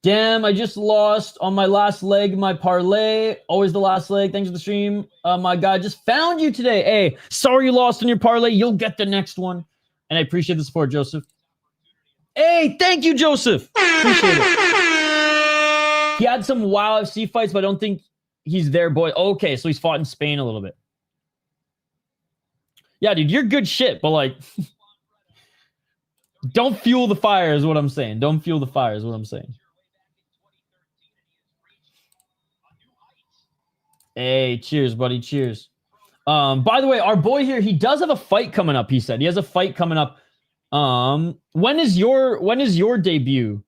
Damn, I just lost on my last leg, my parlay. Always the last leg. Thanks for the stream. My guy just found you today. Hey, sorry you lost on your parlay. You'll get the next one. And I appreciate the support, Joseph. Hey, thank you, Joseph. Appreciate it. He had some WoW FC fights, but I don't think he's their boy. Okay, so he's fought in Spain a little bit. Yeah, dude, you're good shit, but like, don't fuel the fire is what I'm saying. Don't fuel the fire is what I'm saying. Hey, cheers, buddy. Cheers. By the way, our boy here, he does have a fight coming up, he said. He has a fight coming up. When is your debut?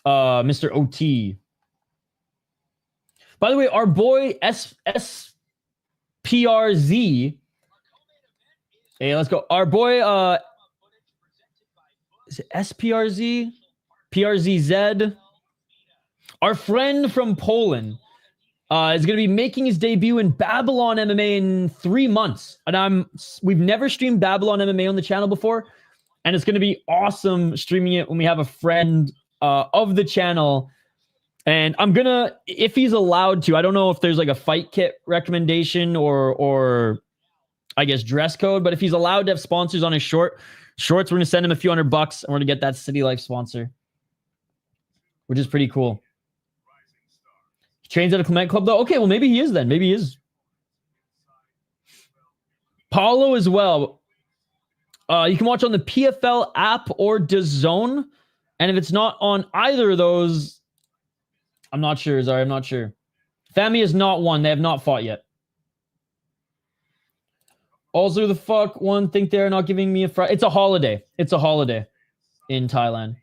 Mr. OT. By the way, our boy SPRZ. Hey, let's go. Our boy is it SPRZ? PRZZ. Our friend from Poland. Is going to be making his debut in Babylon MMA in 3 months. And we've never streamed Babylon MMA on the channel before. And it's going to be awesome streaming it when we have a friend of the channel. And I'm going to, if he's allowed to, I don't know if there's like a fight kit recommendation or I guess dress code, but if he's allowed to have sponsors on his shorts, we're going to send him a few $100 and we're going to get that City Life sponsor, which is pretty cool. Trains at a Clement Club, though? Okay, well, maybe he is then. Maybe he is. Paulo as well. You can watch on the PFL app or DAZN. And if it's not on either of those, I'm not sure. Sorry, I'm not sure. Fahmi has not won. They have not fought yet. Also, the fuck one think they're not giving me a Friday. It's a holiday. It's a holiday in Thailand.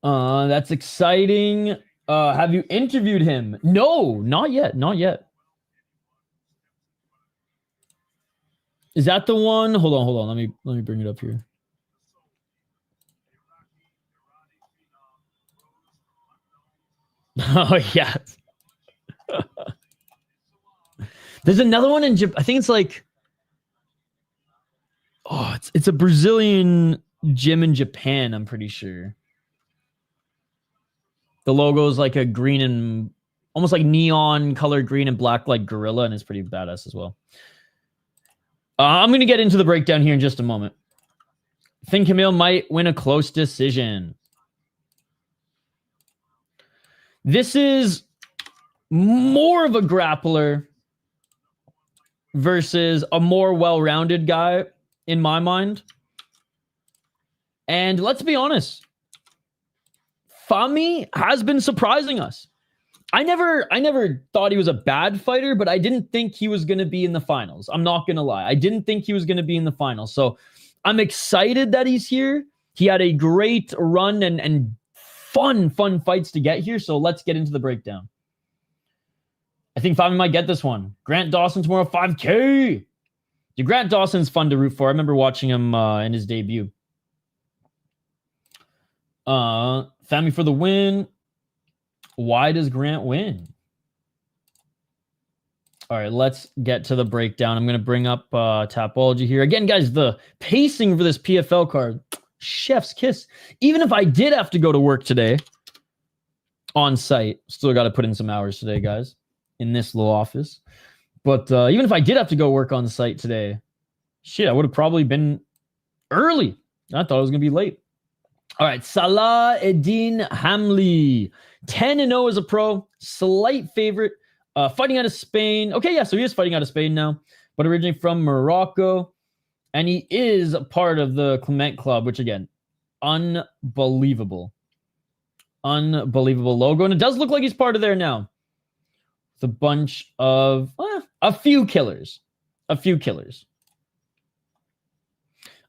That's exciting. Have you interviewed him? No, not yet. Not yet. Is that the one? Hold on. Let me bring it up here. Oh yeah. There's another one in Japan. I think it's like, oh, it's a Brazilian gym in Japan, I'm pretty sure. The logo is like a green and almost like neon colored green and black, like gorilla, and it's pretty badass as well. I'm going to get into the breakdown here in just a moment. I think Camille might win a close decision. This is more of a grappler versus a more well-rounded guy in my mind. And let's be honest, Fahmi has been surprising us. I never thought he was a bad fighter, but I didn't think he was going to be in the finals. I'm not going to lie. I didn't think he was going to be in the finals. So I'm excited that he's here. He had a great run and fun fights to get here. So let's get into the breakdown. I think Fahmi might get this one. Grant Dawson tomorrow, 5K. Dude, Grant Dawson's fun to root for. I remember watching him in his debut. Fahmi for the win. Why does Grant win? All right, let's get to the breakdown. I'm going to bring up Tapology here. Again, guys, the pacing for this PFL card, chef's kiss. Even if I did have to go to work today on site, still got to put in some hours today, guys, in this little office. But even if I did have to go work on site today, shit, I would have probably been early. I thought it was going to be late. All right, Salah, Eddine, Hamli. 10-0 as a pro. Slight favorite. Fighting out of Spain. Okay, yeah, so he is fighting out of Spain now, but originally from Morocco. And he is a part of the Clement Club, which, again, unbelievable. Unbelievable logo. And it does look like he's part of there now. With a bunch of... a few killers. A few killers.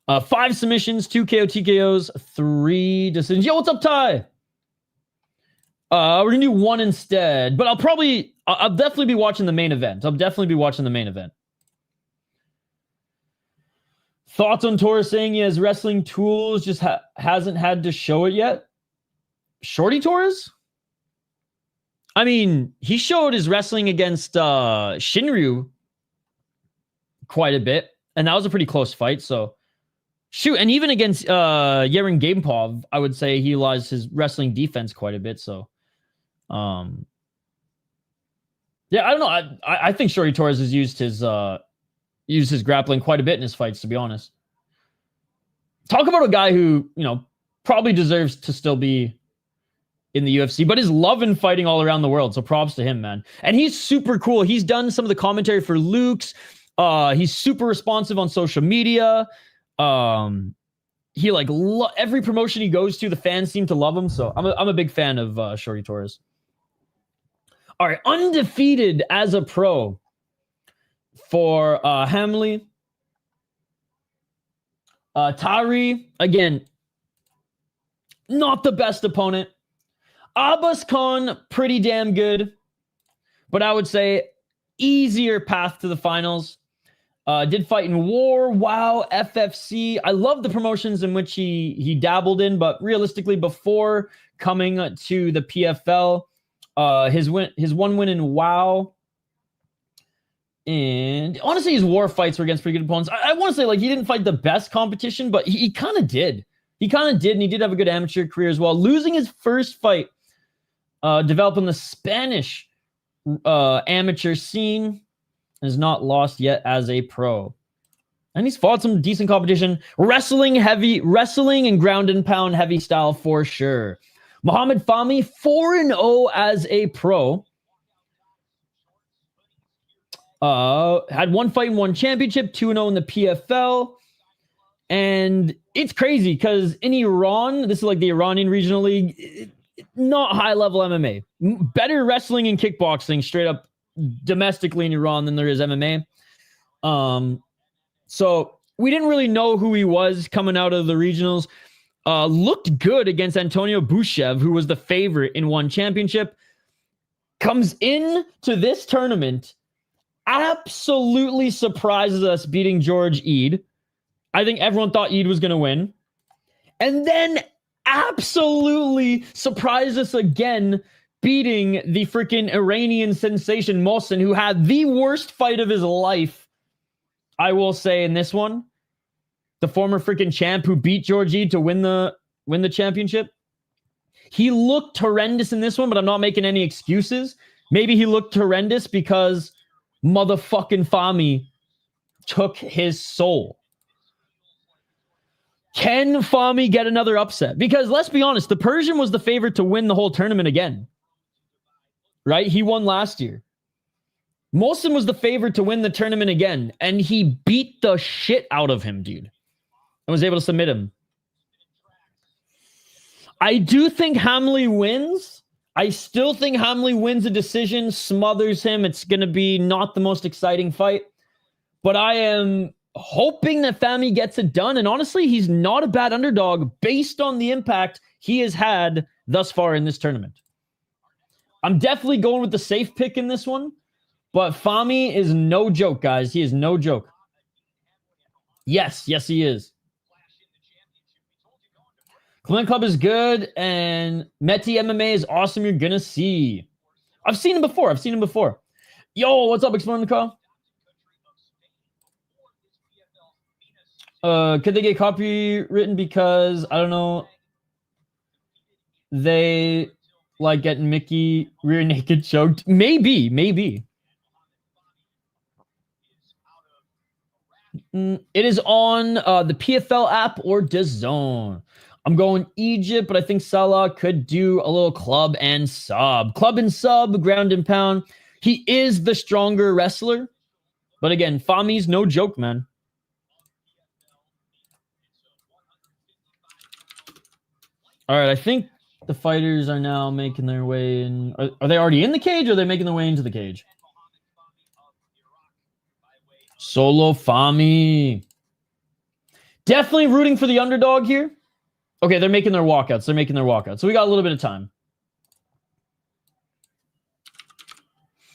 5 submissions, 2 KO TKOs, 3 decisions. Yo, what's up, Ty? We're gonna do one instead, but I'll definitely be watching the main event. Thoughts on Torres saying he has wrestling tools, just hasn't had to show it yet? Shorty Torres? I mean, he showed his wrestling against Shinryu quite a bit, and that was a pretty close fight, so shoot, and even against Yeren Gamepov, I would say he utilized his wrestling defense quite a bit. So, yeah, I don't know. I think Shorty Torres has used his grappling quite a bit in his fights. To be honest, talk about a guy who probably deserves to still be in the UFC, but is loving fighting all around the world. So props to him, man. And he's super cool. He's done some of the commentary for Luke's. He's super responsive on social media. He every promotion he goes to, the fans seem to love him. So I'm a big fan of Shorty Torres. All right, undefeated as a pro for Hamli. Tari, again, not the best opponent. Abbas Khan, pretty damn good, but I would say easier path to the finals. Did fight in War, WoW, FFC. I love the promotions in which he dabbled in, but realistically, before coming to the PFL, his one win in WoW, and honestly, his War fights were against pretty good opponents. I want to say he didn't fight the best competition, but he kind of did. He kind of did, and he did have a good amateur career as well. Losing his first fight, developing the Spanish amateur scene. Is not lost yet as a pro. And he's fought some decent competition. Wrestling and ground and pound heavy style for sure. Mohammad Fahmi, 4-0 as a pro. Had one fight and one championship, 2-0 in the PFL. And it's crazy because in Iran, this is like the Iranian regional league, not high level MMA. Better wrestling and kickboxing straight up domestically in Iran than there is MMA. So we didn't really know who he was coming out of the regionals. Looked good against Antonio Bushev, who was the favorite in one championship. Comes in to this tournament, absolutely surprises us beating George Eid. I think everyone thought Eid was going to win. And then absolutely surprised us again, beating the freaking Iranian sensation Mohsen, who had the worst fight of his life, I will say, in this one. The former freaking champ who beat George Eid to win the championship. He looked horrendous in this one, but I'm not making any excuses. Maybe he looked horrendous because motherfucking Fahmi took his soul. Can Fahmi get another upset? Because let's be honest, the Persian was the favorite to win the whole tournament again. Right? He won last year. Mohsen was the favorite to win the tournament again, and he beat the shit out of him, dude. And was able to submit him. I do think Hamli wins. I still think Hamli wins a decision, smothers him. It's going to be not the most exciting fight. But I am hoping that Fahmi gets it done. And honestly, he's not a bad underdog based on the impact he has had thus far in this tournament. I'm definitely going with the safe pick in this one. But Fahmi is no joke, guys. He is no joke. Yes, he is. Clement Club is good, and Meti MMA is awesome. You're going to see. I've seen him before. Yo, what's up, Exploring the Car? Could they get copywritten because, I don't know, they like getting Mickey rear naked choked? Maybe. It is on the PFL app or DAZN. I'm going Egypt, but I think Salah could do a little club and sub. Club and sub, ground and pound. He is the stronger wrestler. But again, Fahmi's no joke, man. All right, I think the fighters are now making their way in. Are they already in the cage, or are they making their way into the cage? Solo Fahmi. Definitely rooting for the underdog here. Okay, they're making their walkouts. So we got a little bit of time.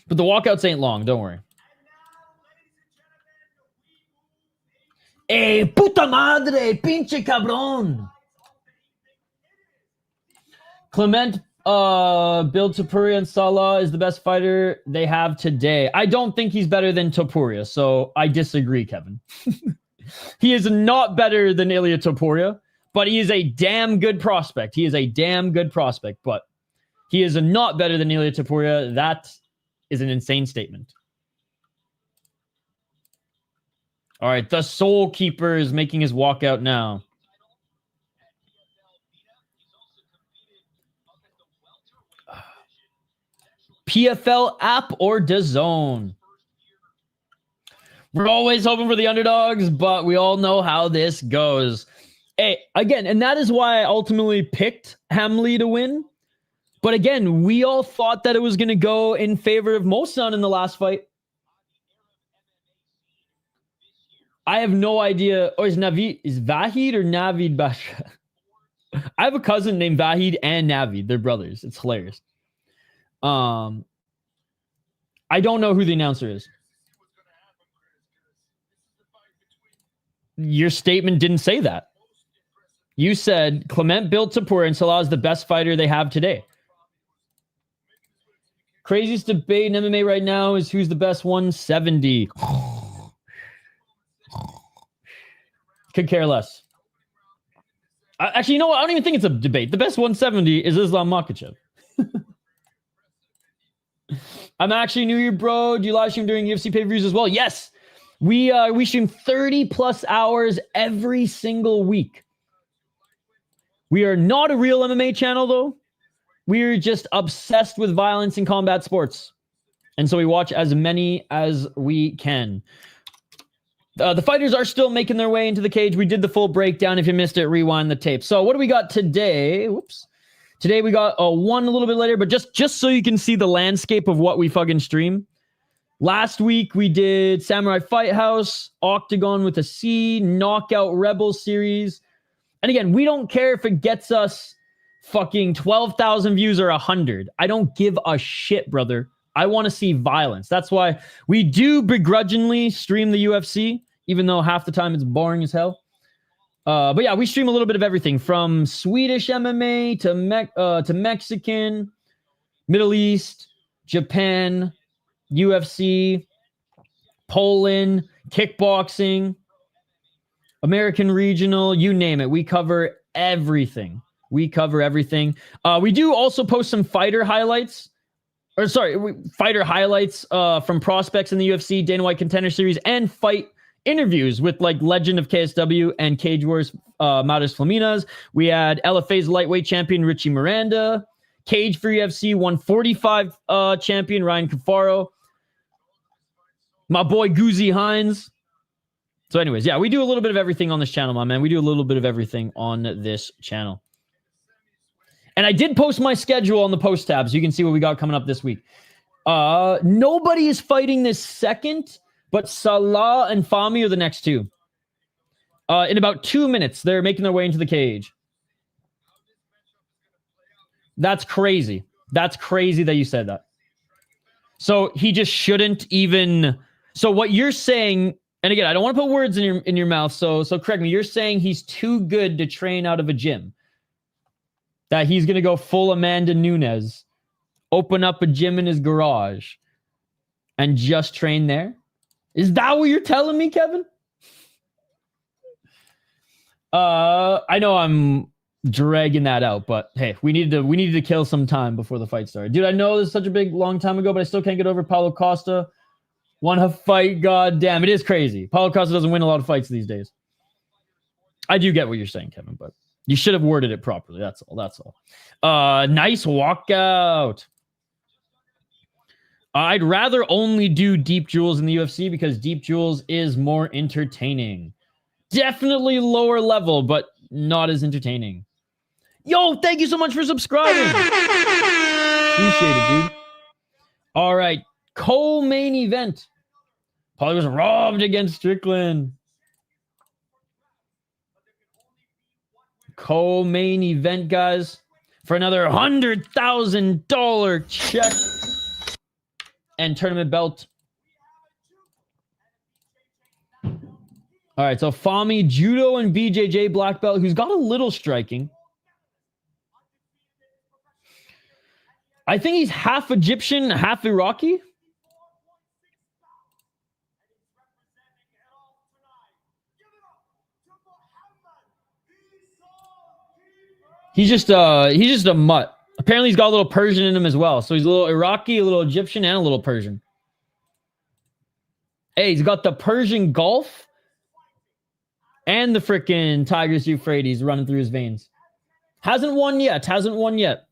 But the walkouts ain't long. Don't worry. Eh, puta madre, pinche cabrón. Clement, Bill Topuria and Salah is the best fighter they have today. I don't think he's better than Topuria, so I disagree, Kevin. He is not better than Ilia Topuria, but he is a damn good prospect. He is a damn good prospect, but he is not better than Ilia Topuria. That is an insane statement. All right, the Soul Keeper is making his walkout now. PFL app or DAZN? We're always hoping for the underdogs, but we all know how this goes. Hey, again, and that is why I ultimately picked Hamli to win. But again, we all thought that it was going to go in favor of Mohsen in the last fight. I have no idea. Or is Vahid or Navid Basha? I have a cousin named Vahid and Navid. They're brothers. It's hilarious. I don't know who the announcer is. Your statement didn't say that. You said Clement built Topuria and Salah is the best fighter they have today. Craziest debate in MMA right now is who's the best 170. Could care less. Actually, you know what? I don't even think it's a debate. The best 170 is Islam Makhachev. I'm actually new here, bro. Do you live stream during UFC pay-per-views as well? Yes. We stream 30 plus hours every single week. We are not a real MMA channel, though. We're just obsessed with violence and combat sports. And so we watch as many as we can. The fighters are still making their way into the cage. We did the full breakdown. If you missed it, rewind the tape. So what do we got today? Whoops. Today we got one a little bit later, but just so you can see the landscape of what we fucking stream. Last week we did Samurai Fight House, Octagon with a C, Knockout Rebel series. And again, we don't care if it gets us fucking 12,000 views or 100. I don't give a shit, brother. I want to see violence. That's why we do begrudgingly stream the UFC, even though half the time it's boring as hell. But yeah, we stream a little bit of everything from Swedish MMA to Mexican, Middle East, Japan, UFC, Poland, kickboxing, American regional, you name it. We cover everything. We cover everything. We do also post some fighter highlights. Fighter highlights from prospects in the UFC, Dana White Contender Series, and fight interviews with like Legend of KSW and Cage Wars Maris Flaminas. We had LFA's lightweight champion Richie Miranda, Cage for UFC 145 champion Ryan Cafaro, my boy Guzzi Hines. So anyways, yeah, we do a little bit of everything on this channel, my man. We do a little bit of everything on this channel. And I did post my schedule on the post tab, so you can see what we got coming up this week. Nobody is fighting this second, but Salah and Fahmi are the next two. In about 2 minutes, they're making their way into the cage. That's crazy. That's crazy that you said that. So he just shouldn't even... So what you're saying... And again, I don't want to put words in your mouth, so correct me. You're saying he's too good to train out of a gym. That he's going to go full Amanda Nunes, open up a gym in his garage, and just train there? Is that what you're telling me, Kevin? I know I'm dragging that out, but hey, we needed to kill some time before the fight started. Dude, I know this is such a big, long time ago, but I still can't get over Paulo Costa. Won a fight, god damn. It is crazy. Paulo Costa doesn't win a lot of fights these days. I do get what you're saying, Kevin, but you should have worded it properly. That's all. That's all. Nice walkout. I'd rather only do Deep Jewels in the UFC because Deep Jewels is more entertaining. Definitely lower level, but not as entertaining. Yo, thank you so much for subscribing. Appreciate it, dude. All right. Co-main event. Paulie was robbed against Strickland. Co-main event, guys, for another $100,000 check. and tournament belt. All right, so Fahmi, judo and BJJ black belt, who's got a little striking. I think he's half Egyptian, half Iraqi. He's just a mutt. Apparently he's got a little Persian in him as well. So he's a little Iraqi, a little Egyptian, and a little Persian. Hey, he's got the Persian Gulf and the frickin' Tigris Euphrates running through his veins. Hasn't won yet. Hasn't won yet.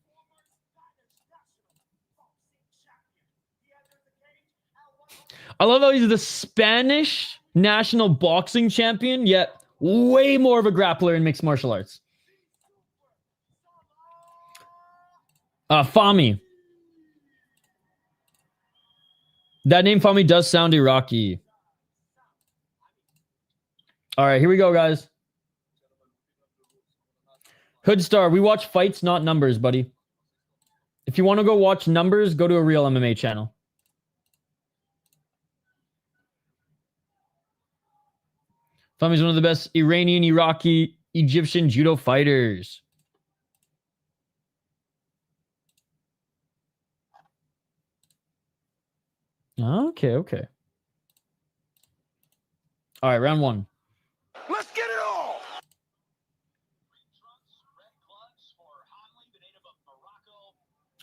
I love how he's the Spanish national boxing champion, yet way more of a grappler in mixed martial arts. Fahmi. That name Fahmi does sound Iraqi. All right, here we go, guys. Hoodstar, we watch fights, not numbers, buddy. If you want to go watch numbers, go to a real MMA channel. Fahmi's one of the best Iranian, Iraqi, Egyptian judo fighters. Okay. All right, round one. Let's get it all.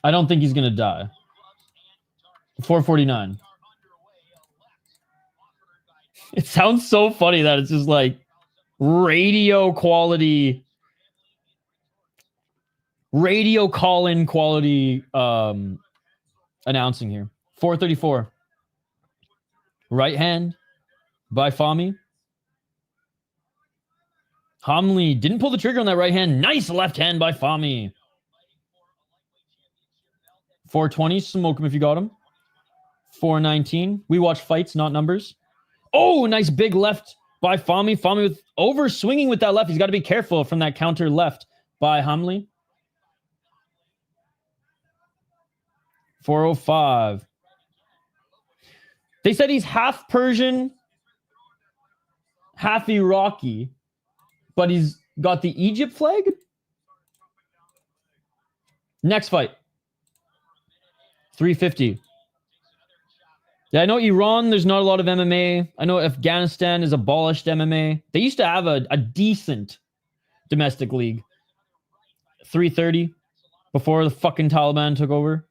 I don't think he's going to die. 449. It sounds so funny that it's just like radio quality, radio call-in quality announcing here. 434. Right hand by Fahmi. Hamli didn't pull the trigger on that right hand. Nice left hand by Fahmi. 420. Smoke him if you got him. 419. We watch fights, not numbers. Oh, nice big left by Fahmi. Fahmi with over swinging with that left. He's got to be careful from that counter left by Hamli. 405. They said he's half Persian, half Iraqi, but he's got the Egypt flag. Next fight. 350. Yeah, I know Iran, there's not a lot of MMA. I know Afghanistan has abolished MMA. They used to have a decent domestic league. 330 before the fucking Taliban took over.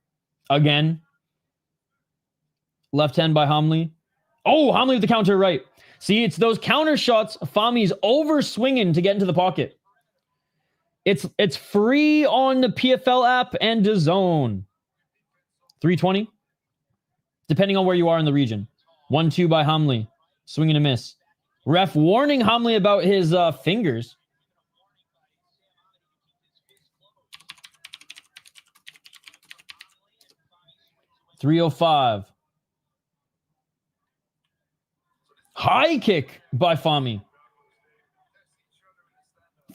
Again. Left hand by Hamli. Oh, Hamli with the counter right. See, it's those counter shots. Fahmi's over swinging to get into the pocket. It's free on the PFL app and DAZN. 320. Depending on where you are in the region. 1-2 by Hamli. Swing and a miss. Ref warning Hamli about his fingers. .305. High kick by Fahmi.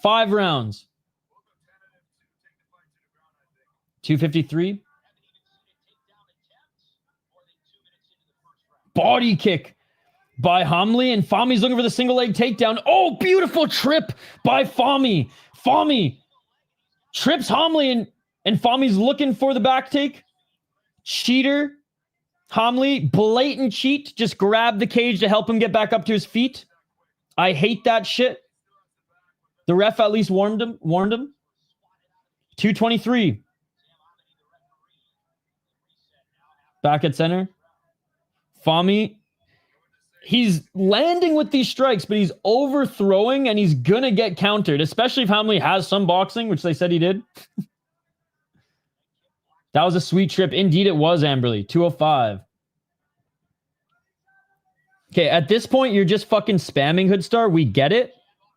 5 rounds. 253. Body kick by Hamli, and Fahmi's looking for the single leg takedown. Oh, beautiful trip by Fahmi. Fahmi trips Hamli, and Fahmi's looking for the back take. Cheater. Hamli, blatant cheat. Just grabbed the cage to help him get back up to his feet. I hate that shit. The ref at least warned him. 223. Back at center. Fahmi, he's landing with these strikes, but he's overthrowing and he's going to get countered, especially if Hamli has some boxing, which they said he did. That was a sweet trip. Indeed, it was, Amberly. 205. Okay, at this point, you're just fucking spamming Hoodstar. We get it.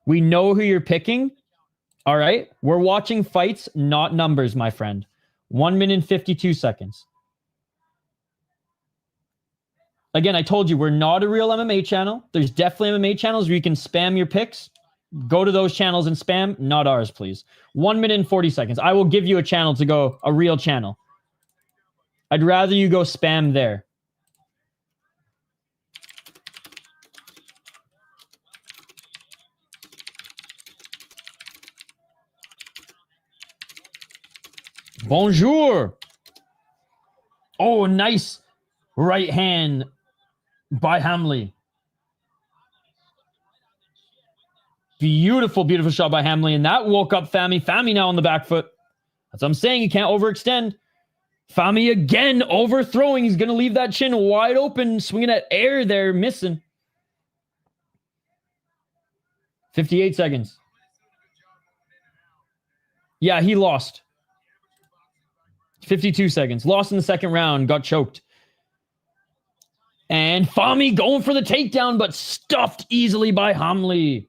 We know who you're picking. All right? We're watching fights, not numbers, my friend. 1 minute and 52 seconds. Again, I told you, we're not a real MMA channel. There's definitely MMA channels where you can spam your picks. Go to those channels and spam. Not ours, please. 1 minute and 40 seconds. I will give you a channel to go, a real channel. I'd rather you go spam there. Bonjour. Oh, nice right hand by Hamli. Beautiful, beautiful shot by Hamli. And that woke up Fahmi. Fahmi now on the back foot. That's what I'm saying. You can't overextend. Fahmi again overthrowing. He's going to leave that chin wide open. Swinging at air there. Missing. 58 seconds. Yeah, he lost. 52 seconds. Lost in the second round. Got choked. And Fahmi going for the takedown, but stuffed easily by Hamli.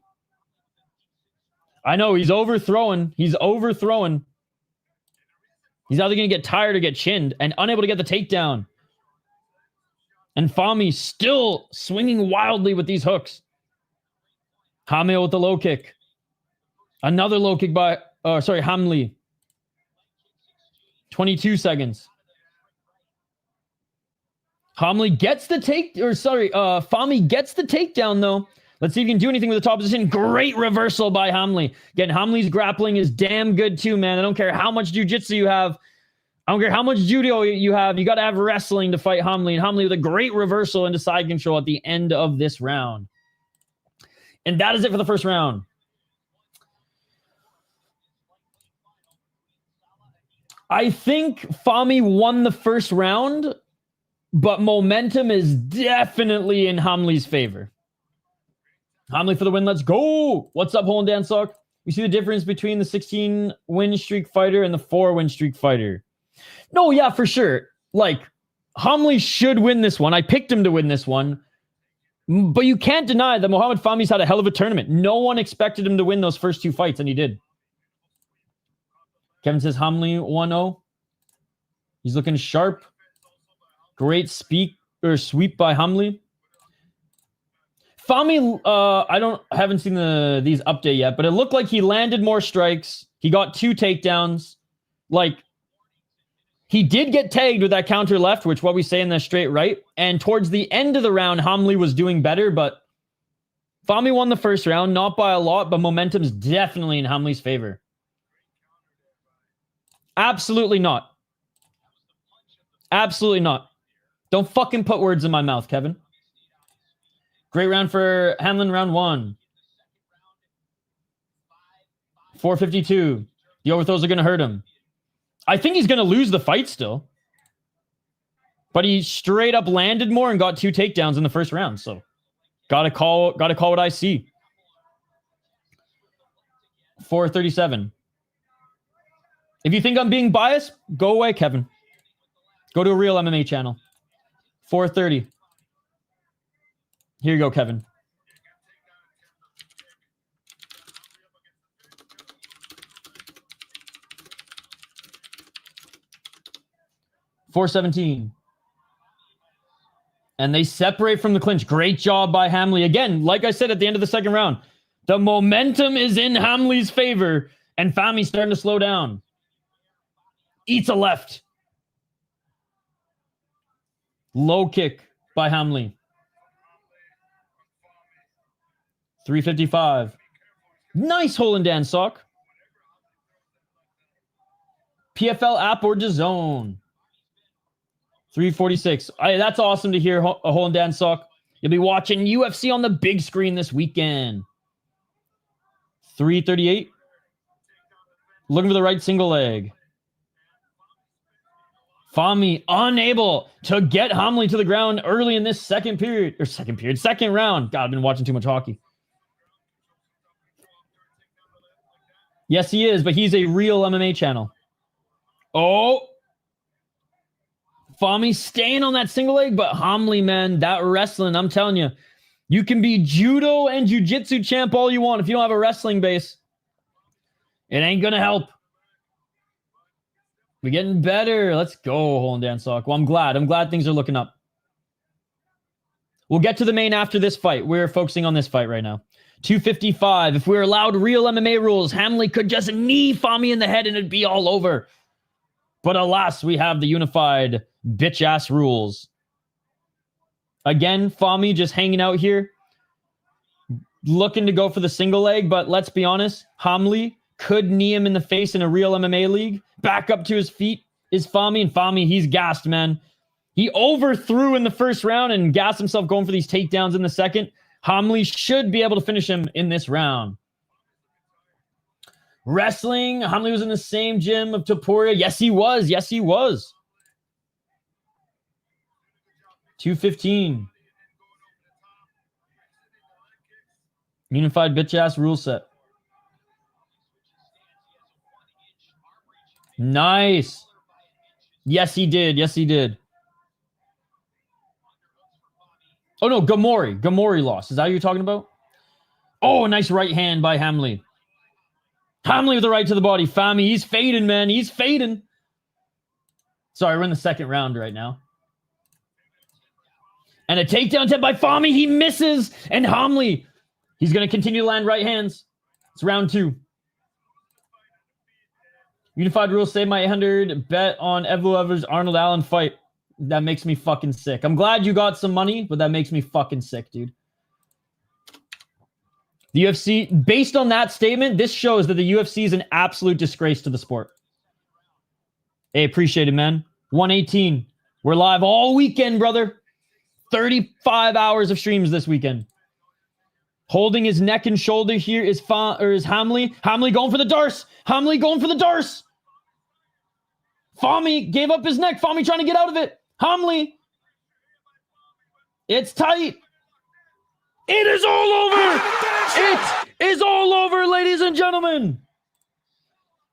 I know, he's overthrowing. He's overthrowing. He's either going to get tired or get chinned and unable to get the takedown. And Fahmi still swinging wildly with these hooks. Hamli with the low kick. Another low kick by, Hamli. 22 seconds. Hamli gets the Fahmi gets the takedown though. Let's see if he can do anything with the top position. Great reversal by Hamli. Again, Hamli's grappling is damn good too, man. I don't care how much jiu-jitsu you have. I don't care how much judo you have. You got to have wrestling to fight Hamli. And Hamli with a great reversal into side control at the end of this round. And that is it for the first round. I think Fahmi won the first round, but momentum is definitely in Hamli's favor. Hamli for the win. Let's go. What's up, Hole and Dan Sock? You see the difference between the 16 win streak fighter and the 4 win streak fighter? No, yeah, for sure. Like, Hamli should win this one. I picked him to win this one. But you can't deny that Mohamed Fahmi's had a hell of a tournament. No one expected him to win those first 2 fights, and he did. Kevin says Hamli 1-0. He's looking sharp. Great sweep by Hamli. Fahmi, I haven't seen these update yet, but it looked like he landed more strikes. He got 2 takedowns. Like, he did get tagged with that counter left, which what we say in the straight right. And towards the end of the round, Hamli was doing better, but Fahmi won the first round, not by a lot, but momentum's definitely in Hamli's favor. Absolutely not. Absolutely not. Don't fucking put words in my mouth, Kevin. Great round for Hamlin, round 1. 452. The overthrows are going to hurt him. I think he's going to lose the fight still. But he straight up landed more and got 2 takedowns in the first round. So, gotta call what I see. 437. If you think I'm being biased, go away, Kevin. Go to a real MMA channel. 430. Here you go, Kevin. .417. And they separate from the clinch. Great job by Hamli. Again, like I said at the end of the second round, the momentum is in Hamli's favor, and Fahmi's starting to slow down. Eats a left. Low kick by Hamli. 355. Nice hole and Dan sock. PFL app or DAZN. 346. That's awesome to hear, a hole and Dan sock. You'll be watching UFC on the big screen this weekend. 338. Looking for the right single leg. Fahmi unable to get Hamli to the ground early in this second round. God, I've been watching too much hockey. Yes, he is, but he's a real MMA channel. Oh. Fahmi staying on that single leg, but Hamli, man, that wrestling, I'm telling you, you can be judo and jiu-jitsu champ all you want. If you don't have a wrestling base, it ain't going to help. We're getting better. Let's go, hole and Dan sock. Well, I'm glad things are looking up. We'll get to the main after this fight. We're focusing on this fight right now. 255. If we were allowed real MMA rules, Hamli could just knee Fahmi in the head and it'd be all over. But alas, we have the unified bitch-ass rules. Again, Fahmi just hanging out here, looking to go for the single leg, but let's be honest, Hamli could knee him in the face in a real MMA league. Back up to his feet is Fahmi, and Fahmi, he's gassed, man. He overthrew in the first round and gassed himself going for these takedowns in the second. Hamli should be able to finish him in this round. Wrestling, Hamli was in the same gym of Topuria. Yes, he was. Yes, he was. 215. Unified bitch-ass rule set. Nice. Yes, he did. Yes, he did. Oh, no, Ghemmouri. Ghemmouri lost. Is that what you're talking about? Oh, a nice right hand by Hamli. Hamli with the right to the body. Fahmi, he's fading, man. He's fading. Sorry, we're in the second round right now. And a takedown attempt by Fahmi. He misses. And Hamli, he's going to continue to land right hands. It's round 2. Unified rules save my 800 bet on Evers Arnold Allen fight. That makes me fucking sick. I'm glad you got some money, but that makes me fucking sick, dude. The UFC, based on that statement, this shows that the UFC is an absolute disgrace to the sport. Hey, appreciate it, man. 118. We're live all weekend, brother. 35 hours of streams this weekend. Holding his neck and shoulder here is Hamli. Hamli going for the Darce. Hamli going for the Darce. Fahmi gave up his neck. Fahmi trying to get out of it. Hamli. It's tight. It is all over. It is all over, ladies and gentlemen.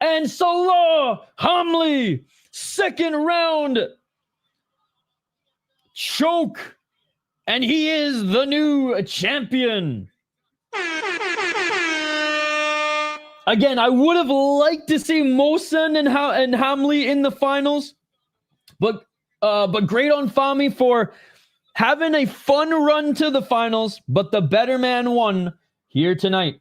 And Salah Hamli, second round choke. And he is the new champion. Again, I would have liked to see Mohsen and Hamli in the finals, but great on Fahmi for having a fun run to the finals, but the better man won here tonight.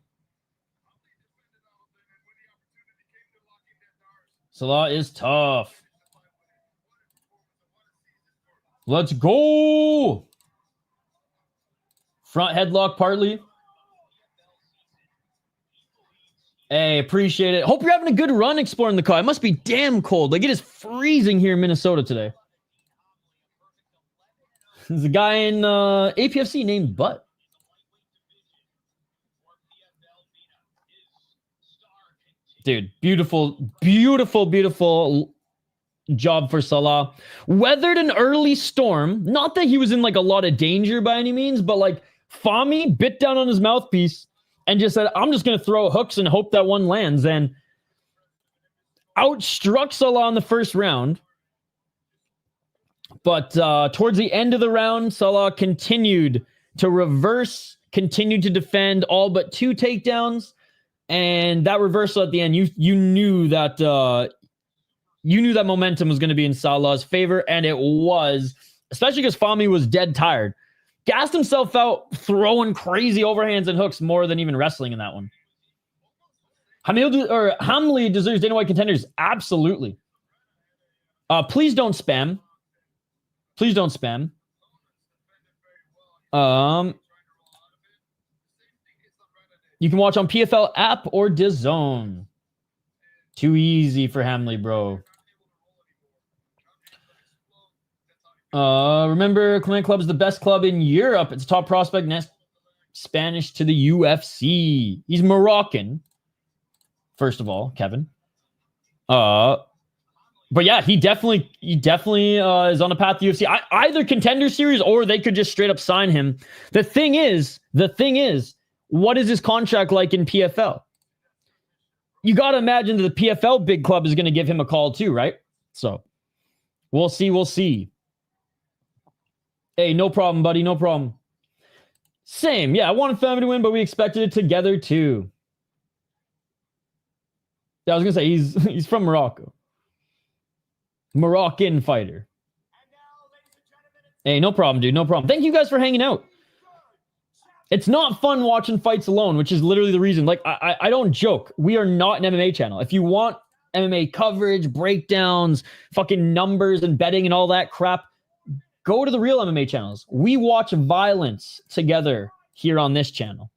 Salah is tough. Let's go. Front headlock partly. Hey, appreciate it. Hope you're having a good run exploring the car. It must be damn cold. Like, it is freezing here in Minnesota today. There's a guy in APFC named Butt. Dude, beautiful, beautiful, beautiful job for Salah. Weathered an early storm. Not that he was in, like, a lot of danger by any means, but, like, Fahmi bit down on his mouthpiece and just said, I'm just going to throw hooks and hope that one lands. And outstruck Salah in the first round. But towards the end of the round, Salah continued to reverse, continued to defend all but 2 takedowns. And that reversal at the end, you knew that momentum was going to be in Salah's favor, and it was, especially because Fahmi was dead tired. Gassed himself out, throwing crazy overhands and hooks more than even wrestling in that one. Hamli deserves Dana White contenders. Absolutely. Please don't spam. Please don't spam. You can watch on PFL app or DAZN. Too easy for Hamli, bro. Remember, Clement Club is the best club in Europe. It's a top prospect, next Spanish to the UFC. He's Moroccan, first of all, Kevin. But yeah, he definitely is on a path to UFC. Either contender series, or they could just straight up sign him. The thing is, what is his contract like in PFL? You got to imagine that the PFL big club is going to give him a call too, right? So we'll see. Hey, no problem, buddy. No problem. Same. Yeah, I wanted Fahmi to win, but we expected it together too. Yeah, I was going to say, he's from Morocco. Moroccan fighter. Hey, no problem, dude. No problem. Thank you guys for hanging out. It's not fun watching fights alone, which is literally the reason. Like, I don't joke. We are not an MMA channel. If you want MMA coverage, breakdowns, fucking numbers and betting and all that crap, go to the real MMA channels. We watch violence together here on this channel.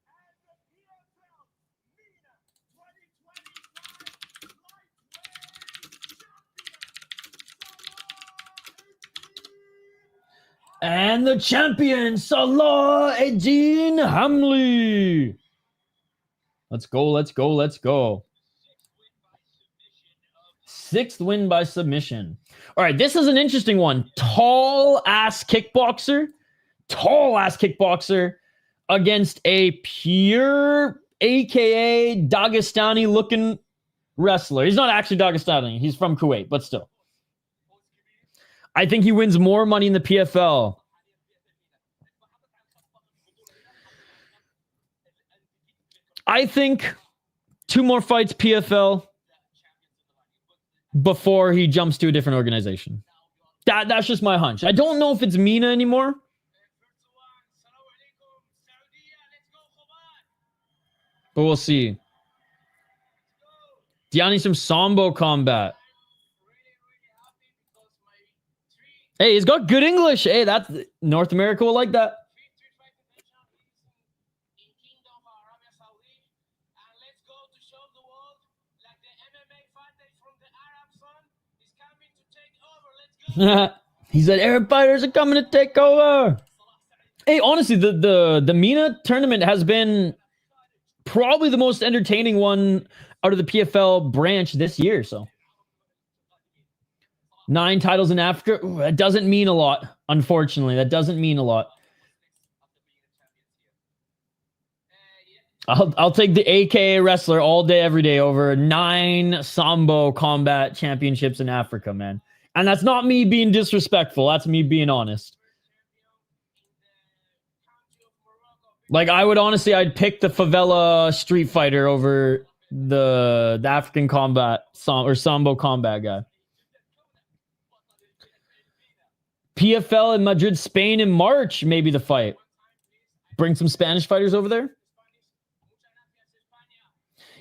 And the champion, Salah, Eddine, Hamli. Let's go, let's go, let's go. 6th win by submission. All right, this is an interesting one. Tall-ass kickboxer against a pure, AKA Dagestani-looking wrestler. He's not actually Dagestani. He's from Kuwait, but still. I think he wins more money in the PFL. I think 2 more fights PFL before he jumps to a different organization. That's just my hunch. I don't know if it's MENA anymore. But we'll see. Diani's from Sambo Combat. Hey, he's got good English. Hey, that's North America will like that. He said Arab fighters are coming to take over. Hey, honestly, the MENA tournament has been probably the most entertaining one out of the PFL branch this year. So 9 titles in Africa. Ooh, that doesn't mean a lot. Unfortunately, that doesn't mean a lot. I'll take the AKA wrestler all day, every day over 9 Sambo Combat championships in Africa, man. And that's not me being disrespectful. That's me being honest. Like, I would honestly, I'd pick the favela street fighter over the African combat or Sambo combat guy. PFL in Madrid, Spain in March, maybe the fight. Bring some Spanish fighters over there.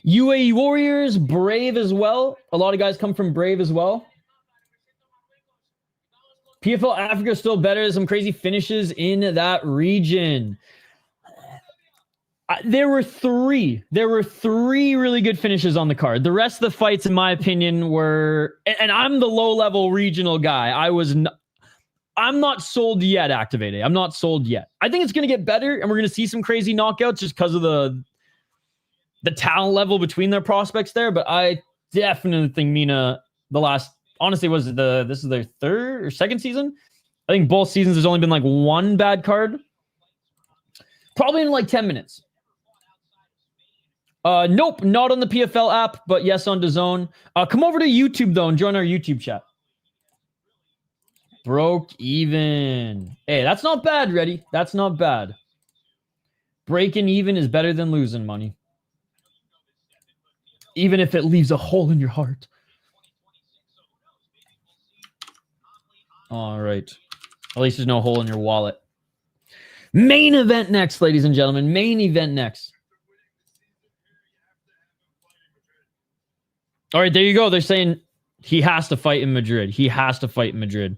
UAE Warriors, Brave as well. A lot of guys come from Brave as well. PFL Africa is still better. There's some crazy finishes in that region. There were three really good finishes on the card. The rest of the fights, in my opinion, were... And I'm the low-level regional guy. I'm not sold yet, Activated. I'm not sold yet. I think it's going to get better, and we're going to see some crazy knockouts just because of the talent level between their prospects there. But I definitely think MENA, honestly, this is their 3rd or 2nd season? I think both seasons there's only been like 1 bad card. Probably in like 10 minutes. Nope, not on the PFL app, but yes on DAZN. Come over to YouTube though and join our YouTube chat. Broke even. Hey, that's not bad, Ready. That's not bad. Breaking even is better than losing money. Even if it leaves a hole in your heart. All right. At least there's no hole in your wallet. Main event next, ladies and gentlemen. Main event next. All right, there you go. They're saying he has to fight in Madrid. He has to fight in Madrid.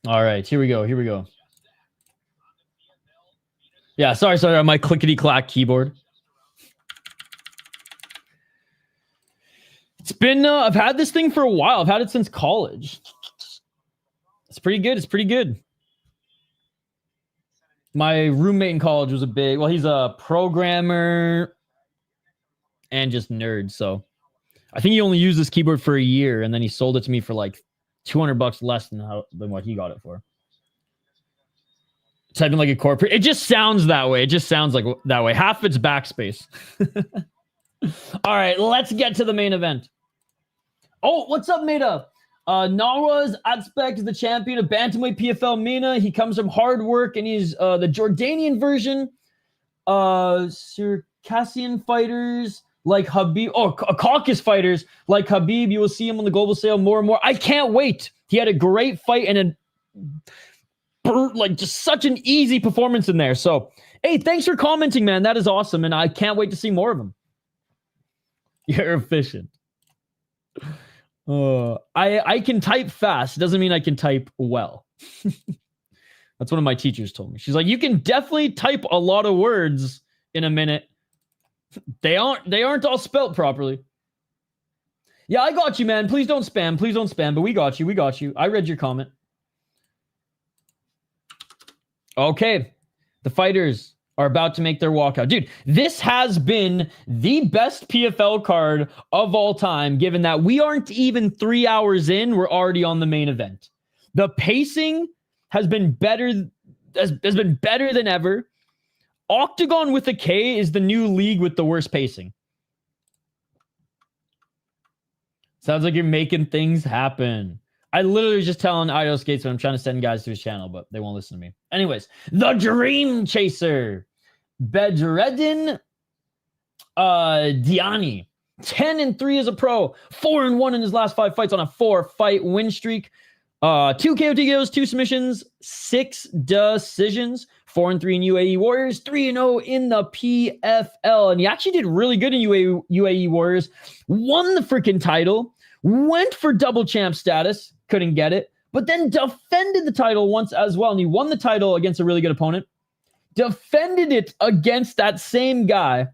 All right, here we go. Here we go. Yeah, sorry on my clickety-clack keyboard. It's been, I've had this thing for a while. I've had it since college. It's pretty good. It's pretty good. My roommate in college was he's a programmer and just nerd. So I think he only used this keyboard for a year and then he sold it to me for like $200 less than what he got it for. Typing like a corporate. It just sounds that way. It just sounds like that way. Half of it's backspace. All right, let's get to the main event. Oh, what's up, Meta? Nawras Abzakh is the champion of Bantamweight PFL MENA. He comes from hard work, and he's the Jordanian version. Circassian fighters like Habib. Caucasus fighters like Habib. You will see him on the global sale more and more. I can't wait. He had a great fight and just such an easy performance in there. So, hey, thanks for commenting, man. That is awesome, and I can't wait to see more of him. You're efficient. I can type fast. Doesn't mean I can type well. That's one of my teachers told me. She's like, you can definitely type a lot of words in a minute. They aren't all spelt properly. Yeah, I got you, man. Please don't spam. Please don't spam. But we got you. We got you. I read your comment. Okay. The fighters are about to make their walkout. Dude, this has been the best PFL card of all time, given that we aren't even 3 hours in. We're already on the main event. The pacing has been better, has been better than ever. Octagon with a K is the new league with the worst pacing. Sounds like you're making things happen. I literally was just telling Ido Skates when I'm trying to send guys to his channel, but they won't listen to me. Anyways, the Dream Chaser. Badreddine Diani. 10-3 as a pro. 4-1 in his last 5 fights on a 4-fight win streak. 2 KO TKOs, 2 submissions, 6 decisions. 4-3 in UAE Warriors, 3-0 in the PFL. And he actually did really good in UAE Warriors. Won the freaking title. Went for double champ status. Couldn't get it. But then defended the title once as well. And he won the title against a really good opponent. Defended it against that same guy.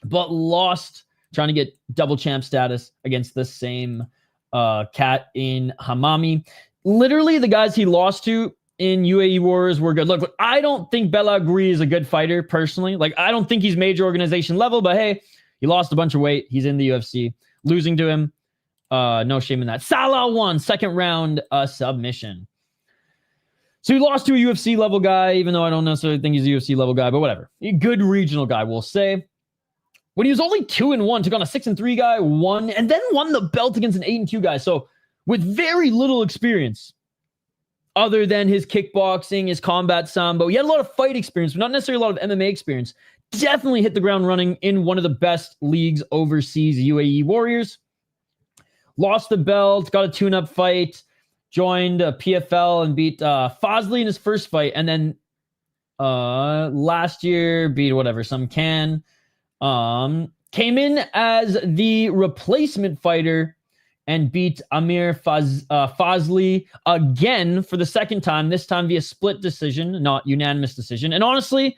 But lost trying to get double champ status against the same cat in Hamami. Literally, the guys he lost to in UAE Warriors were good. Look, I don't think Alaqraa is a good fighter, personally. Like, I don't think he's major organization level, but hey, he lost a bunch of weight. He's in the UFC. Losing to him, no shame in that. Salah won, 2nd round submission. So he lost to a UFC level guy, even though I don't necessarily think he's a UFC level guy, but whatever. A good regional guy, we'll say. When he was only 2-1, took on a 6-3 guy, won, and then won the belt against an 8-2 guy. So with very little experience, other than his kickboxing, his combat sambo. He had a lot of fight experience, but not necessarily a lot of MMA experience. Definitely hit the ground running in one of the best leagues overseas, UAE Warriors. Lost the belt, got a tune-up fight, joined PFL and beat Fazli in his first fight, and then last year beat some can. Came in as the replacement fighter and beat Amir Fazli again for the 2nd time, this time via split decision, not unanimous decision. And honestly,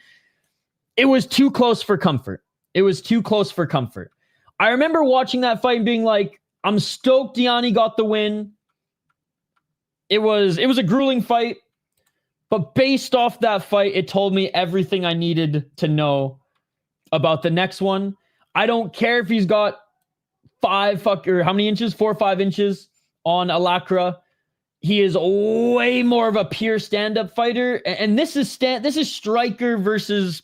it was too close for comfort. It was too close for comfort. I remember watching that fight and being like, I'm stoked Diani got the win. It was a grueling fight, but based off that fight, it told me everything I needed to know about the next one. I don't care if he's got 4 or 5 inches on Alaqraa. He is way more of a pure stand-up fighter. And this is striker versus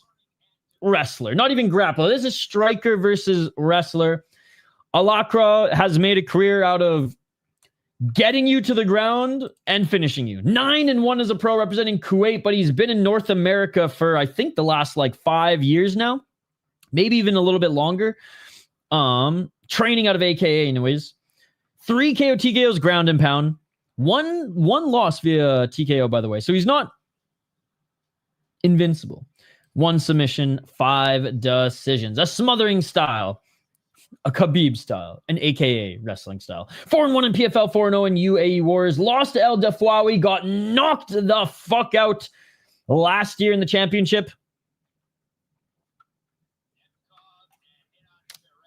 wrestler. Not even grappler. This is striker versus wrestler. Alaqraa has made a career out of getting you to the ground and finishing you. 9-1 as a pro representing Kuwait, but he's been in North America for, I think, the last 5 years now. Maybe even a little bit longer. Training out of AKA anyways. 3 KO TKOs ground and pound. One loss via TKO, by the way. So he's not invincible. 1 submission, 5 decisions. A smothering style. A Khabib style. An AKA wrestling style. 4-1 in PFL, 4-0 in UAE Warriors. Lost to El Dafwawi. Got knocked the fuck out last year in the championship.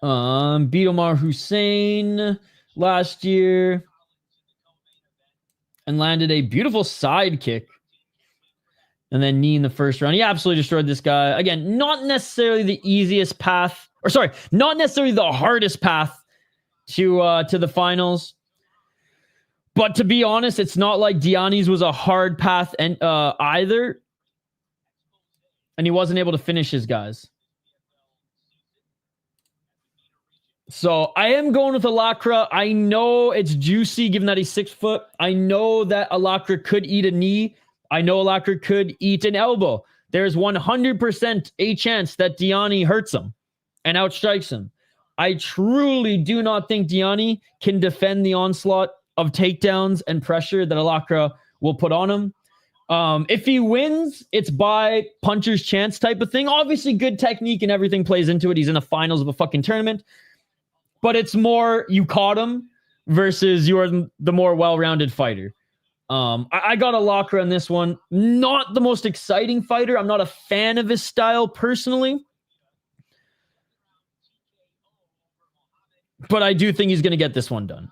Beat Omar Hussein last year and landed a beautiful side kick and then knee in the first round. He absolutely destroyed this guy. Again, not necessarily the easiest path, not necessarily the hardest path to the finals. But to be honest, it's not like Diani's was a hard path and either. And he wasn't able to finish his guys. So I am going with Alaqraa. I know it's juicy given that he's 6 foot. I know that Alaqraa could eat a knee. I know Alaqraa could eat an elbow. There's 100% a chance that Diani hurts him and outstrikes him. I truly do not think Diani can defend the onslaught of takedowns and pressure that Alaqraa will put on him. If he wins, it's by puncher's chance type of thing. Obviously, good technique and everything plays into it. He's in the finals of a fucking tournament. But it's more you caught him versus you're the more well-rounded fighter. I got Alaqraa in this one. Not the most exciting fighter. I'm not a fan of his style personally. But I do think he's going to get this one done.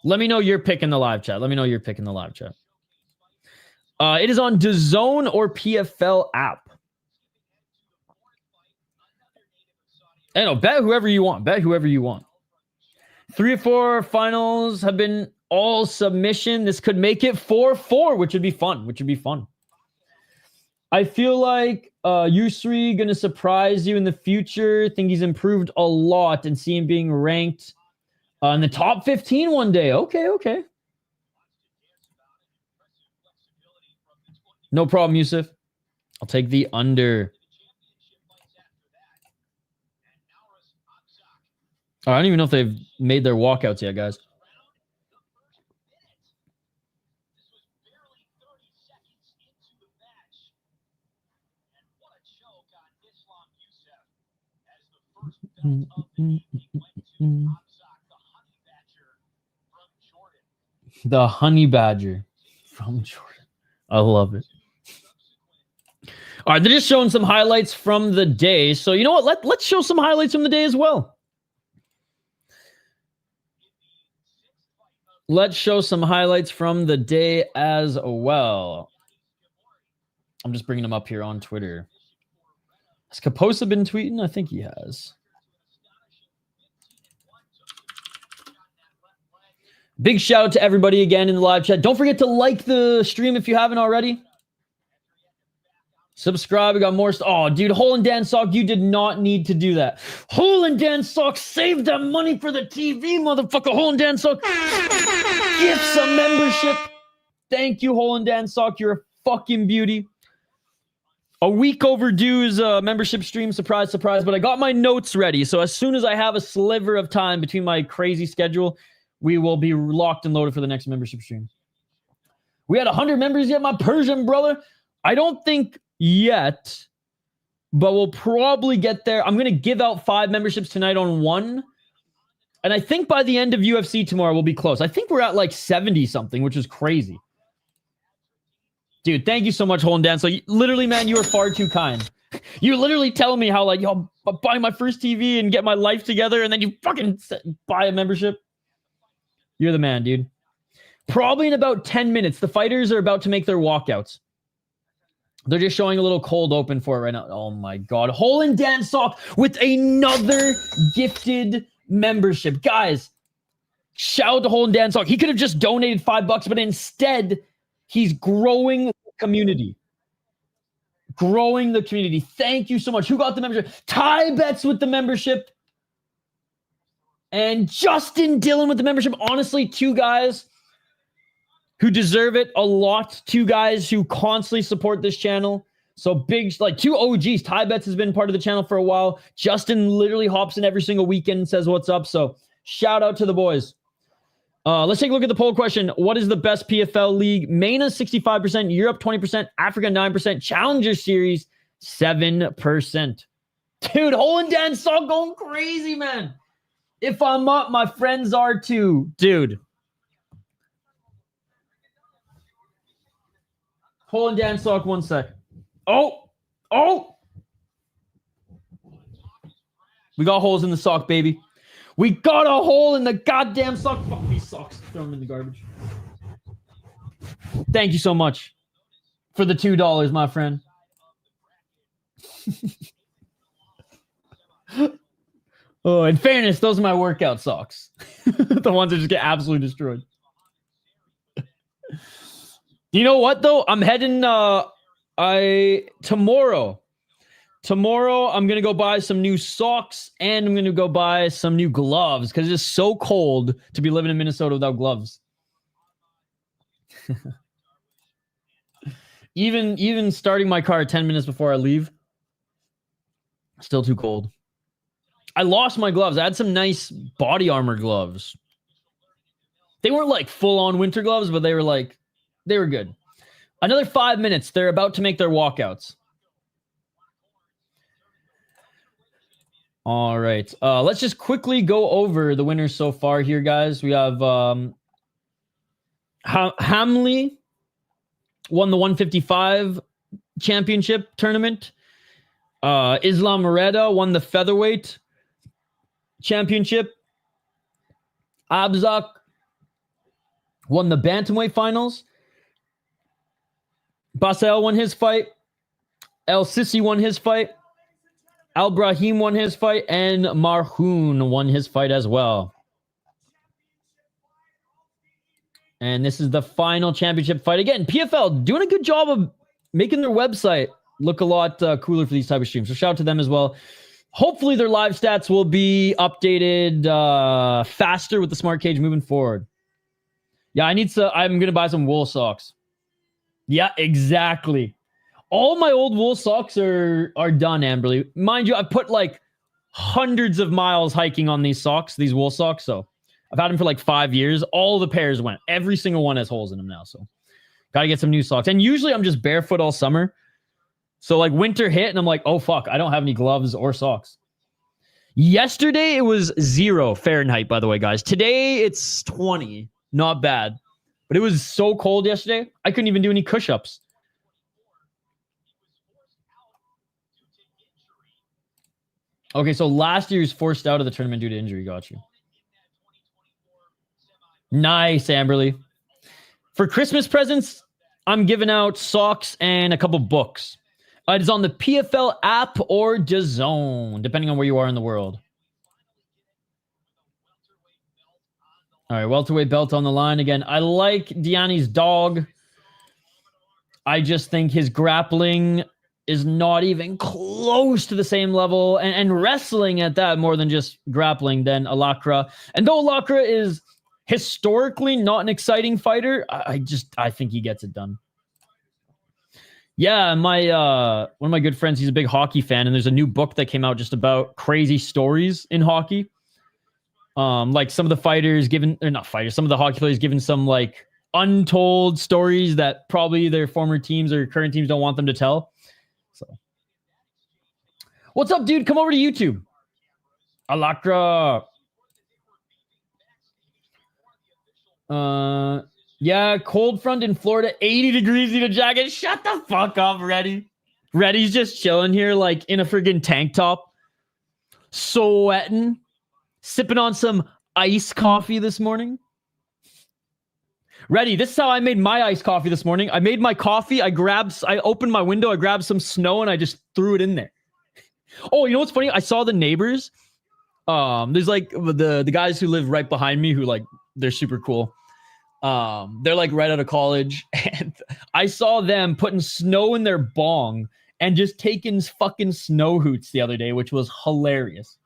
Let me know your pick in the live chat. It is on DAZN or PFL app. I know, bet whoever you want. 3 or 4 finals have been all submission. This could make it 4-4, which would be fun. I feel like Youssef going to surprise you in the future. Think he's improved a lot and see him being ranked in the top 15 one day. Okay. No problem, Youssef. I'll take the under. I don't even know if they've made their walkouts yet, guys. The honey badger from Jordan. I love it. All right, they're just showing some highlights from the day. So you know what? Let's show some highlights from the day as well. Let's show some highlights from the day as well. I'm just bringing them up here on Twitter. Has Kaposa been tweeting? I think he has. Big shout out to everybody again in the live chat. Don't forget to like the stream if you haven't already. Subscribe. We got more. Oh, dude, Hole and Dan Sock, you did not need to do that. Hole and Dan Sock, save that money for the TV, motherfucker. Hole and Dan Sock, gifts a membership. Thank you, Hole and Dan Sock. You're a fucking beauty. A week overdue is a membership stream. Surprise, surprise. But I got my notes ready. So as soon as I have a sliver of time between my crazy schedule, we will be locked and loaded for the next membership stream. We had 100 members yet, my Persian brother. I don't think yet, but we'll probably get there. I'm going to give out 5 memberships tonight on one. And I think by the end of UFC tomorrow, we'll be close. I think we're at like 70 something, which is crazy. Dude, thank you so much, Hole and Dan. So literally, man, you are far too kind. You're literally telling me how like, yo, I'm buying my first TV and get my life together. And then you fucking buy a membership. You're the man, dude. Probably in about 10 minutes, the fighters are about to make their walkouts. They're just showing a little cold open for it right now. Oh my God. Hole and Dan Sock with another gifted membership. Guys, shout out to Hole and Dan Sock. He could have just donated $5, but instead, he's growing the community. Thank you so much. Who got the membership? Ty Bets with the membership. And Justin Dillon with the membership. Honestly, 2 guys who deserve it a lot. 2 guys who constantly support this channel. So big, like 2 OGs. Ty Bets has been part of the channel for a while. Justin literally hops in every single weekend and says what's up. So shout out to the boys. Let's take a look at the poll question. What is the best PFL league? MENA 65%, Europe 20%, Africa 9%, Challenger Series 7%. Dude, Hole and Dan Sock going crazy, man. If I'm up, my friends are too. Dude. Hole and Dan Sock, 1 sec. Oh! We got holes in the sock, baby. We got a hole in the goddamn sock. Fuck these socks. Throw them in the garbage. Thank you so much for the $2, my friend. Oh, in fairness, those are my workout socks. The ones that just get absolutely destroyed. You know what, though? I'm heading tomorrow. Tomorrow, I'm going to go buy some new socks and I'm going to go buy some new gloves because it's so cold to be living in Minnesota without gloves. Even starting my car 10 minutes before I leave, still too cold. I lost my gloves. I had some nice body armor gloves. They weren't like full-on winter gloves, but they were good. Another 5 minutes. They're about to make their walkouts. All right. Let's just quickly go over the winners so far here, guys. We have Hamli won the 155 championship tournament. Islam Reda won the featherweight championship. Abzakh won the bantamweight finals. Basahel won his fight. Sisy won his fight. Albrahim won his fight. And Marhoon won his fight as well. And this is the final championship fight. Again, PFL doing a good job of making their website look a lot cooler for these type of streams. So shout out to them as well. Hopefully their live stats will be updated faster with the smart cage moving forward. Yeah, I'm going to buy some wool socks. Yeah, exactly. All my old wool socks are done, Amberly. Mind you, I put like hundreds of miles hiking on these socks, these wool socks. So I've had them for like 5 years. All the pairs went. Every single one has holes in them now. So got to get some new socks. And usually I'm just barefoot all summer. So like winter hit and I'm like, oh fuck, I don't have any gloves or socks. Yesterday it was 0 Fahrenheit, by the way, guys. Today it's 20. Not bad. But it was so cold yesterday, I couldn't even do any push-ups. Okay, so last year he was forced out of the tournament due to injury. Got you. Nice, Amberly. For Christmas presents, I'm giving out socks and a couple books. It is on the PFL app or DAZN, depending on where you are in the world. All right, welterweight belt on the line again. I like Diani's dog. I just think his grappling is not even close to the same level, and wrestling at that more than just grappling than Alaqraa. And though Alaqraa is historically not an exciting fighter, I think he gets it done. Yeah, one of my good friends, he's a big hockey fan, and there's a new book that came out just about crazy stories in hockey. Like some of the fighters some of the hockey players given some like untold stories that probably their former teams or current teams don't want them to tell. So, what's up, dude? Come over to YouTube. Alaqraa. Yeah, cold front in Florida, 80 degrees, need a jacket. Shut the fuck up, Reddy. Reddy's just chilling here like in a friggin' tank top, sweating, sipping on some iced coffee this morning. Reddy, this is how I made my iced coffee this morning. I made my coffee, I opened my window, I grabbed some snow, and I just threw it in there. Oh, you know what's funny? I saw the neighbors. There's like the guys who live right behind me who like, they're super cool. They're like right out of college, and I saw them putting snow in their bong and just taking fucking snow hoots the other day, which was hilarious.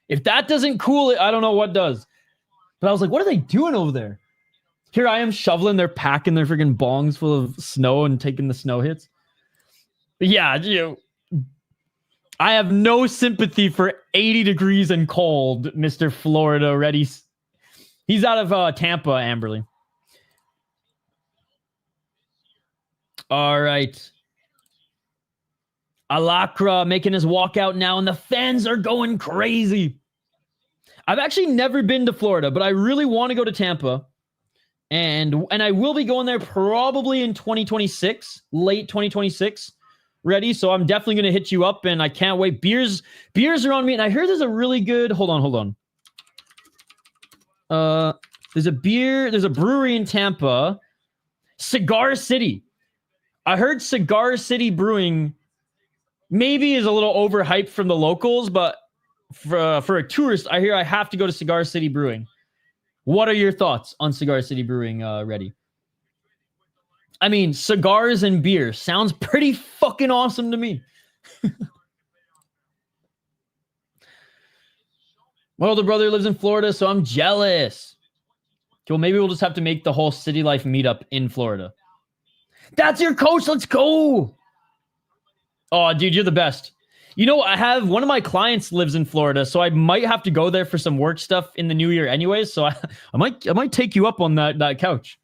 If that doesn't cool it, I don't know what does. But I was like, what are they doing over there? Here I am shoveling, they're packing their freaking bongs full of snow and taking the snow hits. But yeah, I have no sympathy for 80 degrees and cold, Mr. Florida already. He's out of Tampa, Amberly. All right. Alaqraa making his walkout now, and the fans are going crazy. I've actually never been to Florida, but I really want to go to Tampa. And I will be going there probably in 2026, late 2026. Ready? So I'm definitely going to hit you up, and I can't wait. Beers are on me, and I heard there's a really good... Hold on. There's a brewery in Tampa, Cigar City. I heard Cigar City Brewing maybe is a little overhyped from the locals, but for a tourist, I hear I have to go to Cigar City Brewing. What are your thoughts on Cigar City Brewing, Reddy? I mean, cigars and beer sounds pretty fucking awesome to me. My older brother lives in Florida, so I'm jealous. Well, maybe we'll just have to make the whole City Life meetup in Florida. That's your coach. Let's go. Oh, dude, you're the best. You know, I have one of my clients lives in Florida, so I might have to go there for some work stuff in the new year anyways. So I might take you up on that couch.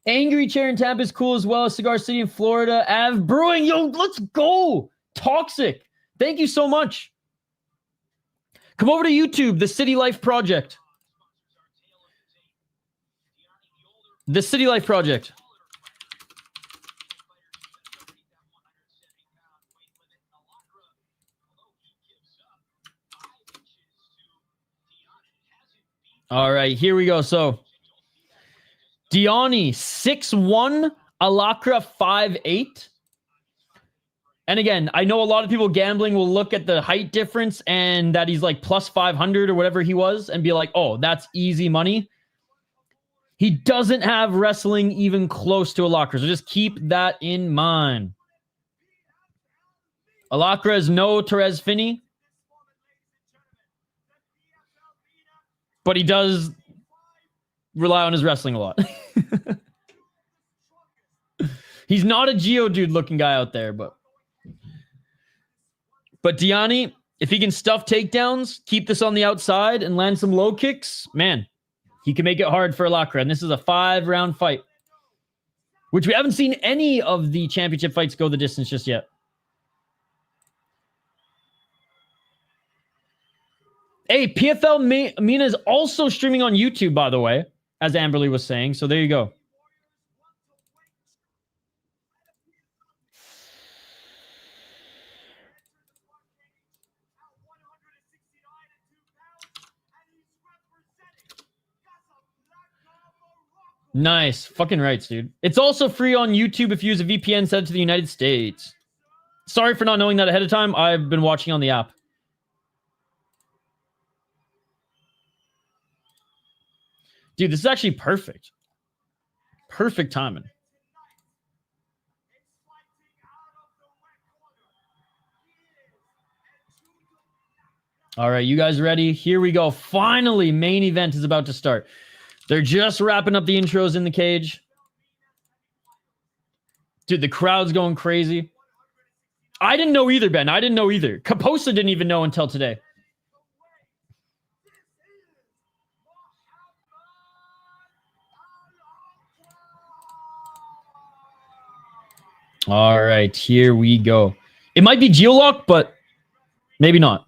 Angry Chair in Tampa is cool as well. Cigar City in Florida. Av Brewing. Yo, let's go. Toxic. Thank you so much. Come over to YouTube, the City Life Project. The City Life Project. All right, here we go. So, Diani, 6'1", Alaqraa, 5'8". And again, I know a lot of people gambling will look at the height difference and that he's like plus 500 or whatever he was and be like, oh, that's easy money. He doesn't have wrestling even close to Alaqraa, so just keep that in mind. Alaqraa is no Therese Finney. But he does rely on his wrestling a lot. He's not a Geodude looking guy out there, but Diani, if he can stuff takedowns, keep this on the outside and land some low kicks, man, he can make it hard for Alaqraa. And this is a 5-round fight, which we haven't seen any of the championship fights go the distance just yet. Hey, PFL MENA is also streaming on YouTube, by the way, as Amberly was saying. So there you go. Nice. Fucking rights, dude. It's also free on YouTube if you use a VPN set to the United States. Sorry for not knowing that ahead of time. I've been watching on the app. Dude, this is actually perfect. Perfect timing. All right, you guys ready? Here we go. Finally, main event is about to start. They're just wrapping up the intros in the cage. Dude, the crowd's going crazy. I didn't know either, Ben. I didn't know either. Kaposa didn't even know until today. All right, here we go. It might be Geolock, but maybe not.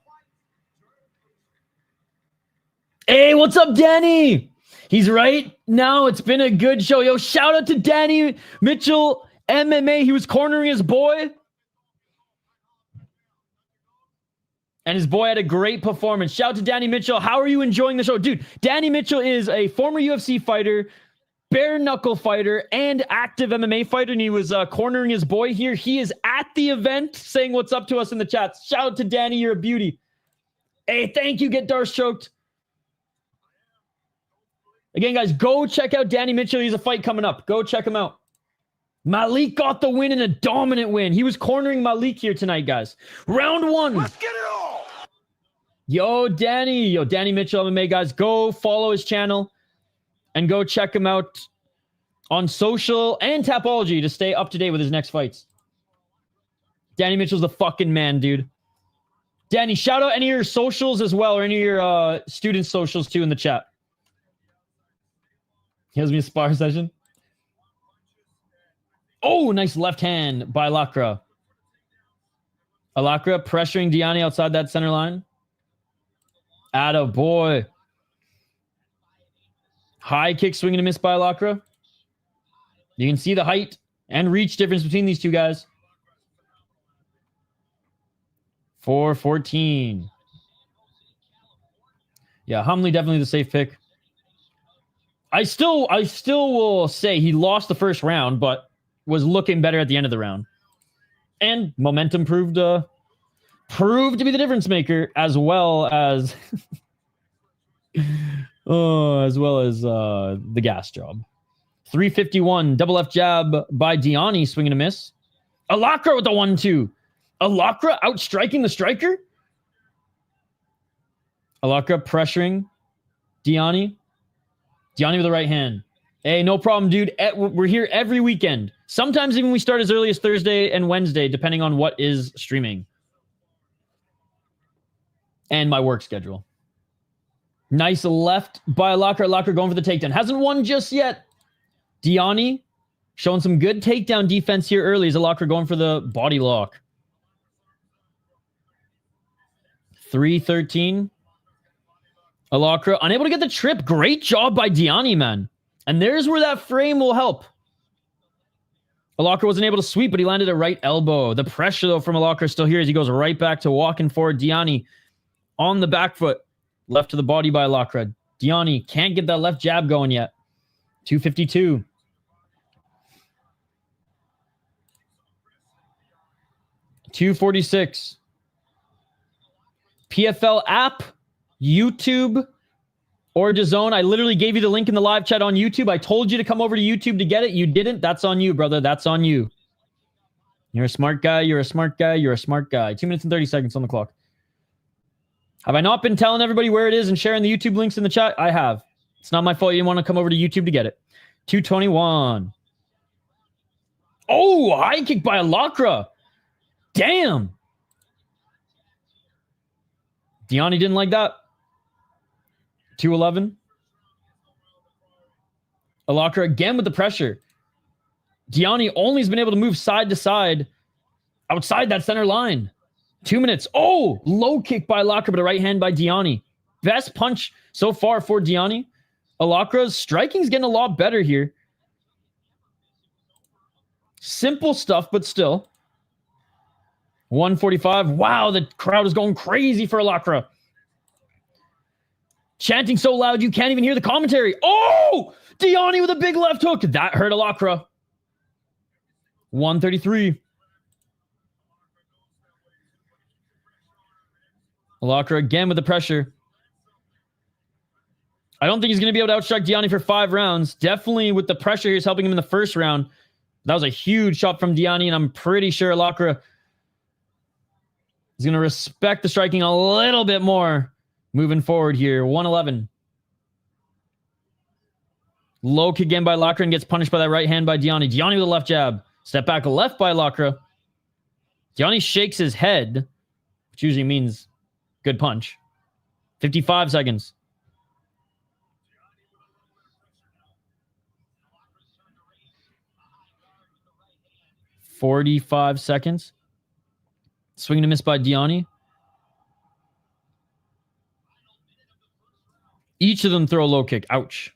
Hey, what's up, Danny? He's right. Now it's been a good show. Yo, shout out to Danny Mitchell, MMA. He was cornering his boy. And his boy had a great performance. Shout out to Danny Mitchell. How are you enjoying the show? Dude, Danny Mitchell is a former UFC fighter, bare knuckle fighter, and active MMA fighter, and he was cornering his boy here. He is at the event saying what's up to us in the chat. Shout out to Danny, you're a beauty. Hey, thank you, Get Darce Choked. Again, guys, go check out Danny Mitchell. He's a fight coming up. Go check him out. Malik got the win in a dominant win. He was cornering Malik here tonight, guys. Round one. Let's get it all. Yo, Danny. Yo, Danny Mitchell MMA, guys. Go follow his channel and go check him out on social and Tapology to stay up to date with his next fights. Danny Mitchell's the fucking man, dude. Danny, shout out any of your socials as well, or any of your student socials too in the chat. He has me a spar session. Oh, nice left hand by Alaqraa. Alaqraa pressuring Diani outside that center line. Atta boy. High kick swing and a miss by Alaqraa. You can see the height and reach difference between these two guys. 4-14. Yeah, Hamli definitely the safe pick. I still will say he lost the first round, but was looking better at the end of the round. And momentum proved to be the difference maker, as well as the gas job. 351 double left jab by Diani, swing and a miss. Alaqraa with the 1-2. Alaqraa outstriking the striker? Alaqraa pressuring Diani. Diani with the right hand. Hey, no problem, dude. We're here every weekend. Sometimes even we start as early as Thursday and Wednesday, depending on what is streaming. And my work schedule. Nice left by Alaqraa. Alaqraa going for the takedown. Hasn't won just yet. Diani showing some good takedown defense here early. Is Alaqraa going for the body lock. 3-13. Alaqraa unable to get the trip. Great job by Diani, man. And there's where that frame will help. Alaqraa wasn't able to sweep, but he landed a right elbow. The pressure, though, from Alaqraa still here as he goes right back to walking forward. Diani on the back foot. Left to the body by Alaqraa. Diani can't get that left jab going yet. 252. $246. PFL app, YouTube, or DAZN. I literally gave you the link in the live chat on YouTube. I told you to come over to YouTube to get it. You didn't. That's on you, brother. That's on you. You're a smart guy. You're a smart guy. You're a smart guy. 2 minutes and 30 seconds on the clock. Have I not been telling everybody where it is and sharing the YouTube links in the chat? I have. It's not my fault you didn't want to come over to YouTube to get it. 221. Oh, high kick by Alaqraa. Damn. Diani didn't like that. 211. Alaqraa again with the pressure. Diani only has been able to move side to side outside that center line. 2 minutes. Oh, low kick by Alaqraa, but a right hand by Diani. Best punch so far for Diani. Alaqraa's striking is getting a lot better here. Simple stuff, but still. 145. Wow, the crowd is going crazy for Alaqraa. Chanting so loud you can't even hear the commentary. Oh! Diani with a big left hook. That hurt Alaqraa. 133. Alaqraa again with the pressure. I don't think he's going to be able to outstrike Diani for 5 rounds. Definitely with the pressure he's helping him in the first round. That was a huge shot from Diani, and I'm pretty sure Alaqraa is going to respect the striking a little bit more moving forward here. 111. Low kick again by Alaqraa and gets punished by that right hand by Diani. Diani with a left jab. Step back left by Alaqraa. Diani shakes his head, which usually means good punch. 55 seconds. $45 seconds. Swing and a miss by Diani. Each of them throw a low kick. Ouch.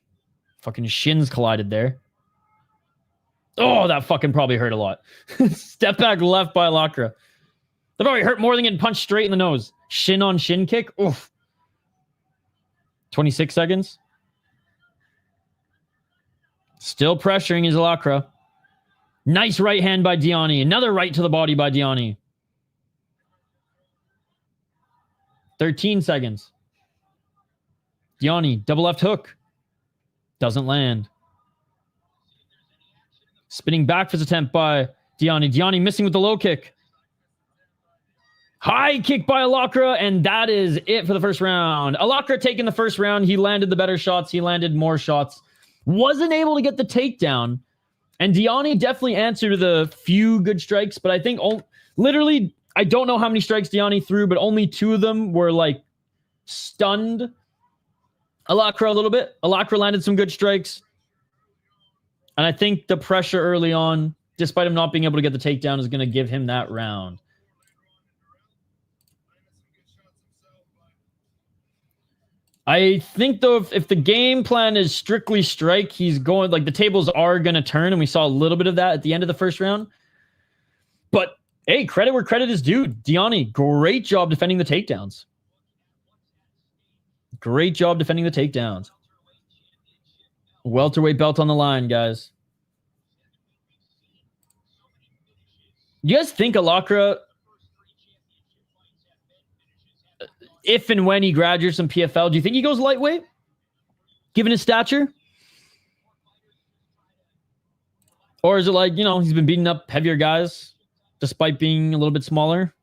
Fucking shins collided there. Oh, that fucking probably hurt a lot. Step back left by Alaqraa. That probably hurt more than getting punched straight in the nose. Shin on shin kick. Oof. 26 seconds. Still pressuring his Alaqraa. Nice right hand by Diani. Another right to the body by Diani. 13 seconds. Diani, double left hook. Doesn't land. Spinning back fist attempt by Diani. Diani missing with the low kick. High kick by Alaqraa, and that is it for the first round. Alaqraa taking the first round. He landed the better shots. He landed more shots. Wasn't able to get the takedown. And Diani definitely answered the few good strikes, but I think literally, I don't know how many strikes Diani threw, but only 2 of them were like stunned Alaqraa a little bit. Alaqraa landed some good strikes. And I think the pressure early on, despite him not being able to get the takedown, is going to give him that round. I think, though, if the game plan is strictly strike, he's going, like, the tables are going to turn, and we saw a little bit of that at the end of the first round. But, hey, credit where credit is due. Diani, great job defending the takedowns. Great job defending the takedowns. Welterweight belt on the line, guys. You guys think Alaqraa, if and when he graduates from PFL, do you think he goes lightweight, given his stature? Or is it like, you know, he's been beating up heavier guys? despite being a little bit smaller.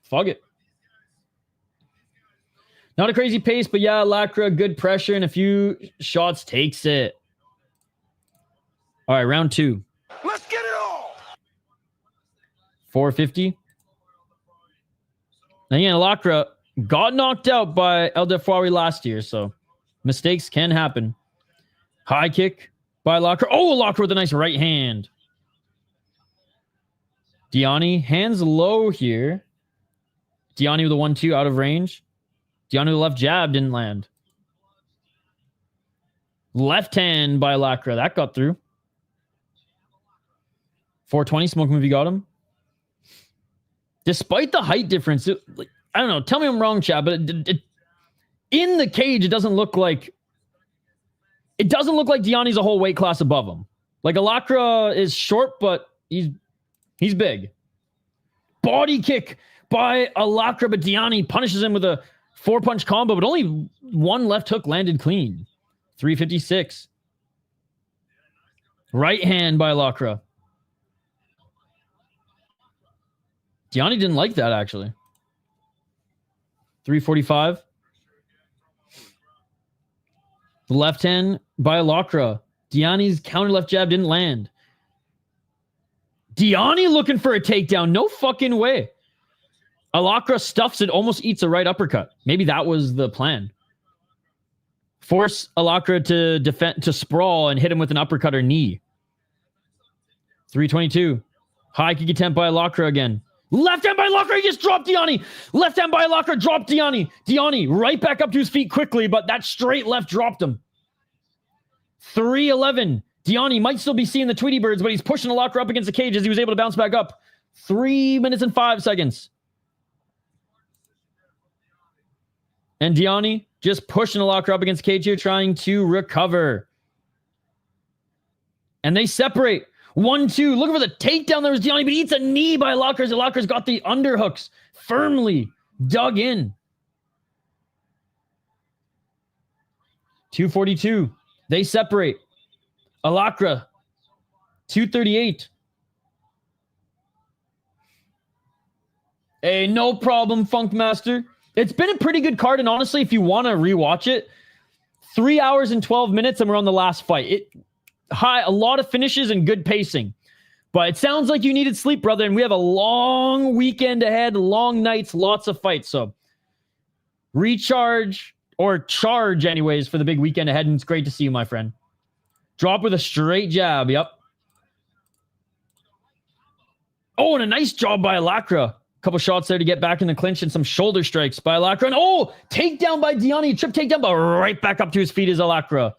Fuck it. Not a crazy pace, but yeah, Alaqraa, good pressure and a few shots takes it. All right, round 2. Let's get it all. 450. And again, Alaqraa got knocked out by El Defwawi last year, so mistakes can happen. High kick by Alaqraa. Oh, Alaqraa with a nice right hand. Diani, hands low here. Diani with a 1-2 out of range. Diani with the left jab didn't land. Left hand by Alaqraa. That got through. 420, smoke movie got him. Despite the height difference, I don't know. Tell me I'm wrong, chat, but in the cage, it doesn't look like Diani's a whole weight class above him. Like Alaqraa is short, but he's big. Body kick by Alaqraa, but Diani punishes him with a 4-punch combo, but only one left hook landed clean. 356. Right hand by Alaqraa. Diani didn't like that, actually. 345. The left hand by Alaqraa. Diani's counter left jab didn't land. Diani looking for a takedown. No fucking way. Alaqraa stuffs it, almost eats a right uppercut. Maybe that was the plan. Force Alaqraa to defend, to sprawl and hit him with an uppercut or knee. 322. High kick attempt by Alaqraa again. Left hand by Alaqraa, he just dropped Diani. Left hand by Alaqraa, dropped Diani. Diani right back up to his feet quickly, but that straight left dropped him. 311. Diani might still be seeing the Tweety Birds, but he's pushing Alaqraa up against the cage as he was able to bounce back up. 3 minutes and 5 seconds. And Diani just pushing Alaqraa up against the cage here, trying to recover. And they separate. 1-2. Looking for the takedown. There was Diani, but he eats a knee by Alaqraa. Alaqraa's got the underhooks firmly dug in. 242. They separate. Alaqraa. 238. Hey, no problem, Funkmaster. It's been a pretty good card, and honestly, if you want to rewatch it, 3 hours and 12 minutes, and we're on the last fight. A lot of finishes and good pacing. But it sounds like you needed sleep, brother, and we have a long weekend ahead, long nights, lots of fights. So recharge, or charge anyways, for the big weekend ahead, and it's great to see you, my friend. Drop with a straight jab, yep. Oh, and a nice job by Alaqraa. Couple shots there to get back in the clinch and some shoulder strikes by Alaqraa. And oh, takedown by Diani. Trip takedown, but right back up to his feet is Alaqraa.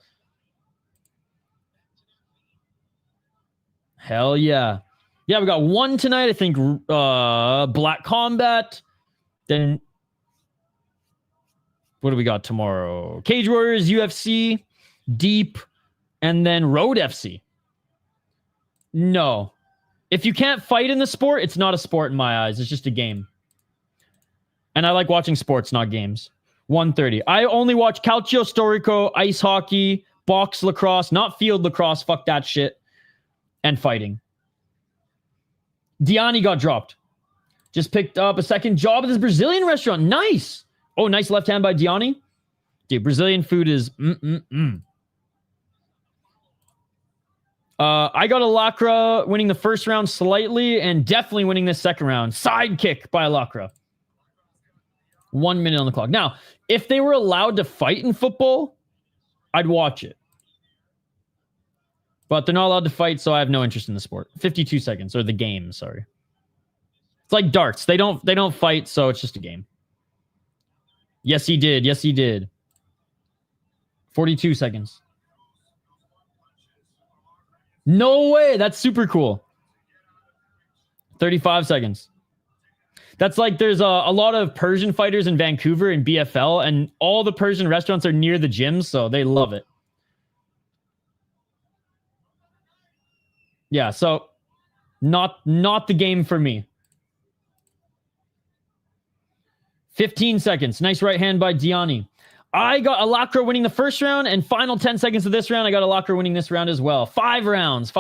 Hell yeah. Yeah, we got one tonight. I think Black Combat. Then what do we got tomorrow? Cage Warriors, UFC, Deep, and then Road FC. No. If you can't fight in the sport, it's not a sport in my eyes. It's just a game. And I like watching sports, not games. 1:30. I only watch Calcio Storico, ice hockey, box lacrosse, not field lacrosse. Fuck that shit. And fighting. Diani got dropped. Just picked up a second job at this Brazilian restaurant. Nice. Oh, nice left hand by Diani. Dude, Brazilian food is I got Alaqraa winning the first round slightly and definitely winning this second round. Side kick by Alaqraa. 1 minute on the clock. Now, if they were allowed to fight in football, I'd watch it. But they're not allowed to fight, so I have no interest in the sport. 52 seconds, or the game, sorry. It's like darts. They don't fight, so it's just a game. Yes, he did. Yes, he did. 42 seconds. No way. That's super cool. 35 seconds. That's like there's a lot of Persian fighters in Vancouver in BFL, and all the Persian restaurants are near the gyms, so they love it. Yeah, so not the game for me. 15 seconds. Nice right hand by Diani. I got Alaqraa winning the first round, and final 10 seconds of this round, I got Alaqraa winning this round as well. 5 rounds.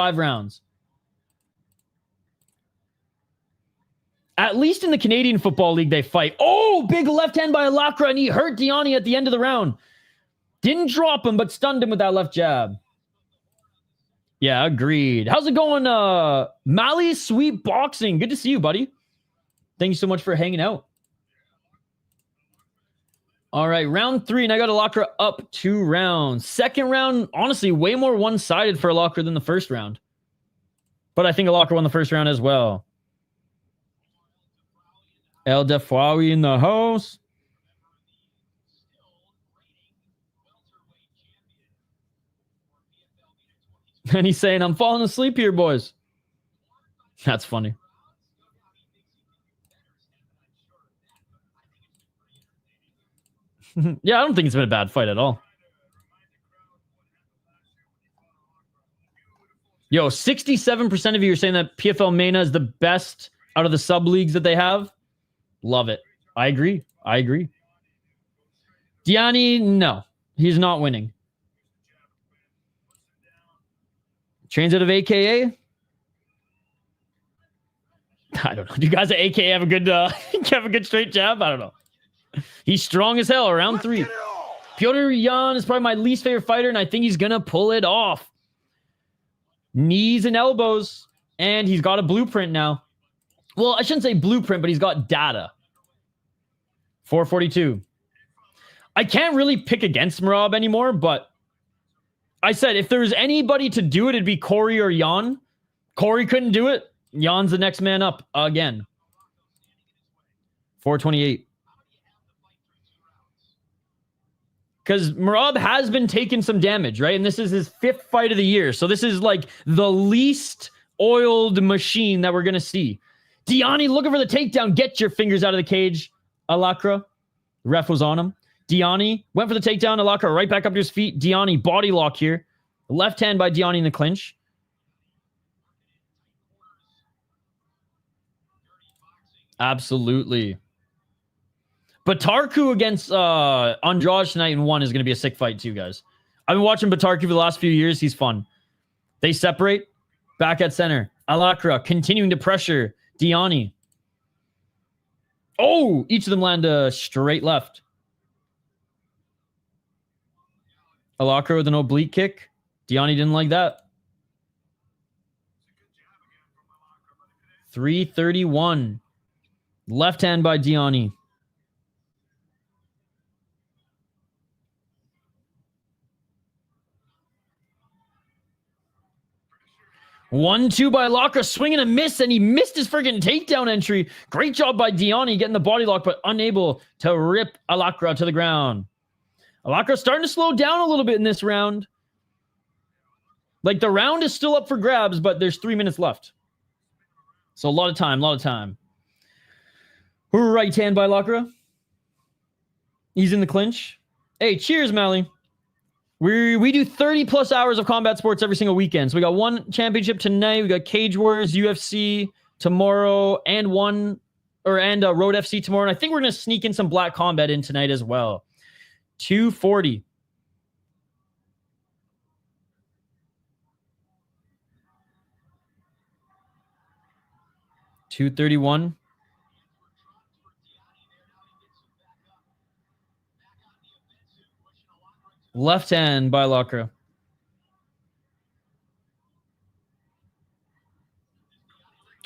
At least in the Canadian Football League, they fight. Oh, big left hand by Alaqraa, and he hurt Diani at the end of the round. Didn't drop him, but stunned him with that left jab. Yeah, agreed. How's it going, Mali? Sweet Boxing. Good to see you, buddy. Thank you so much for hanging out. All right, round 3, and I got Alaqraa up 2 rounds. Second round, honestly, way more one-sided for Alaqraa than the first round. But I think Alaqraa won the first round as well. El Defawi in the house. And he's saying, I'm falling asleep here, boys. That's funny. Yeah, I don't think it's been a bad fight at all. Yo, 67% of you are saying that PFL MENA is the best out of the sub-leagues that they have. Love it. I agree. I agree. Diani, no. He's not winning. Trains out of AKA? I don't know. Do you guys at AKA have a good have a good straight jab? I don't know. He's strong as hell. Round 3. Piotr Jan is probably my least favorite fighter, and I think he's going to pull it off. Knees and elbows. And he's got a blueprint now. Well, I shouldn't say blueprint, but he's got data. 442. I can't really pick against Merab anymore, but I said if there was anybody to do it, it'd be Corey or Jan. Corey couldn't do it. Jan's the next man up again. 428. Because Merab has been taking some damage, right? And this is his 5th fight of the year. So this is like the least oiled machine that we're going to see. Diani looking for the takedown. Get your fingers out of the cage. Alaqraa. Ref was on him. Diani went for the takedown. Alaqraa right back up to his feet. Diani body lock here. Left hand by Diani in the clinch. Absolutely. Batarku against Andrade tonight in 1 is going to be a sick fight too, guys. I've been watching Batarku for the last few years. He's fun. They separate. Back at center. Alaqraa continuing to pressure Diani. Oh, each of them land a straight left. Alaqraa with an oblique kick. Diani didn't like that. 331. Left hand by Diani. One, 2 by Alaqraa, swing and a miss, and he missed his friggin' takedown entry. Great job by Diani getting the body lock, but unable to rip Alaqraa to the ground. Alaqraa starting to slow down a little bit in this round. Like, the round is still up for grabs, but there's 3 minutes left. So a lot of time. Right hand by Alaqraa. He's in the clinch. Hey, cheers, Mali. We do 30 plus hours of combat sports every single weekend. So we got 1 championship tonight. We got Cage Wars, UFC tomorrow, and Road FC tomorrow. And I think we're going to sneak in some Black Combat in tonight as well. 240. $231. Left hand by Alaqraa.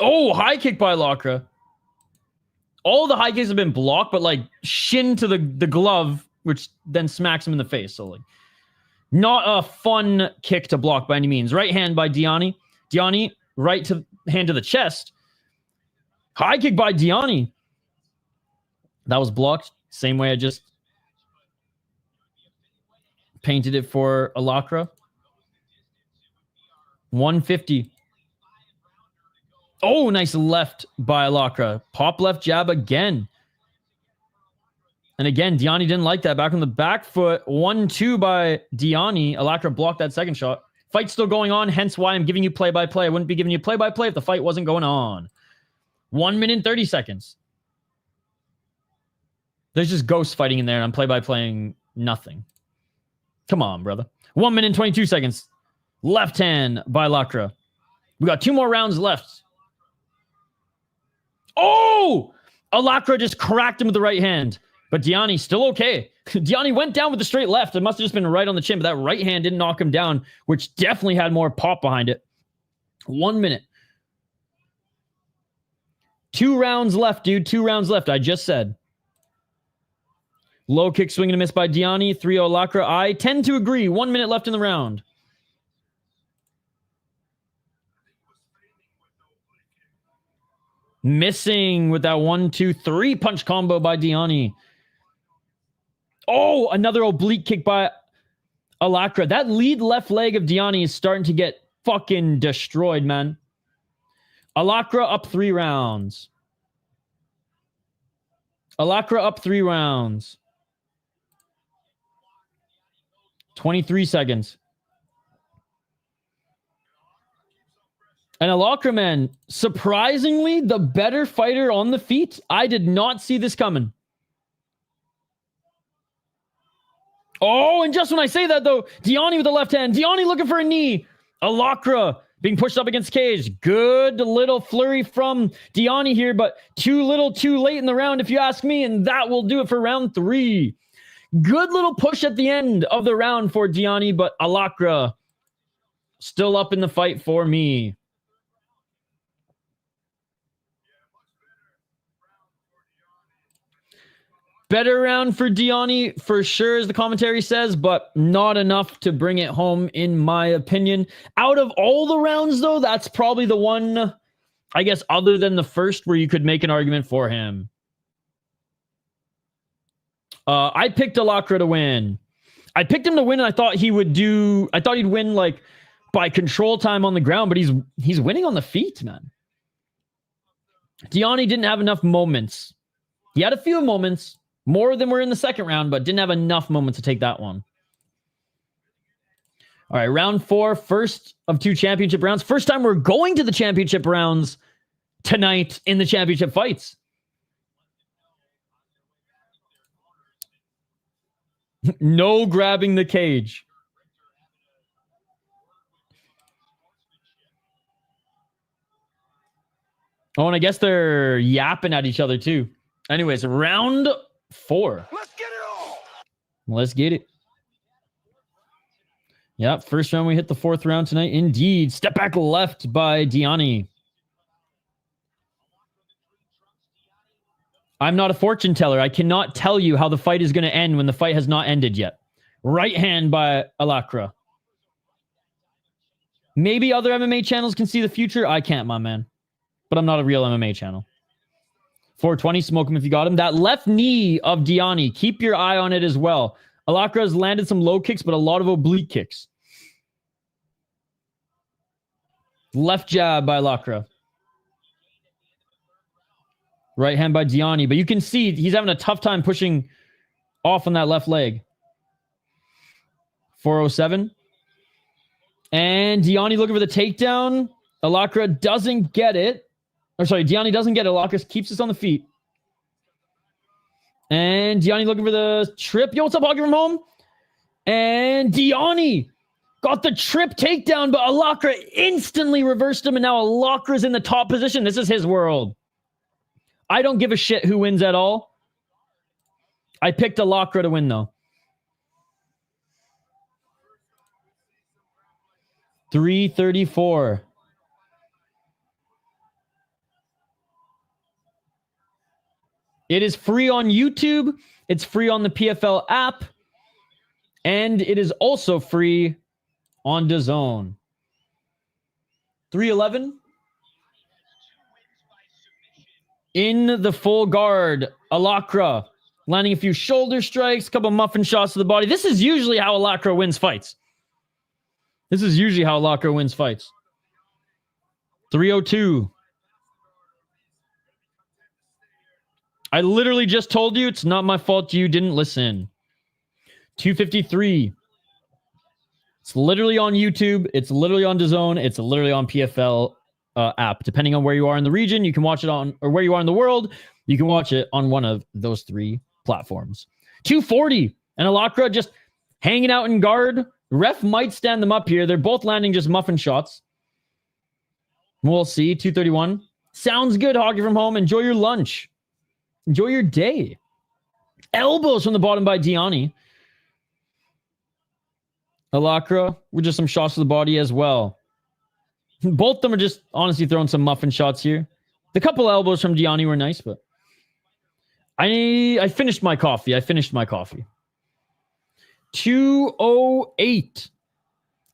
Oh, high kick by Alaqraa. All the high kicks have been blocked, but like shin to the glove, which then smacks him in the face. So like, not a fun kick to block by any means. Right hand by Diani. Diani, hand to the chest. High kick by Diani. That was blocked. Same way I just painted it for Alaqraa. 150. Oh, nice left by Alaqraa. Pop left jab again. And again, Diani didn't like that. Back on the back foot. 1-2 by Diani. Alaqraa blocked that second shot. Fight's still going on, hence why I'm giving you play-by-play. I wouldn't be giving you play-by-play if the fight wasn't going on. 1 minute and 30 seconds. There's just ghosts fighting in there, and I'm play-by-playing nothing. Come on, brother. 1 minute and 22 seconds. Left hand by Alaqraa. We got 2 more rounds left. Oh! Alaqraa just cracked him with the right hand. But Diani still okay. Diani went down with the straight left. It must have just been right on the chin, but that right hand didn't knock him down, which definitely had more pop behind it. 1 minute. 2 rounds left, dude. 2 rounds left. I just said. Low kick swing and a miss by Diani. 3-0 Alaqraa. I tend to agree. 1 minute left in the round. Missing with that 1-2-3 punch combo by Diani. Oh, another oblique kick by Alaqraa. That lead left leg of Diani is starting to get fucking destroyed, man. Alaqraa up 3 rounds. Alaqraa up 3 rounds. 23 seconds. And Alaqraa, man, surprisingly, the better fighter on the feet. I did not see this coming. Oh, and just when I say that, though, Diani with the left hand. Diani looking for a knee. Alaqraa being pushed up against cage. Good little flurry from Diani here, but too little, too late in the round, if you ask me, and that will do it for round 3. Good little push at the end of the round for Diani, but Alaqraa still up in the fight for me. Better round for Diani, for sure, as the commentary says, but not enough to bring it home, in my opinion. Out of all the rounds, though, that's probably the one, I guess, other than the first, where you could make an argument for him. I picked Alaqraa to win. I picked him to win, and I thought he'd win, like, by control time on the ground, but he's winning on the feet, man. Diani didn't have enough moments. He had a few moments. More than were in the second round, but didn't have enough moments to take that one. All right, round 4, first of 2 championship rounds. First time we're going to the championship rounds tonight in the championship fights. No grabbing the cage. Oh, and I guess they're yapping at each other too. Anyways, round 4. Let's get it all. Let's get it. Yep, first round we hit the 4th round tonight. Indeed. Step back left by Diani. I'm not a fortune teller. I cannot tell you how the fight is going to end when the fight has not ended yet. Right hand by Alaqraa. Maybe other MMA channels can see the future. I can't, my man. But I'm not a real MMA channel. 420, smoke him if you got him. That left knee of Diani, keep your eye on it as well. Alaqraa has landed some low kicks, but a lot of oblique kicks. Left jab by Alaqraa. Right hand by Diani, but you can see he's having a tough time pushing off on that left leg. 407. And Diani looking for the takedown. Alaqraa doesn't get it. Or sorry, Diani doesn't get it. Alaqraa keeps us on the feet. And Diani looking for the trip. Yo, what's up, Hockey from home? And Diani got the trip takedown, but Alaqraa instantly reversed him, and now Alaqraa's in the top position. This is his world. I don't give a shit who wins at all. I picked Alaqraa to win, though. 334. It is free on YouTube. It's free on the PFL app. And it is also free on DAZN. 311. In the full guard, Alaqraa landing a few shoulder strikes, a couple muffin shots to the body. This is usually how Alaqraa wins fights. 302. I literally just told you it's not my fault you didn't listen. 253. It's literally on YouTube. It's literally on DAZN. It's literally on PFL app. Depending on where you are in the region, you can watch it on, or where you are in the world, you can watch it on one of those 3 platforms. 240. And Alaqraa just hanging out in guard. Ref might stand them up here. They're both landing just muffin shots. We'll see. 231. Sounds good, Hockey from Home. Enjoy your lunch. Enjoy your day. Elbows from the bottom by Diani. Alaqraa with just some shots to the body as well. Both of them are just honestly throwing some muffin shots here. The couple elbows from Diani were nice, but I finished my coffee. 208.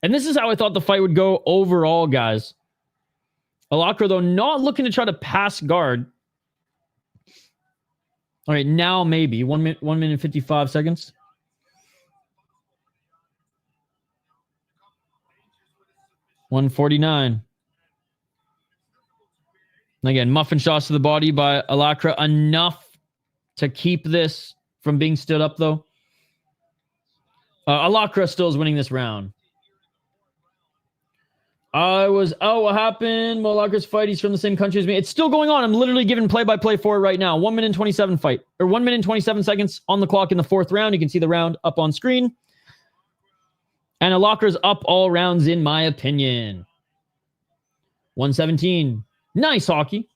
And this is how I thought the fight would go overall, guys. Alaqraa, though, not looking to try to pass guard. All right, now maybe. 1 minute 55 seconds. $149. Again, muffin shots to the body by Alaqraa. Enough to keep this from being stood up, though. Alaqraa still is winning this round. What happened? Alaqraa's fight, he's from the same country as me. It's still going on. I'm literally giving play-by-play for it right now. 1 minute 27 fight. Or 1 minute 27 seconds on the clock in the fourth round. You can see the round up on screen. And Alaqraa's up all rounds, in my opinion. 117. Nice hockey.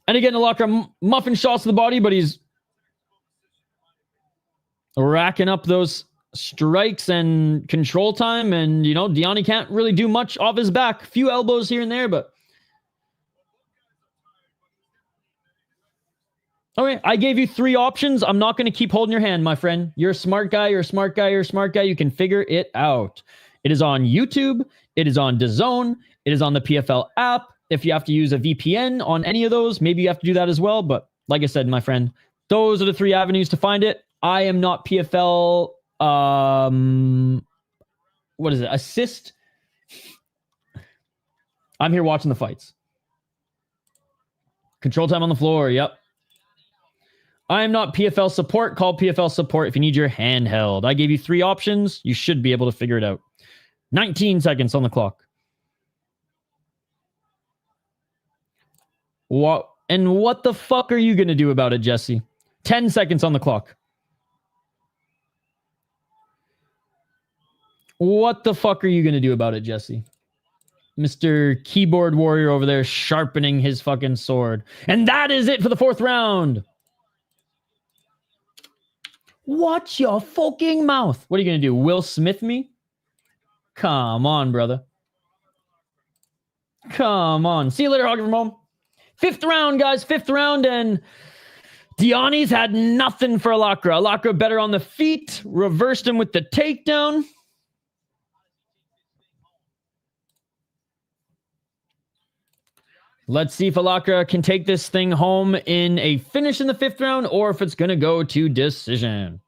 And again, Alaqraa muffin shots to the body, but he's racking up those strikes and control time. And, you know, Diani can't really do much off his back. Few elbows here and there, but... Okay, I gave you 3 options. I'm not going to keep holding your hand, my friend. You're a smart guy. You can figure it out. It is on YouTube. It is on DAZN. It is on the PFL app. If you have to use a VPN on any of those, maybe you have to do that as well. But like I said, my friend, those are the 3 avenues to find it. I am not PFL... what is it? Assist. I'm here watching the fights. Control time on the floor. Yep. I am not PFL support. Call PFL support if you need your hand held. I gave you 3 options. You should be able to figure it out. 19 seconds on the clock. What the fuck are you going to do about it, Jesse? 10 seconds on the clock. What the fuck are you going to do about it, Jesse? Mr. Keyboard Warrior over there sharpening his fucking sword. And that is it for the 4th round. Watch your fucking mouth. What are you going to do? Will Smith me? Come on, brother. Come on. See you later, Hockey from Home. 5th round, guys. 5th round, and Diani's had nothing for Alaqraa. Alaqraa better on the feet. Reversed him with the takedown. Let's see if Alaqraa can take this thing home in a finish in the 5th round, or if it's going to go to decision.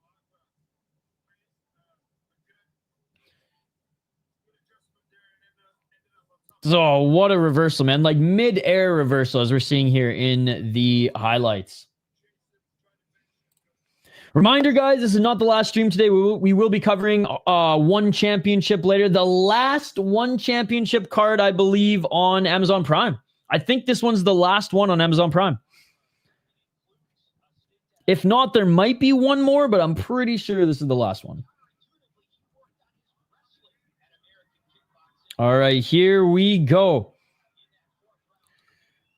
So, what a reversal, man. Like mid-air reversal, as we're seeing here in the highlights. Reminder, guys, this is not the last stream today. We will be covering one championship later. The last one championship card, I believe, on Amazon Prime. I think this one's the last one on Amazon Prime. If not, there might be one more, but I'm pretty sure this is the last one. All right, here we go.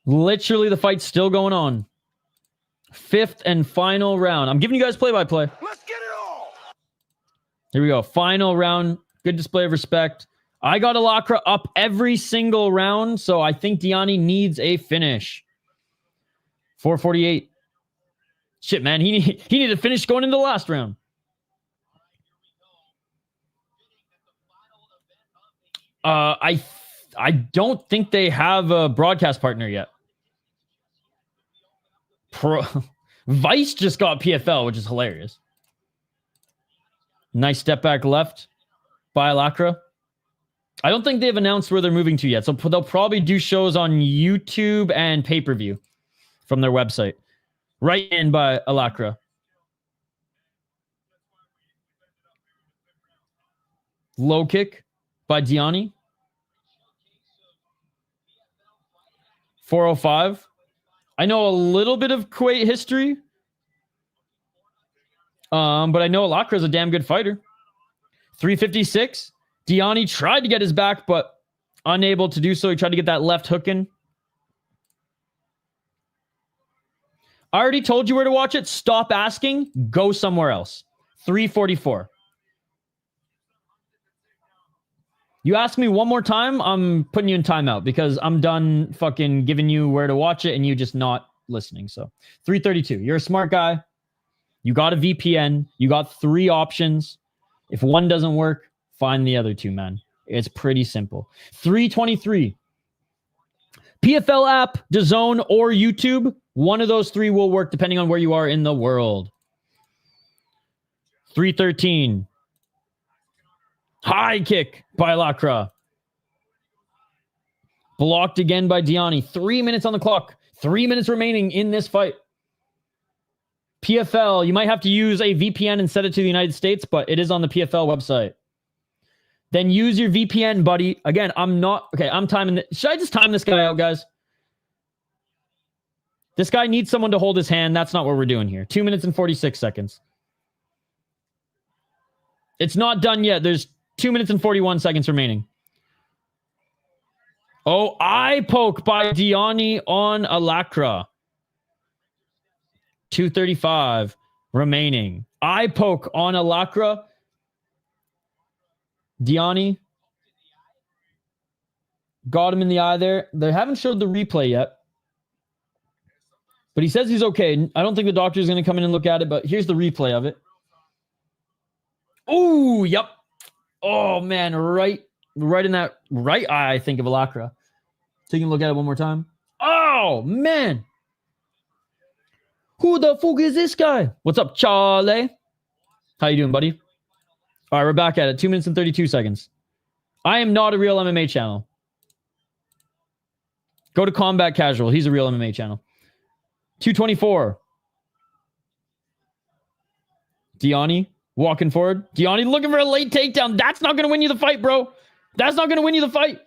Literally, the fight's still going on. 5th and final round. I'm giving you guys play-by-play. Let's get it all. Here we go. Final round. Good display of respect. I got Alaqraa up every single round, so I think Diani needs a finish. 448. Shit, man. He needed to finish going into the last round. I don't think they have a broadcast partner yet. Vice just got PFL, which is hilarious. Nice step back left by Alaqraa. I don't think they've announced where they're moving to yet, so they'll probably do shows on YouTube and pay-per-view from their website. Right in by Alaqraa. Low kick by Diani. 405. I know a little bit of Kuwait history. But I know Alaqraa is a damn good fighter. 356. Diani tried to get his back, but Unable to do so. He tried to get that left hook in. I already told you where to watch it. Stop asking. Go somewhere else. 344. You ask me one more time, I'm putting you in timeout because I'm done fucking giving you where to watch it and you just not listening. So 332. You're a smart guy. You got a VPN. You got 3 options. If one doesn't work, find the other 2, man. It's pretty simple. 323. PFL app, DAZN, or YouTube. One of those 3 will work depending on where you are in the world. 313. High kick by Alaqraa. Blocked again by Diani. 3 minutes on the clock. 3 minutes remaining in this fight. PFL, you might have to use a VPN and set it to the United States, but it is on the PFL website. Then use your VPN, buddy. Again, I'm timing it. Should I just time this guy out, guys? This guy needs someone to hold his hand. That's not what we're doing here. 2 minutes and 46 seconds. It's not done yet. There's 2 minutes and 41 seconds remaining. Oh, eye poke by Diani on Alaqraa. 2:35 remaining. Eye poke on Alaqraa. Diani got him in the eye there. They haven't showed the replay yet. But he says he's okay. I don't think the doctor is going to come in and look at it, but here's the replay of it. Oh, yep. Oh, man. Right in that right eye, I think, of Alaqraa. Taking a look at it one more time. Oh, man. Who the fuck is this guy? What's up, Charlie? How you doing, buddy? All right, we're back at it. 2 minutes and 32 seconds. I am not a real MMA channel. Go to Combat Casual. He's a real MMA channel. 224. Diani walking forward. Diani looking for a late takedown. That's not going to win you the fight, bro. That's not going to win you the fight.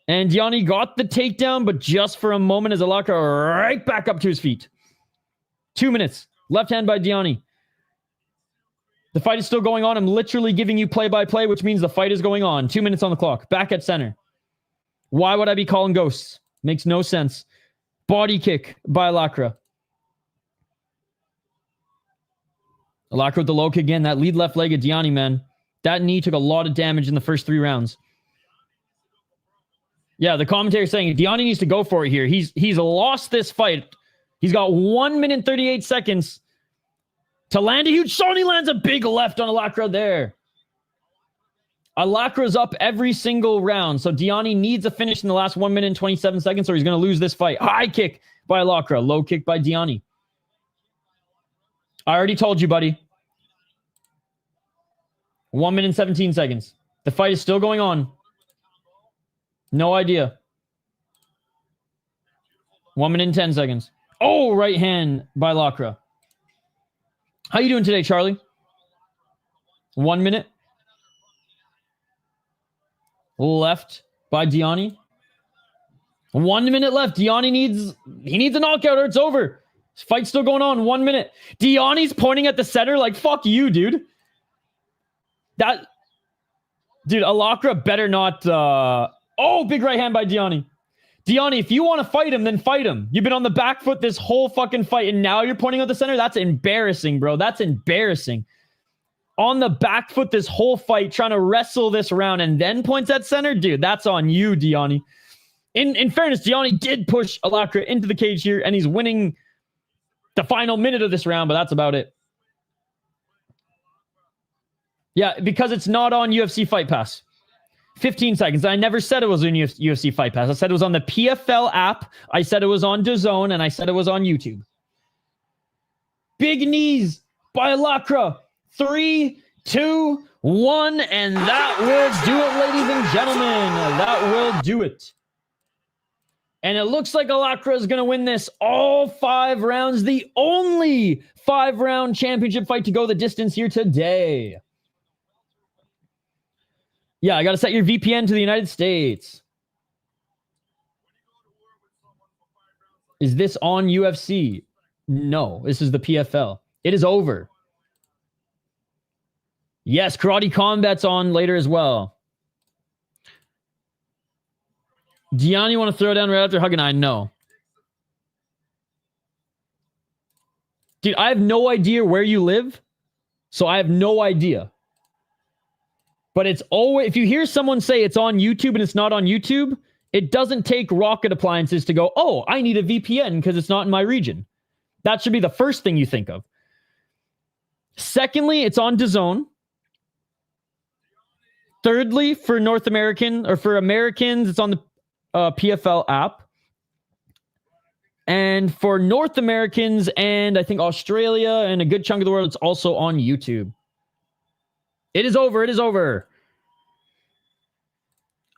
And Diani got the takedown, but just for a moment as Alaqraa right back up to his feet. 2 minutes. Left hand by Diani. The fight is still going on. I'm literally giving you play-by-play, which means the fight is going on. 2 minutes on the clock. Back at center. Why would I be calling ghosts? Makes no sense. Body kick by Alaqraa. Alaqraa with the low kick again. That lead left leg of Diani, man. That knee took a lot of damage in the first 3 rounds. Yeah, the commentator is saying Diani needs to go for it here. He's lost this fight. He's got 1 minute 38 seconds to land a huge shot. He lands a big left on Alaqraa there. Alaqraa's up every single round, so Diani needs a finish in the last 1 minute and 27 seconds or he's going to lose this fight. High kick by Alaqraa. Low kick by Diani. I already told you, buddy. 1 minute and 17 seconds. The fight is still going on. No idea. 1 minute and 10 seconds. Oh, right hand by Alaqraa. How you doing today, Charlie? 1 minute. Left by Diani. 1 minute left. Diani needs a knockout or it's over. This fight's still going on. 1 minute. Diani's pointing at the center like, fuck you, dude. Dude, Alaqraa better not... Oh, big right hand by Diani. Diani, if you want to fight him, then fight him. You've been on the back foot this whole fucking fight, and now you're pointing at the center? That's embarrassing, bro. That's embarrassing. On the back foot this whole fight, trying to wrestle this around, and then points at center? Dude, that's on you, Diani. In fairness, Diani did push Alaqraa into the cage here, and he's winning the final minute of this round, but that's about it. Yeah, because it's not on UFC Fight Pass. 15 seconds. I never said it was on UFC Fight Pass. I said it was on the PFL app. I said it was on DAZN, and I said it was on YouTube. Big knees by Alaqraa. 3, 2, 1, and that will do it, ladies and gentlemen. That will do it. And it looks like Alaqraa is going to win this all 5 rounds. The only 5-round championship fight to go the distance here today. Yeah, I got to set your VPN to the United States. Is this on UFC? No, this is the PFL. It is over. Yes, Karate Combat's on later as well. Diani want to throw down right after hugging? I know. Dude, I have no idea where you live, so I have no idea. But it's always, if you hear someone say it's on YouTube and it's not on YouTube, it doesn't take rocket appliances to go, oh, I need a VPN because it's not in my region. That should be the first thing you think of. Secondly, it's on DAZN. Thirdly, for North American, or for Americans, it's on the PFL app. And for North Americans and I think Australia and a good chunk of the world, it's also on YouTube. It is over. It is over.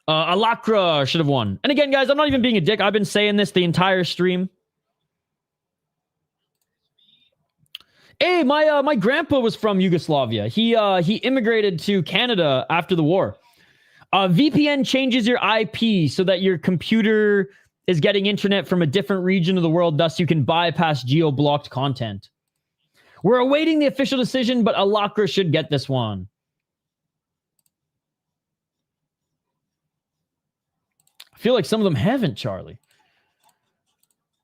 Alaqraa should have won. And again, guys, I'm not even being a dick. I've been saying this the entire stream. Hey, my grandpa was from Yugoslavia. He immigrated to Canada after the war. VPN changes your IP so that your computer is getting internet from a different region of the world, thus you can bypass geo-blocked content. We're awaiting the official decision, but Alaqraa should get this one. I feel like some of them haven't, Charlie.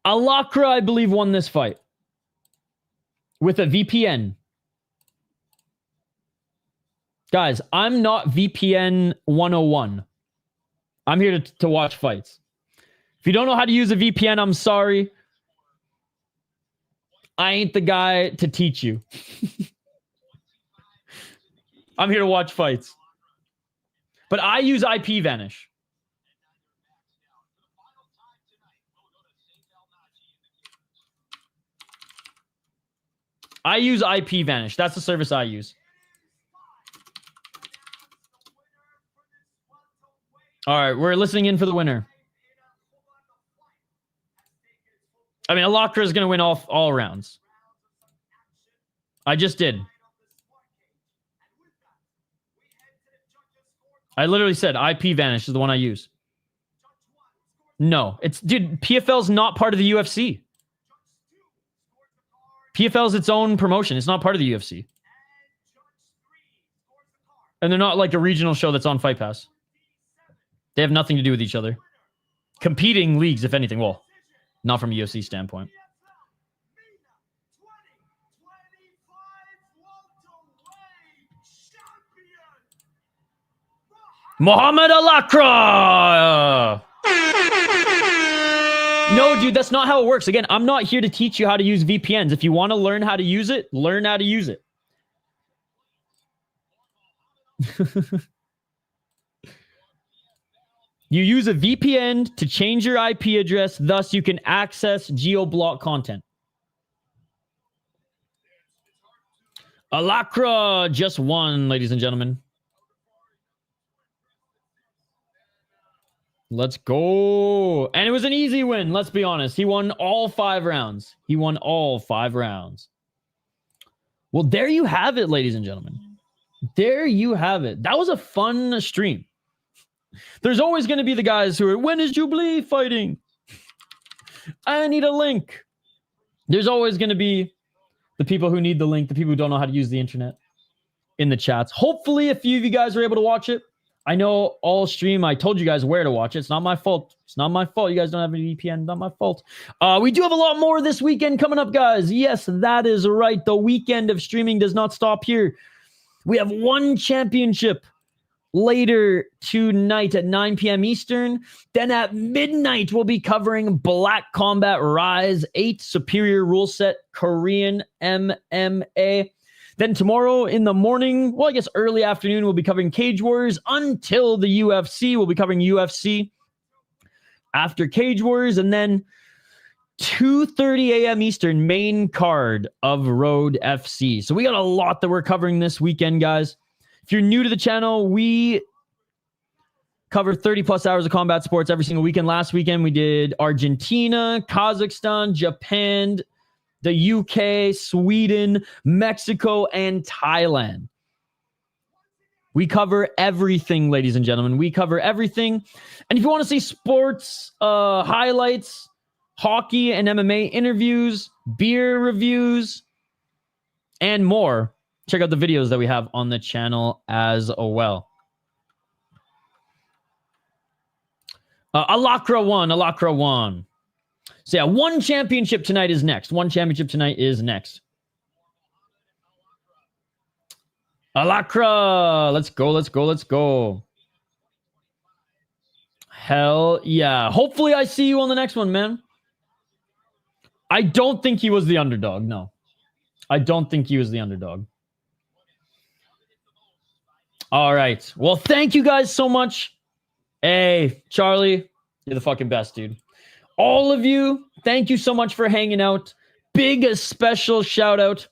Alaqraa, I believe, won this fight with a VPN. Guys, I'm not VPN 101. I'm here to watch fights. If you don't know how to use a VPN, I'm sorry. I ain't the guy to teach you. I'm here to watch fights. But I use IP Vanish. I use IP Vanish. That's the service I use. All right, we're listening in for the winner. I mean, Alaqraa is going to win all rounds. I just did. I literally said IP Vanish is the one I use. No, it's, dude, PFL's not part of the UFC. PFL's its own promotion. It's not part of the UFC. And they're not like a regional show that's on Fight Pass. They have nothing to do with each other. Competing leagues, if anything. Well, not from a UFC standpoint. Mohamed Alaqraa! No, dude, that's not how it works. Again, I'm not here to teach you how to use VPNs. If you want to learn how to use it, learn how to use it. You use a VPN to change your IP address, thus you can access geo-block content. Alaqraa just won, ladies and gentlemen. Let's go. And it was an easy win, let's be honest. He won all 5 rounds. He won all 5 rounds. Well, there you have it, ladies and gentlemen. There you have it. That was a fun stream. There's always going to be the guys who are, when is Jubilee fighting? I need a link. There's always going to be the people who need the link, the people who don't know how to use the internet in the chats. Hopefully a few of you guys were able to watch it. I know all stream, I told you guys where to watch it. It's not my fault. It's not my fault. You guys don't have a VPN. Not my fault. We do have a lot more this weekend coming up, guys. Yes, that is right. The weekend of streaming does not stop here. We have one championship later tonight at 9 p.m. Eastern. Then at midnight, we'll be covering Black Combat Rise 8 Superior Rule Set Korean MMA. Then tomorrow in the morning, well, I guess early afternoon, we'll be covering Cage Warriors until the UFC. We'll be covering UFC after Cage Warriors. And then 2:30 a.m. Eastern, main card of Road FC. So we got a lot that we're covering this weekend, guys. If you're new to the channel, we cover 30 plus hours of combat sports every single weekend. Last weekend, we did Argentina, Kazakhstan, Japan, the UK, Sweden, Mexico, and Thailand. We cover everything, ladies and gentlemen. We cover everything. And if you want to see sports highlights, hockey and MMA interviews, beer reviews, and more, check out the videos that we have on the channel as well. Alaqraa won. So yeah, one championship tonight is next. Alaqraa, let's go. Hell yeah. Hopefully I see you on the next one, man. I don't think he was the underdog, no. I don't think he was the underdog. All right. Well, thank you guys so much. Hey, Charlie, you're the fucking best, dude. All of you, thank you so much for hanging out. Big special shout out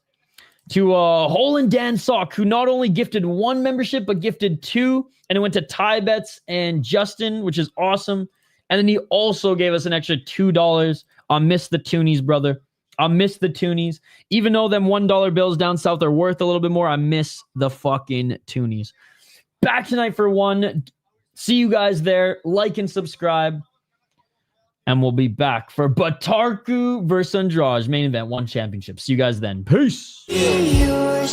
to Hole and Dan Sock, who not only gifted 1 membership, but gifted 2. And it went to Ty Bets and Justin, which is awesome. And then he also gave us an extra $2. I miss the toonies, brother. I miss the toonies. Even though them $1 bills down south are worth a little bit more, I miss the fucking toonies. Back tonight for 1. See you guys there. Like and subscribe. And we'll be back for Batarku versus Andrade main event 1 championship. See you guys then. Peace. Yeah.